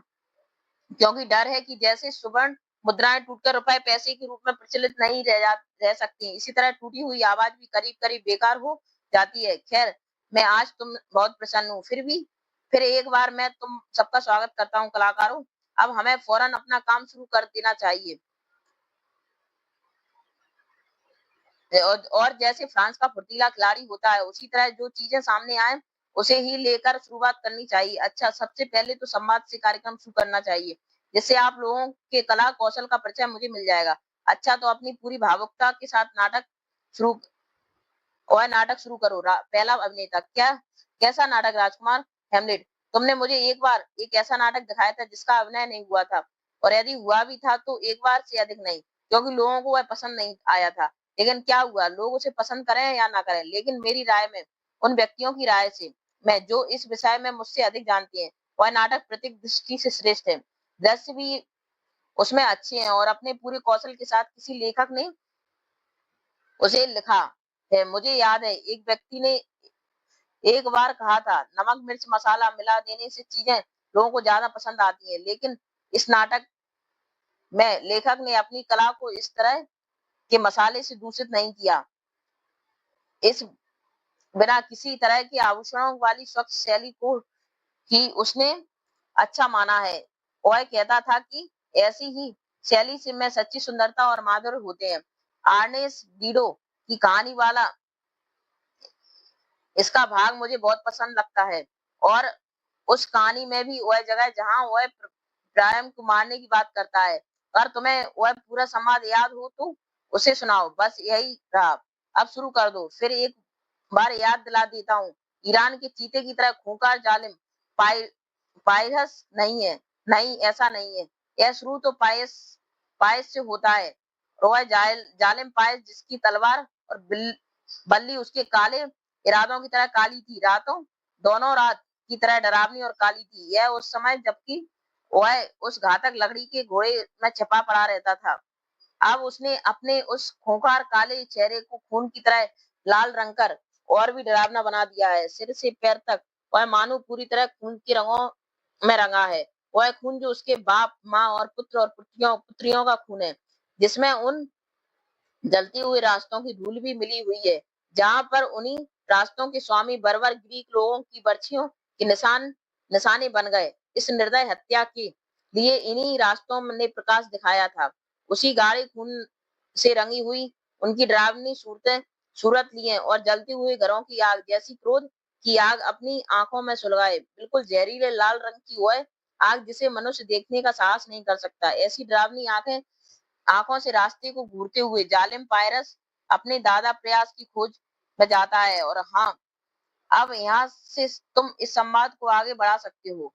क्योंकि डर है कि जैसे सुवर्ण मुद्राएं टूटकर रुपए पैसे के रूप में प्रचलित नहीं रह सकती, इसी तरह टूटी हुई आवाज भी करीब करीब बेकार हो जाती है। खैर, मैं आज तुम बहुत प्रसन्न हूँ। फिर एक बार मैं तुम सबका स्वागत करता हूँ कलाकारों। अब हमें फौरन अपना काम शुरू कर देना चाहिए। और जैसे फ्रांस का फुर्तीला खिलाड़ी होता है, उसी तरह जो चीजें सामने आए उसे ही लेकर शुरुआत करनी चाहिए। अच्छा, सबसे पहले तो संवाद से कार्यक्रम शुरू करना चाहिए, जिससे आप लोगों के कला कौशल का परिचय मुझे मिल जाएगा। अच्छा, तो अपनी पूरी भावुकता के साथ शुरू नाटक शुरू करो। पहला अभिनेता, क्या कैसा नाटक राजकुमार? हेमलेट। तुमने मुझे एक बार एक ऐसा नाटक दिखाया था जिसका अभिनय नहीं हुआ था, और यदि हुआ भी था तो एक बार से अधिक नहीं, क्योंकि लोगों को वह पसंद नहीं आया था। लेकिन क्या हुआ, लोग उसे पसंद करें या ना करें, लेकिन मेरी राय में, उन व्यक्तियों की राय से, मैं जो इस विषय में मुझसे अधिक जानती हैं, वह नाटक प्रत्येक दृष्टि से श्रेष्ठ है। दृश्य भी उसमें अच्छे हैं, और अपने पूरे कौशल के साथ किसी लेखक ने उसे लिखा है। मुझे याद है एक व्यक्ति ने एक बार कहा था, नमक मिर्च मसाला मिला देने से चीजें लोगों को ज्यादा पसंद आती हैं, लेकिन इस नाटक में लेखक ने अपनी कला को इस तरह के मसाले से दूषित नहीं किया। इस बिना किसी तरह के आभूषणों वाली स्वच्छ शैली को ही उसने अच्छा माना है। वह कहता था कि ऐसी ही शैली से में सच्ची सुंदरता और माधुर्य होते हैं। आर्नेस डीडो की कहानी वाला इसका भाग मुझे बहुत पसंद लगता है, और उस कहानी में भी वह जगह जहां वह प्रायम को मारने की बात करता है। अगर तुम्हें वह पूरा संवाद याद हो तो उसे सुनाओ। बस यही रहा, अब शुरू कर दो। फिर एक बार याद दिला देता हूँ, ईरान के चीते की तरह खूंखार जालिम पायस नहीं है। नहीं, ऐसा नहीं है। यह शुरू तो पायस पायस से होता है। रोय जालिम पायस, जिसकी तलवार और बल्ली उसके काले इरादों की तरह काली थी, रातों दोनों रात की तरह डरावनी और काली थी। यह उस समय जबकि वह उस घातक लकड़ी के घोड़े में छिपा पड़ा रहता था। अब उसने अपने उस खूंखार काले चेहरे को खून की तरह लाल रंग कर और भी डरावना बना दिया है। सिर से पैर तक वह मानो पूरी तरह खून के रंगों में रंगा है। वह खून जो उसके बाप माँ और पुत्र और पुत्रियों का खून है, जिसमें उन जलते हुए रास्तों की धूल भी मिली हुई है, जहां पर उन्हीं रास्तों के स्वामी बर्बर ग्रीक लोगों की बर्छियों के निशाने बन गए। इस निर्दय हत्या के लिए इन्हीं रास्तों ने प्रकाश दिखाया था। उसी गाढ़े खून से रंगी हुई उनकी डरावनी सूरत लिए और जलते हुए घरों की आग जैसी क्रोध की आग अपनी आंखों में सुलगाए, बिल्कुल जहरीले लाल रंग की वह आग जिसे मनुष्य देखने का साहस नहीं कर सकता। ऐसी डरावनी आंखों से रास्ते को घूरते हुए जालिम पायरस अपने दादा प्रयास की खोज में जाता है। और हाँ, अब यहाँ से तुम इस संवाद को आगे बढ़ा सकते हो।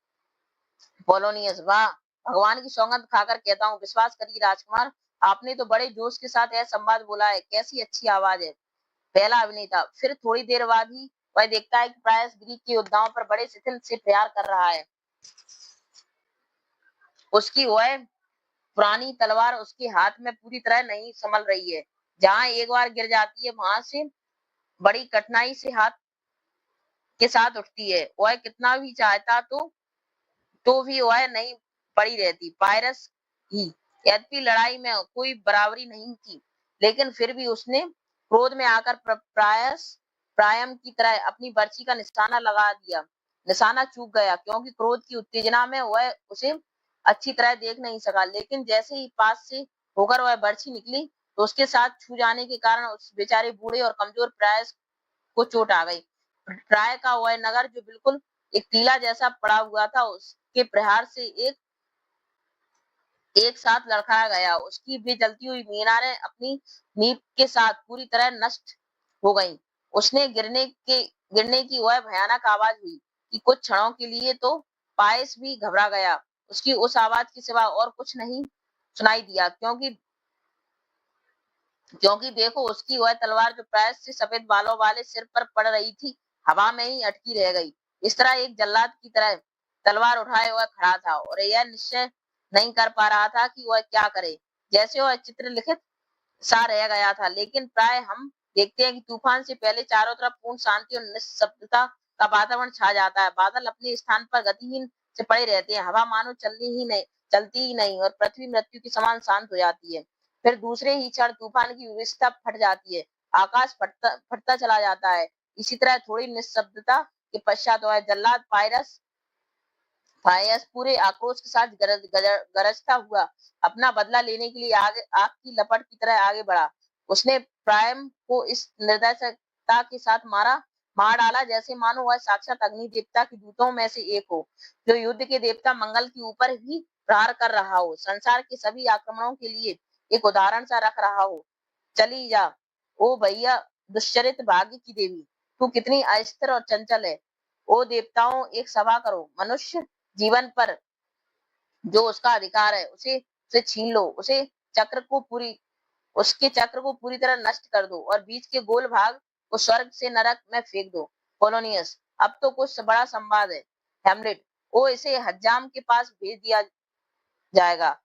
पोलोनियस, वाह, भगवान की सौगंध खाकर कहता हूँ, विश्वास करिए राजकुमार, आपने तो बड़े जोश के साथ यह संवाद बोला है। कैसी अच्छी आवाज है। पहला अभिनेता, फिर थोड़ी देर बाद ही वह देखता है कि प्रायस ग्रीक के योद्धाओं पर बड़े शिथिल से प्रहार कर रहा है। उसकी वह पुरानी तलवार उसके हाथ में पूरी तरह नहीं संभल रही है। जहां एक बार गिर जाती है, वहां से बड़ी कठिनाई से हाथ के साथ उठती है। वह कितना भी चाहता तो भी वह नहीं पड़ी रहती। पायरस ही, यद्यपि लड़ाई में कोई बराबरी नहीं थी, लेकिन फिर भी उसने क्रोध में आकर प्रायम की तरह अपनी बर्छी का निशाना लगा दिया। निशाना चूक गया, क्योंकि क्रोध की उत्तेजना में वह उसे अच्छी तरह देख नहीं सका। लेकिन जैसे ही पास से होकर वह बर्छी निकली, तो उसके साथ छू जाने के कारण उस बेचारे बूढ़े और कमजोर प्रायस को चोट आ गई। प्राय का वह नगर जो बिल्कुल एक टीला जैसा पड़ा हुआ था, उसके प्रहार से एक एक साथ लड़खड़ा गया। उसकी भी जलती हुई मीनारें अपनी नींव के साथ पूरी तरह नष्ट हो गईं। उसने गिरने की वह भयानक आवाज हुई कि कुछ क्षणों के लिए तो पायस भी घबरा गया। उसकी उस आवाज के सिवा और कुछ नहीं सुनाई दिया, क्योंकि देखो, उसकी वह तलवार जो प्रायस से सफेद बालों वाले सिर पर पड़ रही थी, हवा में ही अटकी रह गई। इस तरह एक जल्लाद की तरह तलवार उठाए वह खड़ा था, और यह निश्चय नहीं कर पा रहा था कि वह क्या करे। जैसे वह चित्र लिखित सा रह गया था। लेकिन प्राय हम देखते हैं कि तूफान से पहले चारों तरफ पूर्ण शांति और निस्तब्धता का वातावरण छा जाता है। बादल अपने स्थान पर गतिहीन से पड़े रहते हैं, हवा मानो चलती ही नहीं, और पृथ्वी मृत्यु के समान शांत हो जाती है। फिर दूसरे ही क्षण तूफान की व्यवस्था फट जाती है, आकाश फटता चला जाता है। इसी तरह थोड़ी निस्तब्धता के पश्चात वह जल्लाद फायस पूरे आक्रोश के साथ गरजता हुआ अपना बदला लेने के लिए आग की लपट की तरह आगे बढ़ा। उसने प्रायम को इस निर्दयता के साथ मारा मार डाला, जैसे मानो वह साक्षात अग्नि देवता के दूतों में से एक हो, जो युद्ध के देवता मंगल के ऊपर ही प्रहार कर रहा हो, संसार के सभी आक्रमणों के लिए एक उदाहरण सा रख रहा हो। चली जा ओ भैया, दुश्चरित भाग्य की देवी, तू कितनी अस्थिर और चंचल है। ओ देवताओं, एक सभा करो, मनुष्य जीवन पर जो उसका अधिकार है उसे छीन लो, उसके चक्र को पूरी तरह नष्ट कर दो और बीच के गोल भाग को स्वर्ग से नरक में फेंक दो। पोलोनियस, अब तो कुछ बड़ा संवाद है। हेमलेट, ओ इसे हज्जाम के पास भेज दिया जाएगा,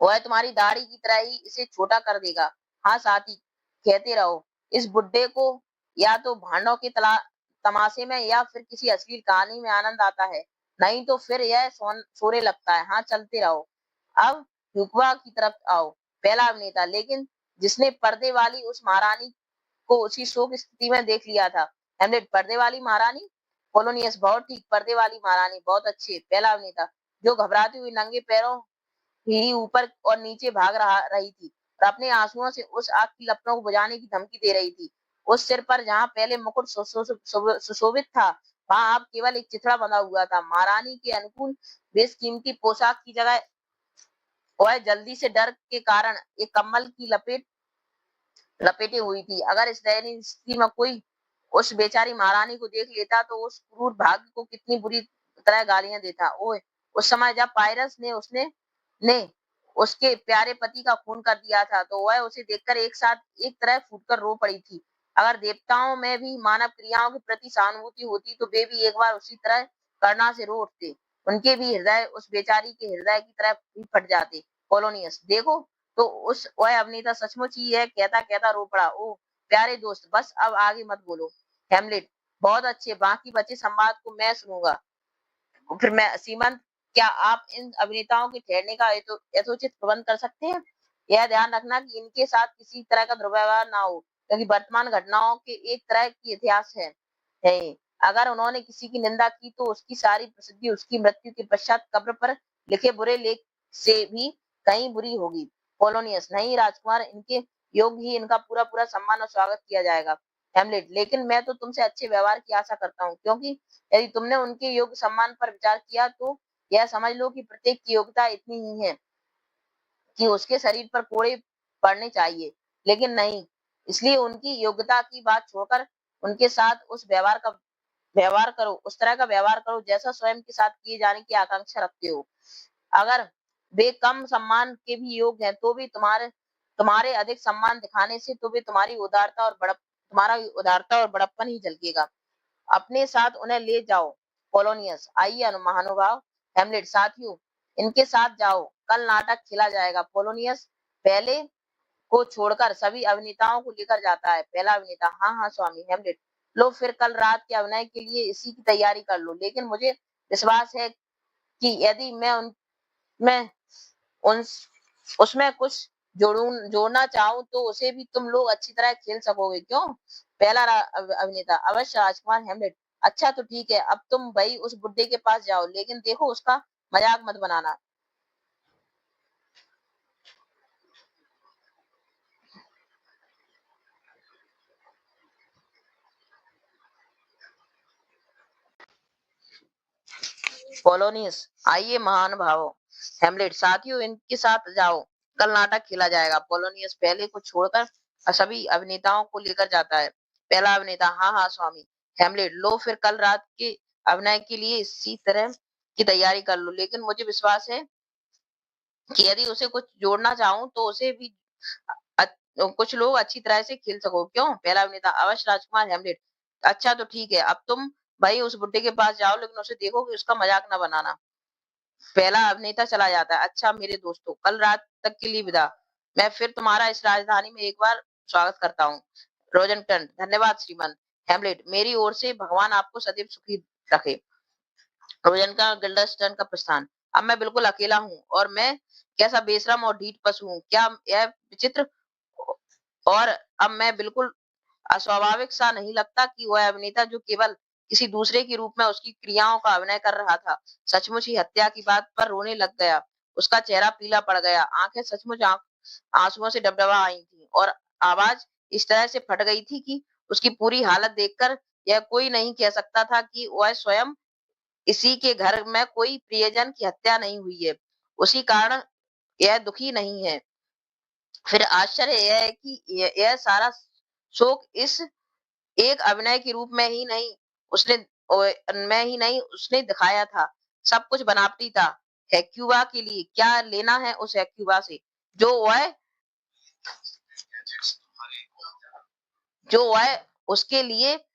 वह तुम्हारी दाढ़ी की तरह ही इसे छोटा कर देगा। हाँ साथी, कहते रहो, इस बुड्ढे को या तो भांडों के तमाशे में या फिर किसी अश्लील कहानी में आनंद आता है, नहीं तो फिर यह सोने लगता है। हाँ, चलते रहो। अब हुकवा की तरफ आओ। पहला अभिनेता, लेकिन जिसने पर्दे वाली उस महारानी को उसी शोक स्थिति में देख लिया था। हेमलेट, पर्दे वाली महारानी? पोलोनियस, बहुत ठीक, पर्दे वाली महारानी, बहुत अच्छे। पहला अभिनेता, जो घबराती हुई नंगे पैरों ही ऊपर और नीचे भाग रही थी और अपने आंसुओं से उस आग की लपटों को बुझाने की धमकी दे रही थी। उस सिर पर जहां पहले मुकुट सुशोभित था, वहां अब केवल एक चिथड़ा बंधा हुआ था। महारानी के अनुकूल बेशकीमती पोशाक की जगह वह जल्दी से डर के कारण एक कम्बल की लपेटे हुई थी। अगर इस दयनीय स्थिति में कोई उस बेचारी महारानी को देख लेता तो उस क्रूर भाग्य को कितनी बुरी तरह गालियां देता। ओए, उस समय जब पायरस ने उसके प्यारे पति का खून कर दिया था, तो वह उसे देखकर एक तरह फूटकर रो पड़ी थी। अगर देवताओं में भी मानव क्रियाओं के प्रति सहानुभूति होती तो वे भी एक बार उसी तरह करुणा से रो उठते। उनके भी हृदय उस बेचारी के हृदय की तरह ही फट जाते। पोलोनियस, देखो तो उस वह अभिनेता सचमुच ही है, कहता कहता रो पड़ा। ओ प्यारे दोस्त, बस अब आगे मत बोलो। हेमलेट, बहुत अच्छे, बाकी बचे संवाद को मैं सुनूंगा। फिर मैं सीमंत, क्या आप इन अभिनेताओं के ठहरने का यथोचित प्रबंध कर सकते हैं? यह ध्यान रखना कि इनके साथ किसी तरह का दुर्व्यवहार ना हो, क्योंकि वर्तमान घटनाओं के एक तरह की इतिहास है। अगर उन्होंने किसी की निंदा की तो उसकी सारी प्रसिद्धि उसकी मृत्यु के पश्चात कब्र पर लिखे बुरे लेख से भी कहीं बुरी होगी। पोलोनियस, नहीं राजकुमार, इनके योग ही इनका पूरा पूरा सम्मान और स्वागत किया जाएगा। हेमलेट, लेकिन मैं तो तुमसे अच्छे व्यवहार की आशा करता हूँ, क्योंकि यदि तुमने उनके योग्य सम्मान पर विचार किया तो यह समझ लो कि प्रत्येक की योग्यता इतनी ही है कि उसके शरीर पर कोड़े पड़ने चाहिए, लेकिन नहीं। इसलिए उनकी योग्यता की बात छोड़कर उनके साथ उस तरह का व्यवहार करो जैसा स्वयं के साथ किए जाने की आकांक्षा रखते हो। अगर वे कम सम्मान के भी योग्य हैं तो भी तुम्हारे अधिक सम्मान दिखाने से तो भी तुम्हारा उदारता और बड़प्पन ही झलकेगा। अपने साथ उन्हें ले जाओ। पोलोनियस, आइए महानुभाव। हेमलेट, साथियों, इनके साथ जाओ, कल नाटक खेला जाएगा। पोलोनियस पहले को छोड़कर सभी अभिनेताओं को लेकर जाता है। पहला अभिनेता, हाँ हाँ स्वामी। हेमलेट, लो फिर कल रात के अभिनय के लिए इसी की तैयारी कर लो, लेकिन मुझे विश्वास है कि यदि मैं उन उसमें कुछ जोड़ना चाहूँ तो उसे भी तुम लोग अच्छी तरह खेल सकोगे, क्यों? पहला अभिनेता, अवश्य राजकुमार। हेमलेट, अच्छा तो ठीक है, अब तुम भाई उस बुड्ढे के पास जाओ, लेकिन देखो उसका मजाक मत बनाना। पोलोनियस, आइए महान भावो। हेमलेट, साथियों, इनके साथ जाओ, कल नाटक खेला जाएगा। पोलोनियस पहले को छोड़कर सभी अभिनेताओं को लेकर जाता है। पहला अभिनेता, हाँ हाँ स्वामी। हेमलेट, लो फिर कल रात के अभिनय के लिए इसी तरह की तैयारी कर लो, लेकिन मुझे विश्वास है कि यदि उसे कुछ जोड़ना चाहूँ तो उसे भी अ- कुछ लोग अच्छी तरह से खेल सको, क्यों? पहला अभिनेता, अवश्य राजकुमार। हेमलेट, अच्छा तो ठीक है, अब तुम भाई उस बुड्ढे के पास जाओ, लेकिन उसे देखो कि उसका मजाक ना बनाना। पहला अभिनेता चला जाता है। अच्छा मेरे दोस्तों, कल रात तक के लिए विदा। मैं फिर तुम्हारा इस राजधानी में एक बार स्वागत करता हूँ। रोजनटन, धन्यवाद श्रीमान। हेमलेट, मेरी ओर से भगवान आपको सदैव सुखी रखे। रोजन का गिल्डस्टन का प्रस्थान। अब मैं बिल्कुल अकेला हूँ और मैं कैसा बेशरम और ढीठ पशु हूँ, क्या यह विचित्र। और अब मैं बिल्कुल अस्वाभाविक सा नहीं लगता कि वह अभिनेता जो केवल किसी दूसरे के रूप में उसकी क्रियाओं का अभिनय कर रहा था, सचमुच ही हत्या की बात पर रोने लग गया। उसका चेहरा पीला पड़ गया, आंखें सचमुच आंसुओं से डबडबा आई थी और आवाज इस तरह से फट गई थी कि उसकी पूरी हालत देखकर यह कोई नहीं कह सकता था कि वह स्वयं इसी के घर में कोई प्रियजन की हत्या नहीं हुई है। उसी कारण यह दुखी नहीं है। फिर आश्चर्य यह है कि यह सारा शोक इस एक अभिनय के रूप में ही नहीं उसने उसने दिखाया था। सब कुछ बनावटी था। हेक्युबा के लिए क्या लेना है उस हेक्युबा से जो वह जो वह उसके लिए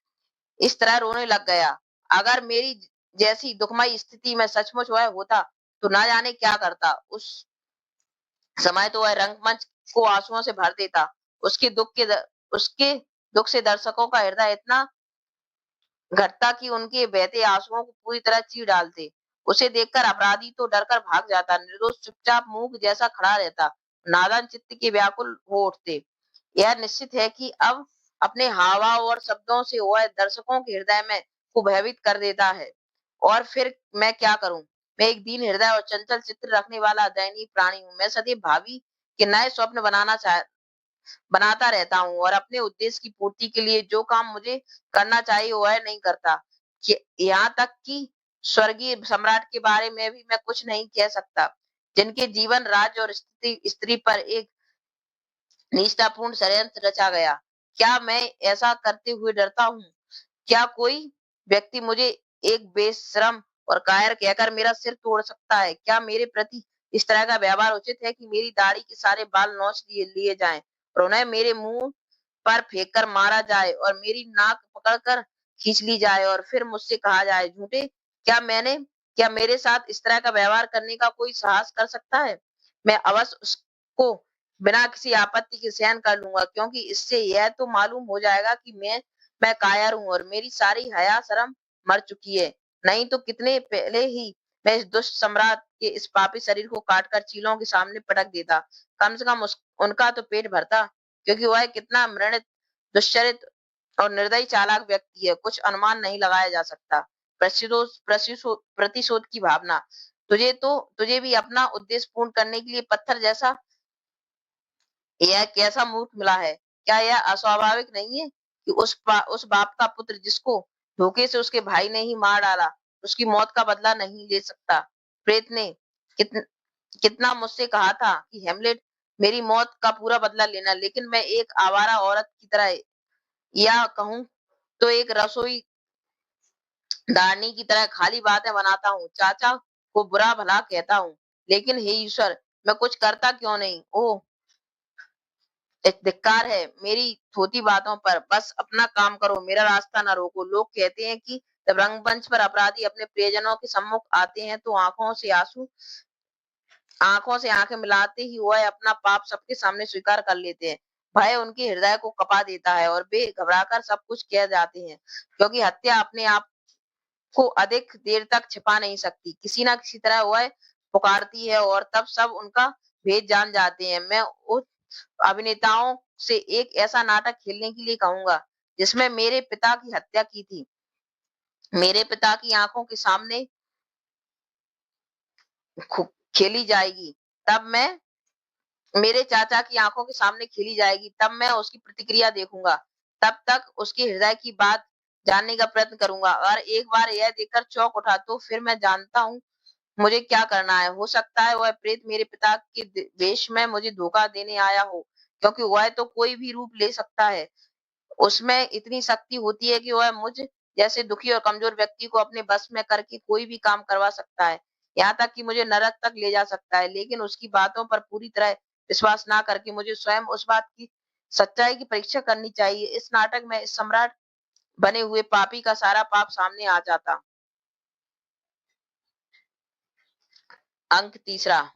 इस तरह रोने लग गया। अगर मेरी जैसी दुखमयी स्थिति में सचमुच वह होता तो ना जाने क्या करता। उस समय तो वह रंगमंच को आंसुओं से भर देता। उसके दुख से दर्शकों का हृदय इतना घटता कि उनके बहते आंसुओं को पूरी तरह चीर डालते। उसे देखकर अपराधी तो डरकर भाग जाता, निर्दोष चुपचाप मूक जैसा खड़ा रहता, नादान चित्त के व्याकुल हो उठते। यह निश्चित है कि अब अपने हाव और शब्दों से वह दर्शकों के हृदय में को भयभीत कर देता है। और फिर मैं क्या करूं? मैं एक दीन हृदय और चंचल चित्र रखने वाला दयनीय प्राणी हूं। मैं सदैव भावी के नए स्वप्न बनाता रहता हूँ और अपने उद्देश्य की पूर्ति के लिए जो काम मुझे करना चाहिए वह नहीं करता। यहाँ तक कि स्वर्गीय सम्राट के बारे में भी मैं कुछ नहीं कह सकता, जिनके जीवन, राज्य और स्त्री पर एक निष्ठापूर्ण षड्यंत्र रचा गया। क्या मैं ऐसा करते हुए डरता हूँ? क्या कोई व्यक्ति मुझे एक बेशरम और कायर कहकर मेरा सिर तोड़ सकता है? क्या मेरे प्रति इस तरह का व्यवहार उचित है कि मेरी दाढ़ी के सारे बाल नोच लिए लिए जाएं और उन्हें मेरे मुंह पर फेंक कर मारा जाए और मेरी नाक पकड़कर खींच ली जाए और फिर मुझसे कहा जाए, झूठे, क्या मेरे साथ इस तरह का व्यवहार करने का कोई साहस कर सकता है? मैं अवश्य उसको बिना किसी आपत्ति के सहन कर लूंगा, क्योंकि इससे यह तो मालूम हो जाएगा कि मैं कायर हूँ और मेरी सारी हया शर्म मर चुकी है। नहीं तो कितने पहले ही मैं इस दुष्ट सम्राट के इस पापी शरीर को काटकर चीलों के सामने पटक देता। कम से कम उनका तो पेट भरता, क्योंकि वह कितना मृणित, दुश्चरित और निर्दयी चालाक व्यक्ति है, कुछ अनुमान नहीं लगाया जा सकता। प्रतिशोध की भावना, तुझे भी अपना उद्देश्य पूर्ण करने के लिए पत्थर जैसा यह कैसा मूर्ख मिला है? क्या यह अस्वाभाविक नहीं है कि उस बाप का पुत्र जिसको धोखे से उसके भाई ने ही मार डाला, उसकी मौत का बदला नहीं ले सकता? प्रेत ने कित, कितना मुझसे कहा था कि हेमलेट, मेरी मौत का पूरा बदला लेना, लेकिन मैं एक आवारा औरत की तरह, या कहूं तो एक रसोई दारनी की तरह खाली बातें बनाता हूँ, चाचा को बुरा भला कहता हूँ, लेकिन हे ईश्वर, मैं कुछ करता क्यों नहीं? ओह, धिक्कार है मेरी थोथी बातों पर। बस अपना काम करो, मेरा रास्ता न रोको। लोग कहते हैं कि जब रंगमंच पर अपराधी अपने प्रियजनों के सम्मुख आते हैं तो आंखों से आंखें मिलाते ही वह अपना पाप सबके सामने स्वीकार कर लेते हैं। भय उनके हृदय को कपा देता है और वे घबराकर सब कुछ कह जाते हैं, क्योंकि हत्या अपने आप को अधिक देर तक छिपा नहीं सकती। किसी ना किसी तरह वह पुकारती है और तब सब उनका भेद जान जाते हैं। मैं उस अभिनेताओं से एक ऐसा नाटक खेलने के लिए कहूंगा जिसमें मेरे पिता की हत्या की थी, मेरे पिता की आंखों के सामने खेली जाएगी। तब मैं मेरे चाचा की आंखों के सामने खेली जाएगी, तब मैं उसकी प्रतिक्रिया देखूंगा। तब तक उसके हृदय की बात जानने का प्रयत्न करूंगा। और एक बार यह देखकर चौंक उठा तो फिर मैं जानता हूँ मुझे क्या करना है। हो सकता है वह प्रेत मेरे पिता के वेश में मुझे धोखा देने आया हो, क्योंकि वह तो कोई भी रूप ले सकता है। उसमें इतनी शक्ति होती है कि वह मुझ जैसे दुखी और कमजोर व्यक्ति को अपने बस में करके कोई भी काम करवा सकता है, यहाँ तक कि मुझे नरक तक ले जा सकता है। लेकिन उसकी बातों पर पूरी तरह विश्वास ना करके मुझे स्वयं उस बात की सच्चाई की परीक्षा करनी चाहिए। इस नाटक में इस सम्राट बने हुए पापी का सारा पाप सामने आ जाता। अंक तीसरा।